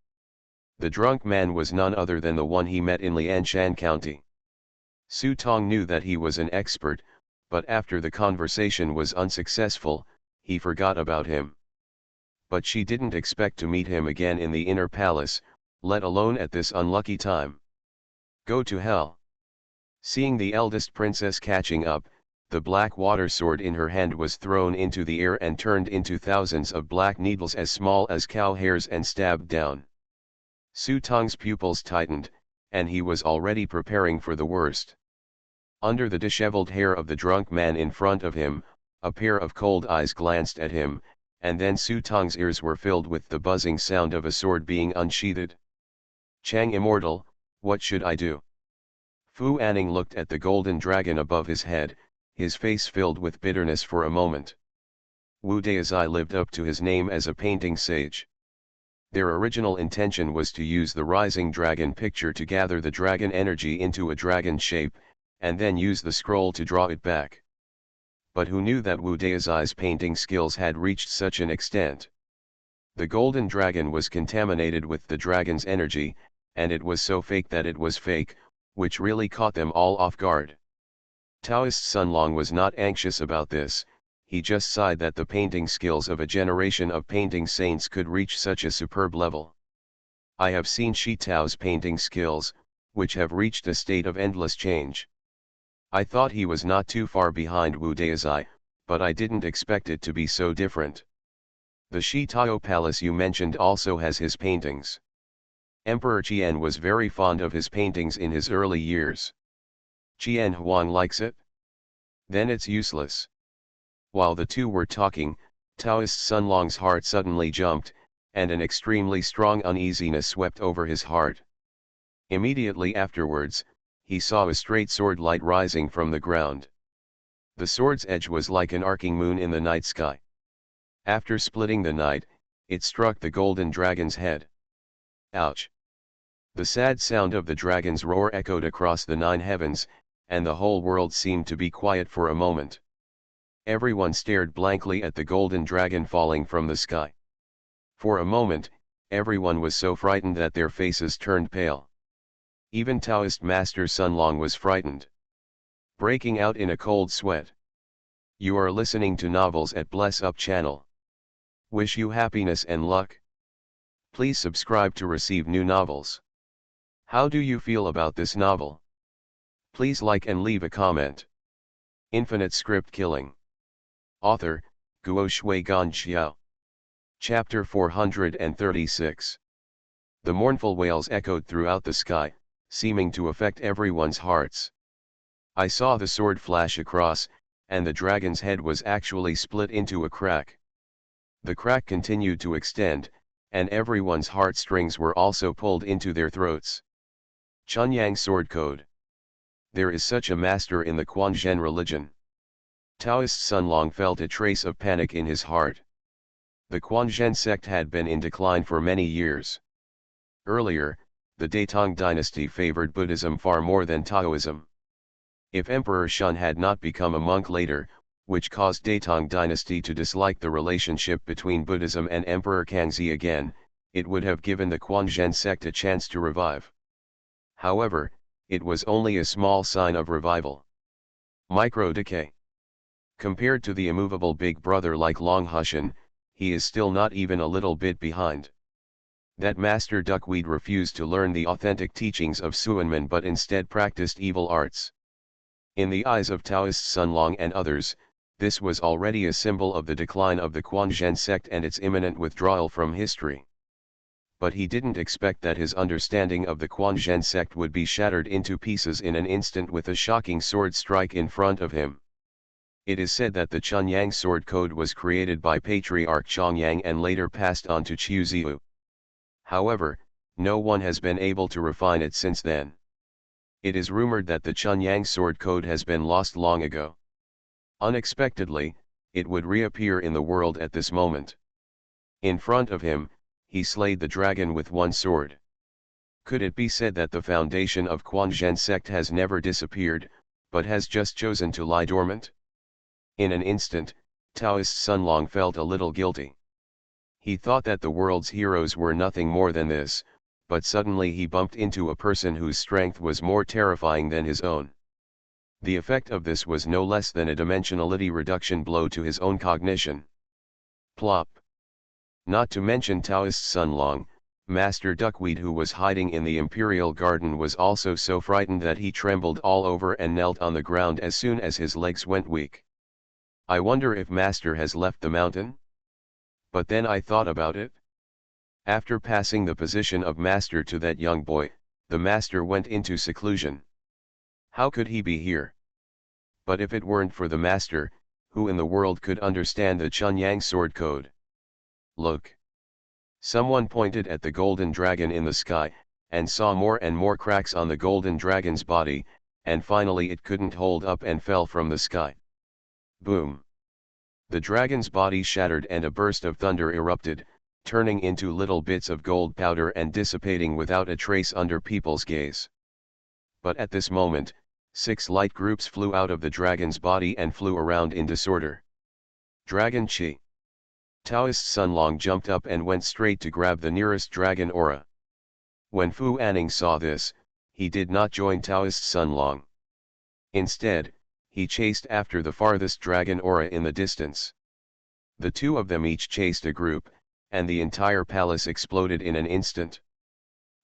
The drunk man was none other than the one he met in Lianshan County. Su Tong knew that he was an expert, but after the conversation was unsuccessful, he forgot about him. But she didn't expect to meet him again in the inner palace, let alone at this unlucky time. Go to hell. Seeing the eldest princess catching up, the black water sword in her hand was thrown into the air and turned into thousands of black needles as small as cow hairs and stabbed down. Su Tong's pupils tightened, and he was already preparing for the worst. Under the disheveled hair of the drunk man in front of him, a pair of cold eyes glanced at him, and then Su Tong's ears were filled with the buzzing sound of a sword being unsheathed. Chang Immortal, what should I do? Fu Anning looked at the golden dragon above his head, his face filled with bitterness for a moment. Wu Deizai lived up to his name as a painting sage. Their original intention was to use the rising dragon picture to gather the dragon energy into a dragon shape, and then use the scroll to draw it back. But who knew that Wu Deizai's painting skills had reached such an extent? The golden dragon was contaminated with the dragon's energy, and it was so fake that it was fake, which really caught them all off guard. Taoist Sun Long was not anxious about this, he just sighed that the painting skills of a generation of painting saints could reach such a superb level. I have seen Shi Tao's painting skills, which have reached a state of endless change. I thought he was not too far behind Wu Daizai, but I didn't expect it to be so different. The Shi Tao Palace you mentioned also has his paintings. Emperor Qian was very fond of his paintings in his early years. Qian Huang likes it? Then it's useless. While the two were talking, Taoist Sun Long's heart suddenly jumped, and an extremely strong uneasiness swept over his heart. Immediately afterwards, he saw a straight sword light rising from the ground. The sword's edge was like an arcing moon in the night sky. After splitting the night, it struck the golden dragon's head. Ouch! The sad sound of the dragon's roar echoed across the 9 heavens, and the whole world seemed to be quiet for a moment. Everyone stared blankly at the golden dragon falling from the sky. For a moment, everyone was so frightened that their faces turned pale. Even Taoist Master Sun Long was frightened, breaking out in a cold sweat. You are listening to Novels at Bless Up channel. Wish you happiness and luck. Please subscribe to receive new novels. How do you feel about this novel? Please like and leave a comment. Infinite Script Killing. Author, Guo Shui Gan Xiao. Chapter 436. The mournful wails echoed throughout the sky, seeming to affect everyone's hearts. I saw the sword flash across, and the dragon's head was actually split into a crack. The crack continued to extend, and everyone's heartstrings were also pulled into their throats. Chunyang Sword Code. There is such a master in the Quanzhen religion. Taoist Sun Long felt a trace of panic in his heart. The Quanzhen sect had been in decline for many years. Earlier, the Daitong dynasty favored Buddhism far more than Taoism. If Emperor Shun had not become a monk later, which caused Daitong dynasty to dislike the relationship between Buddhism and Emperor Kangxi again, it would have given the Quanzhen sect a chance to revive. However, it was only a small sign of revival. Micro-decay. Compared to the immovable big brother like Long Hushan, he is still not even a little bit behind. That Master Duckweed refused to learn the authentic teachings of Suanmen but instead practiced evil arts. In the eyes of Taoist Sun Long and others, this was already a symbol of the decline of the Quanzhen sect and its imminent withdrawal from history. But he didn't expect that his understanding of the Quanzhen sect would be shattered into pieces in an instant with a shocking sword strike in front of him. It is said that the Chunyang sword code was created by Patriarch Chongyang and later passed on to Qiu Ziyu. However, no one has been able to refine it since then. It is rumored that the Chunyang sword code has been lost long ago. Unexpectedly, it would reappear in the world at this moment. In front of him, he slayed the dragon with one sword. Could it be said that the foundation of Quanzhen sect has never disappeared, but has just chosen to lie dormant? In an instant, Taoist Sun Long felt a little guilty. He thought that the world's heroes were nothing more than this, but suddenly he bumped into a person whose strength was more terrifying than his own. The effect of this was no less than a dimensionality reduction blow to his own cognition. Plop. Not to mention Taoist Sun Long, Master Duckweed who was hiding in the Imperial Garden was also so frightened that he trembled all over and knelt on the ground as soon as his legs went weak. I wonder if Master has left the mountain? But then I thought about it. After passing the position of Master to that young boy, the Master went into seclusion. How could he be here? But if it weren't for the Master, who in the world could understand the Chunyang sword code? Look. Someone pointed at the golden dragon in the sky, and saw more and more cracks on the golden dragon's body, and finally it couldn't hold up and fell from the sky. Boom! The dragon's body shattered and a burst of thunder erupted, turning into little bits of gold powder and dissipating without a trace under people's gaze. But at this moment, 6 light groups flew out of the dragon's body and flew around in disorder. Dragon Chi. Taoist Sun Long jumped up and went straight to grab the nearest dragon aura. When Fu Anning saw this, he did not join Taoist Sun Long. Instead, he chased after the farthest dragon aura in the distance. The two of them each chased a group, and the entire palace exploded in an instant.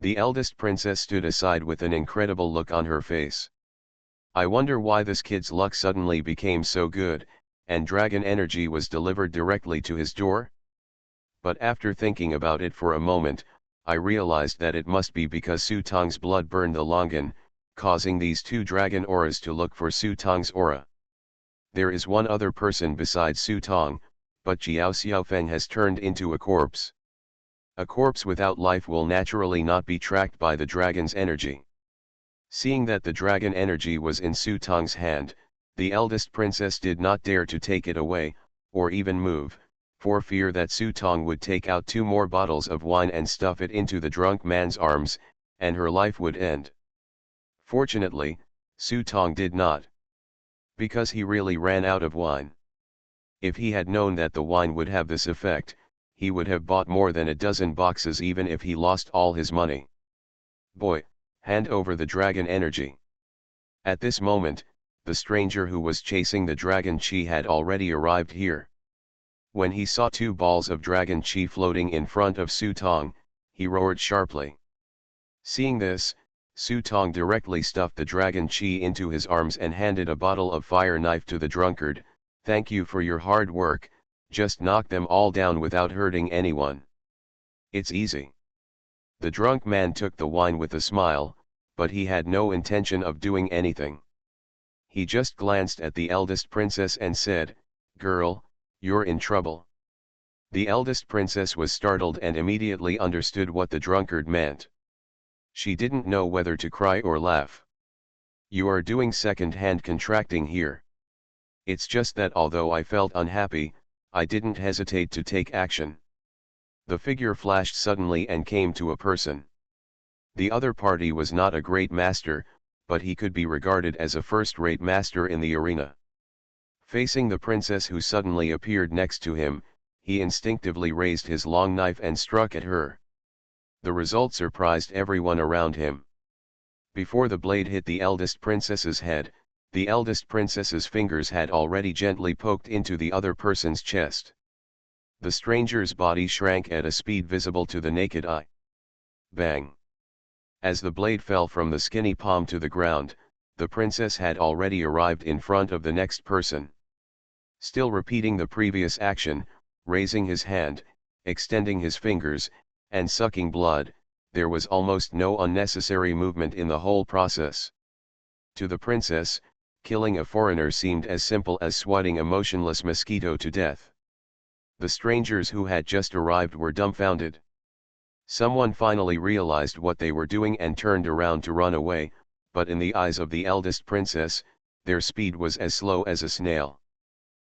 The eldest princess stood aside with an incredible look on her face. I wonder why this kid's luck suddenly became so good, and dragon energy was delivered directly to his door? But after thinking about it for a moment, I realized that it must be because Su Tong's blood burned the Longan, causing these two dragon auras to look for Su Tong's aura. There is one other person besides Su Tong, but Jiao Xiaofeng has turned into a corpse. A corpse without life will naturally not be tracked by the dragon's energy. Seeing that the dragon energy was in Su Tong's hand, the eldest princess did not dare to take it away, or even move, for fear that Su Tong would take out 2 more bottles of wine and stuff it into the drunk man's arms, and her life would end. Fortunately, Su Tong did not. Because he really ran out of wine. If he had known that the wine would have this effect, he would have bought more than a dozen boxes even if he lost all his money. Boy, hand over the dragon energy. At this moment, the stranger who was chasing the dragon chi had already arrived here. When he saw 2 balls of dragon chi floating in front of Su Tong, he roared sharply. Seeing this, Su Tong directly stuffed the dragon chi into his arms and handed a bottle of fire knife to the drunkard. "Thank you for your hard work, just knock them all down without hurting anyone. It's easy." The drunk man took the wine with a smile, but he had no intention of doing anything. He just glanced at the eldest princess and said, "Girl, you're in trouble." The eldest princess was startled and immediately understood what the drunkard meant. She didn't know whether to cry or laugh. "You are doing second-hand contracting here. It's just that although I felt unhappy, I didn't hesitate to take action." The figure flashed suddenly and came to a person. The other party was not a great master, but he could be regarded as a first-rate master in the arena. Facing the princess who suddenly appeared next to him, he instinctively raised his long knife and struck at her. The result surprised everyone around him. Before the blade hit the eldest princess's head, the eldest princess's fingers had already gently poked into the other person's chest. The stranger's body shrank at a speed visible to the naked eye. Bang! As the blade fell from the skinny palm to the ground, the princess had already arrived in front of the next person. Still repeating the previous action, raising his hand, extending his fingers, and sucking blood, there was almost no unnecessary movement in the whole process. To the princess, killing a foreigner seemed as simple as swatting a motionless mosquito to death. The strangers who had just arrived were dumbfounded. Someone finally realized what they were doing and turned around to run away, but in the eyes of the eldest princess, their speed was as slow as a snail.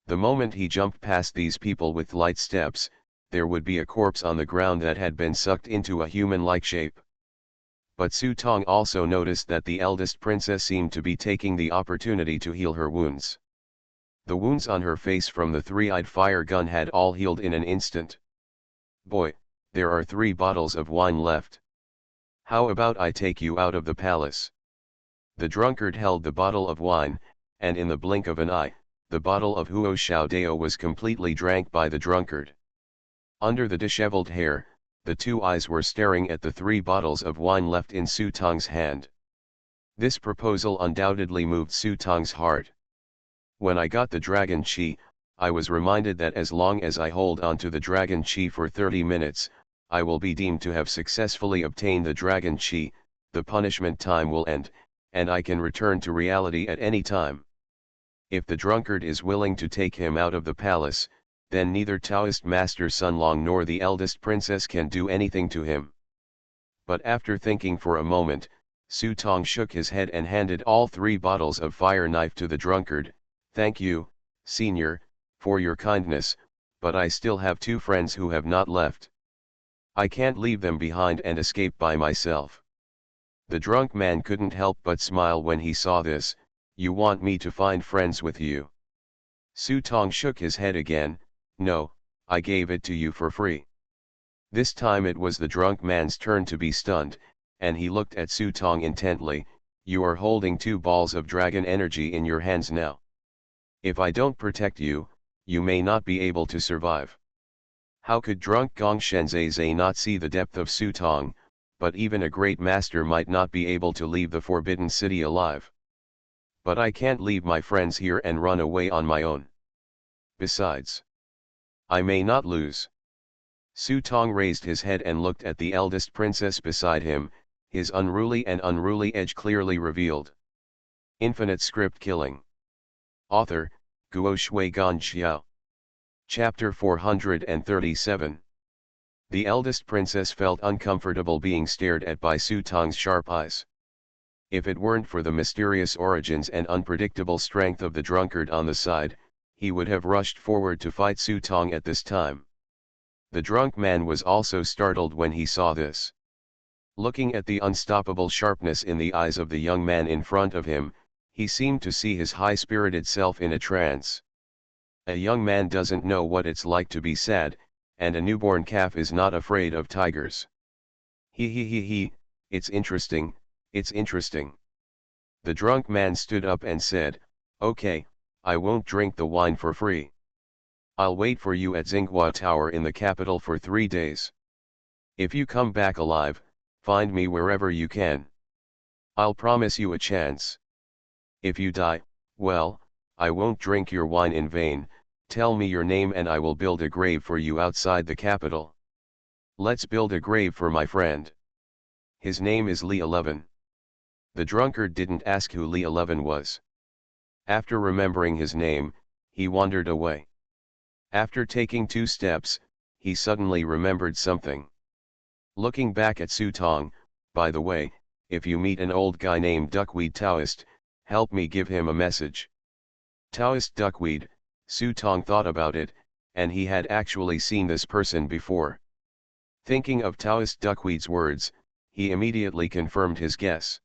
The moment he jumped past these people with light steps, there would be a corpse on the ground that had been sucked into a human-like shape. But Su Tong also noticed that the eldest princess seemed to be taking the opportunity to heal her wounds. The wounds on her face from the 3-eyed fire gun had all healed in an instant. "Boy, there are 3 bottles of wine left. How about I take you out of the palace?" The drunkard held the bottle of wine, and in the blink of an eye, the bottle of Huo Xiao Dao was completely drank by the drunkard. Under the disheveled hair, the 2 eyes were staring at the 3 bottles of wine left in Su Tong's hand. This proposal undoubtedly moved Su Tong's heart. "When I got the dragon chi, I was reminded that as long as I hold on to the dragon chi for 30 minutes, I will be deemed to have successfully obtained the dragon chi, the punishment time will end, and I can return to reality at any time. If the drunkard is willing to take him out of the palace, then neither Taoist Master Sun Long nor the eldest princess can do anything to him." But after thinking for a moment, Su Tong shook his head and handed all 3 bottles of fire knife to the drunkard. "Thank you, senior, for your kindness, but I still have 2 friends who have not left. I can't leave them behind and escape by myself." The drunk man couldn't help but smile when he saw this. "You want me to find friends with you?" Su Tong shook his head again. "No, I gave it to you for free." This time it was the drunk man's turn to be stunned, and he looked at Su Tong intently. "You are holding 2 balls of dragon energy in your hands now. If I don't protect you, you may not be able to survive." How could drunk Gong Shenzhe not see the depth of Su Tong, but even a great master might not be able to leave the forbidden city alive. But I can't leave my friends here and run away on my own. Besides, I may not lose. Su Tong raised his head and looked at the eldest princess beside him, his unruly edge clearly revealed. Infinite Script Killing. Author, Guo Shui Gan Xiao. Chapter 437. The eldest princess felt uncomfortable being stared at by Su Tong's sharp eyes. If it weren't for the mysterious origins and unpredictable strength of the drunkard on the side, he would have rushed forward to fight Su Tong at this time. The drunk man was also startled when he saw this. Looking at the unstoppable sharpness in the eyes of the young man in front of him, he seemed to see his high-spirited self in a trance. A young man doesn't know what it's like to be sad, and a newborn calf is not afraid of tigers. He, it's interesting, it's interesting. The drunk man stood up and said, "Okay, I won't drink the wine for free. I'll wait for you at Tsinghua Tower in the capital for 3 days. If you come back alive, find me wherever you can. I'll promise you a chance. If you die, well, I won't drink your wine in vain. Tell me your name and I will build a grave for you outside the capital. Let's build a grave for my friend. His name is Li 11. The drunkard didn't ask who Li 11 was. After remembering his name, he wandered away. After taking 2 steps, he suddenly remembered something. Looking back at Su Tong, "By the way, if you meet an old guy named Duckweed Taoist, help me give him a message." Taoist Duckweed, Su Tong thought about it, and he had actually seen this person before. Thinking of Taoist Duckweed's words, he immediately confirmed his guess.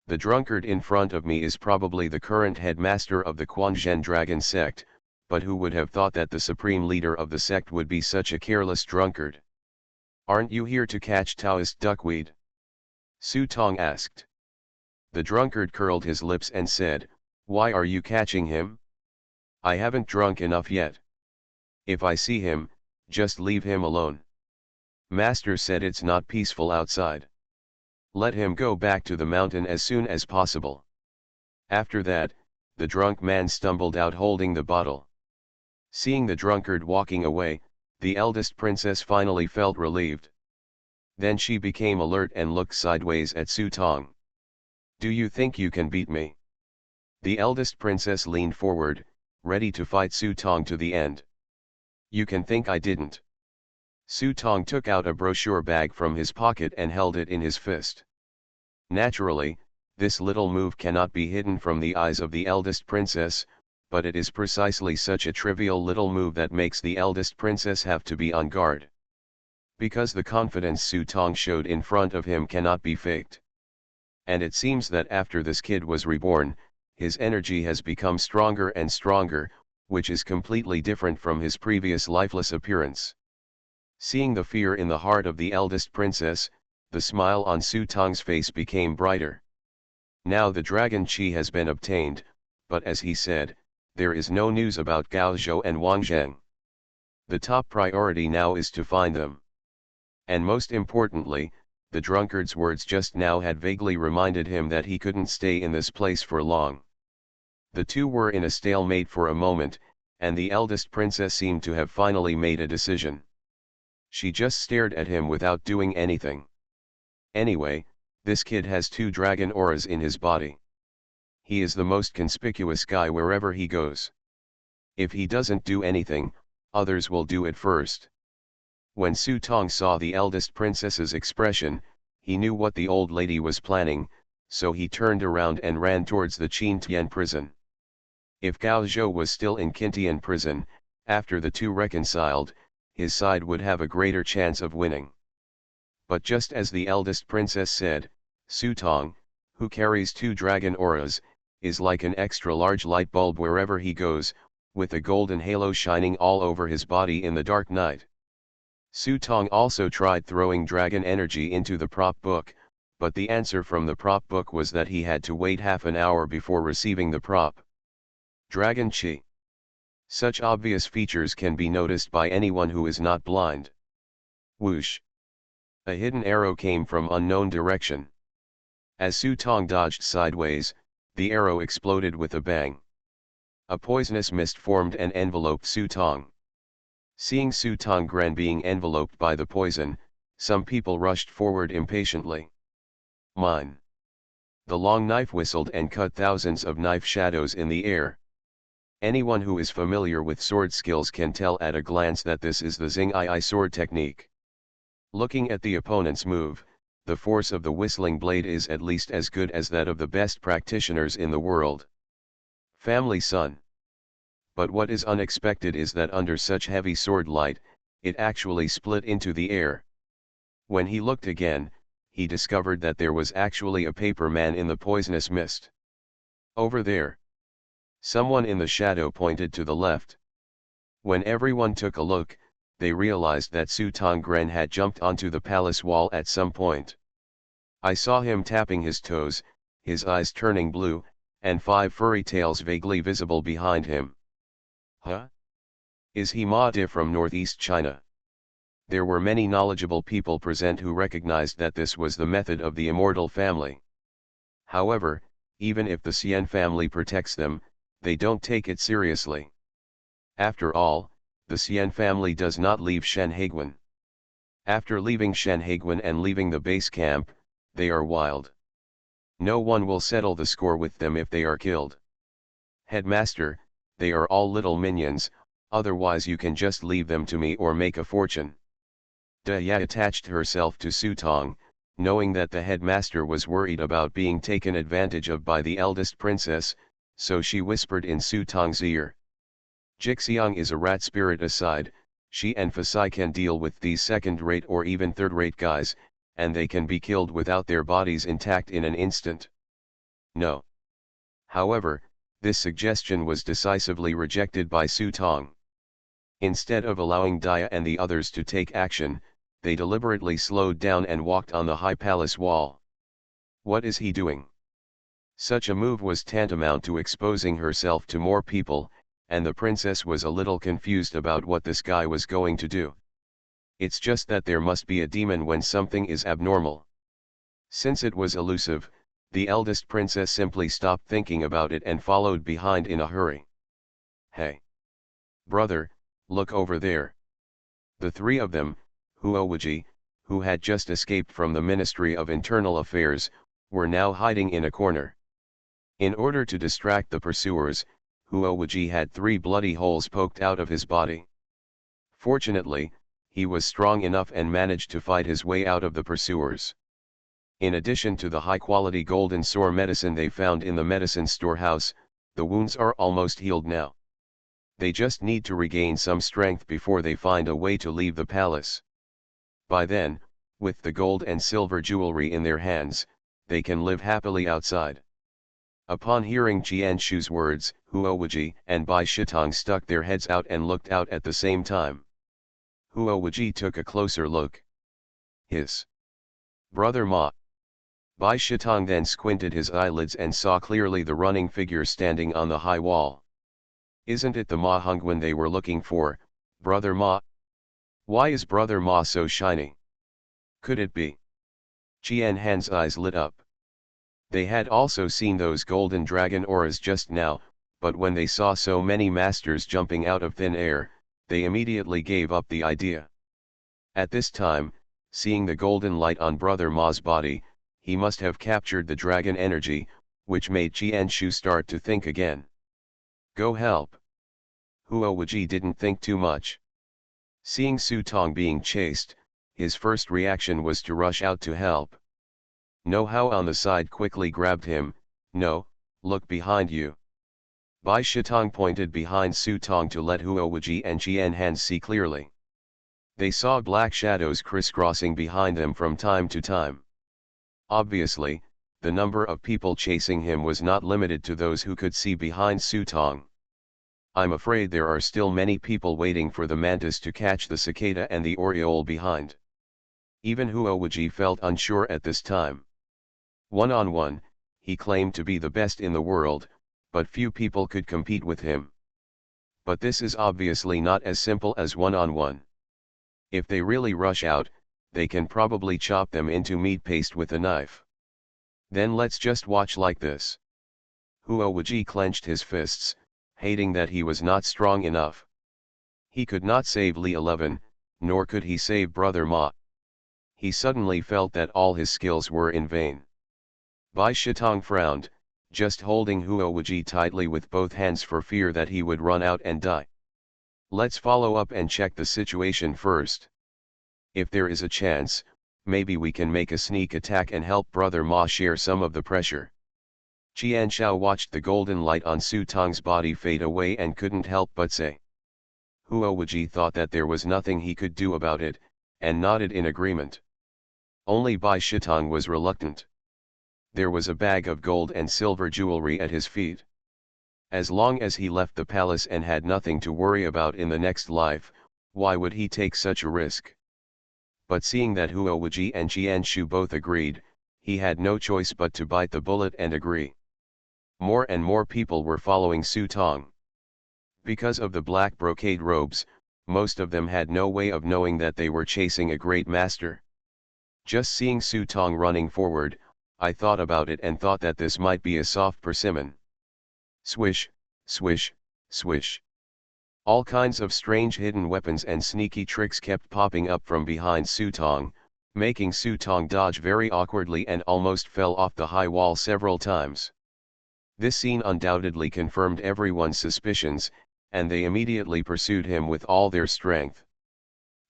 The drunkard in front of me is probably the current headmaster of the Quanzhen Dragon sect, but who would have thought that the supreme leader of the sect would be such a careless drunkard? "Aren't you here to catch Taoist Duckweed?" Su Tong asked. The drunkard curled his lips and said, "Why are you catching him? I haven't drunk enough yet. If I see him, just leave him alone. Master said it's not peaceful outside. Let him go back to the mountain as soon as possible." After that, the drunk man stumbled out holding the bottle. Seeing the drunkard walking away, the eldest princess finally felt relieved. Then she became alert and looked sideways at Su Tong. "Do you think you can beat me?" The eldest princess leaned forward, ready to fight Su Tong to the end. "You can think I didn't." Su Tong took out a brochure bag from his pocket and held it in his fist. Naturally, this little move cannot be hidden from the eyes of the eldest princess, but it is precisely such a trivial little move that makes the eldest princess have to be on guard. Because the confidence Su Tong showed in front of him cannot be faked. And it seems that after this kid was reborn, his energy has become stronger and stronger, which is completely different from his previous lifeless appearance. Seeing the fear in the heart of the eldest princess, the smile on Su Tong's face became brighter. Now the dragon chi has been obtained, but as he said, there is no news about Gao Zhou and Wang Zheng. The top priority now is to find them. And most importantly, the drunkard's words just now had vaguely reminded him that he couldn't stay in this place for long. The two were in a stalemate for a moment, and the eldest princess seemed to have finally made a decision. She just stared at him without doing anything. Anyway, this kid has 2 dragon auras in his body. He is the most conspicuous guy wherever he goes. If he doesn't do anything, others will do it first. When Su Tong saw the eldest princess's expression, he knew what the old lady was planning, so he turned around and ran towards the Qintian prison. If Gao Zhou was still in Qintian prison, after the two reconciled, his side would have a greater chance of winning. But just as the eldest princess said, Su Tong, who carries 2 dragon auras, is like an extra-large light bulb wherever he goes, with a golden halo shining all over his body in the dark night. Su Tong also tried throwing dragon energy into the prop book, but the answer from the prop book was that he had to wait half an hour before receiving the prop. Dragon Chi. Such obvious features can be noticed by anyone who is not blind. Whoosh. A hidden arrow came from unknown direction. As Su Tong dodged sideways, the arrow exploded with a bang. A poisonous mist formed and enveloped Su Tong. Seeing Su Tong Gren being enveloped by the poison, some people rushed forward impatiently. Mine. The long knife whistled and cut thousands of knife shadows in the air. Anyone who is familiar with sword skills can tell at a glance that this is the Xing-I sword technique. Looking at the opponent's move, the force of the whistling blade is at least as good as that of the best practitioners in the world. Family son. But what is unexpected is that under such heavy sword light, it actually split into the air. When he looked again, he discovered that there was actually a paper man in the poisonous mist. Over there. Someone in the shadow pointed to the left. When everyone took a look, they realized that Su Tong Gren had jumped onto the palace wall at some point. I saw him tapping his toes, his eyes turning blue, and 5 furry tails vaguely visible behind him. Huh? Is he Ma Di from northeast China? There were many knowledgeable people present who recognized that this was the method of the immortal family. However, even if the Xian family protects them, they don't take it seriously. After all, the Xian family does not leave Shenheguan. After leaving Shenheguan and leaving the base camp, they are wild. No one will settle the score with them if they are killed. Headmaster, they are all little minions, otherwise you can just leave them to me or make a fortune. Daya attached herself to Su Tong, knowing that the headmaster was worried about being taken advantage of by the eldest princess, so she whispered in Su Tong's ear. Jixiang is a rat spirit aside, she and Fasai can deal with these second-rate or even third-rate guys, and they can be killed without their bodies intact in an instant. No. However, this suggestion was decisively rejected by Su Tong. Instead of allowing Daya and the others to take action, they deliberately slowed down and walked on the high palace wall. What is he doing? Such a move was tantamount to exposing herself to more people, and the princess was a little confused about what this guy was going to do. It's just that there must be a demon when something is abnormal. Since it was elusive, the eldest princess simply stopped thinking about it and followed behind in a hurry. Hey! Brother, look over there. The 3 of them, Huowaji, who had just escaped from the Ministry of Internal Affairs, were now hiding in a corner. In order to distract the pursuers, Huowaji had 3 bloody holes poked out of his body. Fortunately, he was strong enough and managed to fight his way out of the pursuers. In addition to the high-quality golden sore medicine they found in the medicine storehouse, the wounds are almost healed now. They just need to regain some strength before they find a way to leave the palace. By then, with the gold and silver jewelry in their hands, they can live happily outside. Upon hearing Jian Shu's words, Huowaji and Bai Shitong stuck their heads out and looked out at the same time. Huowaji took a closer look. His brother Ma. Bai Shitong then squinted his eyelids and saw clearly the running figure standing on the high wall. Isn't it the Ma Hongwen they were looking for, Brother Ma? Why is Brother Ma so shiny? Could it be? Qian Han's eyes lit up. They had also seen those golden dragon auras just now, but when they saw so many masters jumping out of thin air, they immediately gave up the idea. At this time, seeing the golden light on Brother Ma's body, he must have captured the dragon energy, which made Qian Shu start to think again. Go help. Huowaji didn't think too much. Seeing Su Tong being chased, his first reaction was to rush out to help. No Hao on the side quickly grabbed him. No, look behind you. Bai Shitong pointed behind Su Tong to let Huowaji and Qian Han see clearly. They saw black shadows crisscrossing behind them from time to time. Obviously, the number of people chasing him was not limited to those who could see behind Su Tong. I'm afraid there are still many people waiting for the mantis to catch the cicada and the oriole behind. Even Huowaji felt unsure at this time. One-on-one, he claimed to be the best in the world, but few people could compete with him. But this is obviously not as simple as one-on-one. If they really rush out, they can probably chop them into meat paste with a knife. Then let's just watch like this. Huo clenched his fists, hating that he was not strong enough. He could not save Li 11, nor could he save Brother Ma. He suddenly felt that all his skills were in vain. Bai Shitong frowned, just holding Huo tightly with both hands for fear that he would run out and die. Let's follow up and check the situation first. If there is a chance, maybe we can make a sneak attack and help Brother Ma share some of the pressure. Qian Shao watched the golden light on Su Tong's body fade away and couldn't help but say. Huo thought that there was nothing he could do about it, and nodded in agreement. Only Bai Shitong was reluctant. There was a bag of gold and silver jewelry at his feet. As long as he left the palace and had nothing to worry about in the next life, why would he take such a risk? But seeing that Huo and Qian Shu both agreed, he had no choice but to bite the bullet and agree. More and more people were following Su Tong. Because of the black brocade robes, most of them had no way of knowing that they were chasing a great master. Just seeing Su Tong running forward, I thought about it and thought that this might be a soft persimmon. Swish, swish, swish. All kinds of strange hidden weapons and sneaky tricks kept popping up from behind Su Tong, making Su Tong dodge very awkwardly and almost fell off the high wall several times. This scene undoubtedly confirmed everyone's suspicions, and they immediately pursued him with all their strength.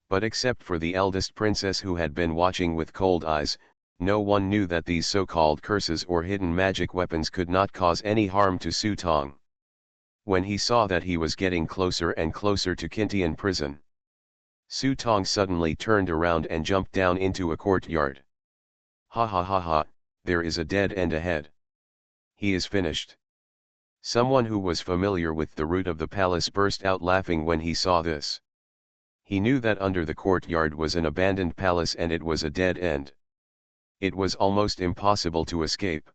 But except for the eldest princess who had been watching with cold eyes, no one knew that these so-called curses or hidden magic weapons could not cause any harm to Su Tong. When he saw that he was getting closer and closer to Kintian prison, Su Tong suddenly turned around and jumped down into a courtyard. Ha ha ha ha, there is a dead end ahead. He is finished. Someone who was familiar with the route of the palace burst out laughing when he saw this. He knew that under the courtyard was an abandoned palace and it was a dead end. It was almost impossible to escape.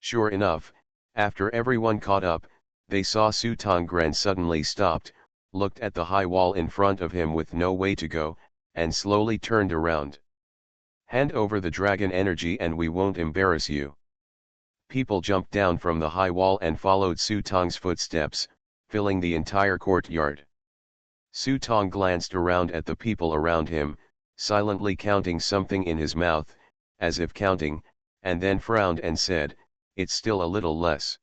Sure enough, after everyone caught up, they saw Su Tong suddenly stopped, looked at the high wall in front of him with no way to go, and slowly turned around. Hand over the dragon energy and we won't embarrass you. People jumped down from the high wall and followed Su Tong's footsteps, filling the entire courtyard. Su Tong glanced around at the people around him, silently counting something in his mouth, as if counting, and then frowned and said, "It's still a little less."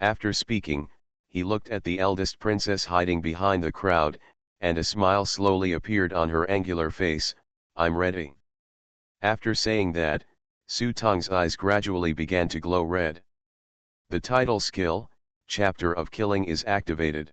After speaking, he looked at the eldest princess hiding behind the crowd, and a smile slowly appeared on her angular face. "I'm ready." After saying that, Su Tong's eyes gradually began to glow red. The title skill, Chapter of Killing is activated.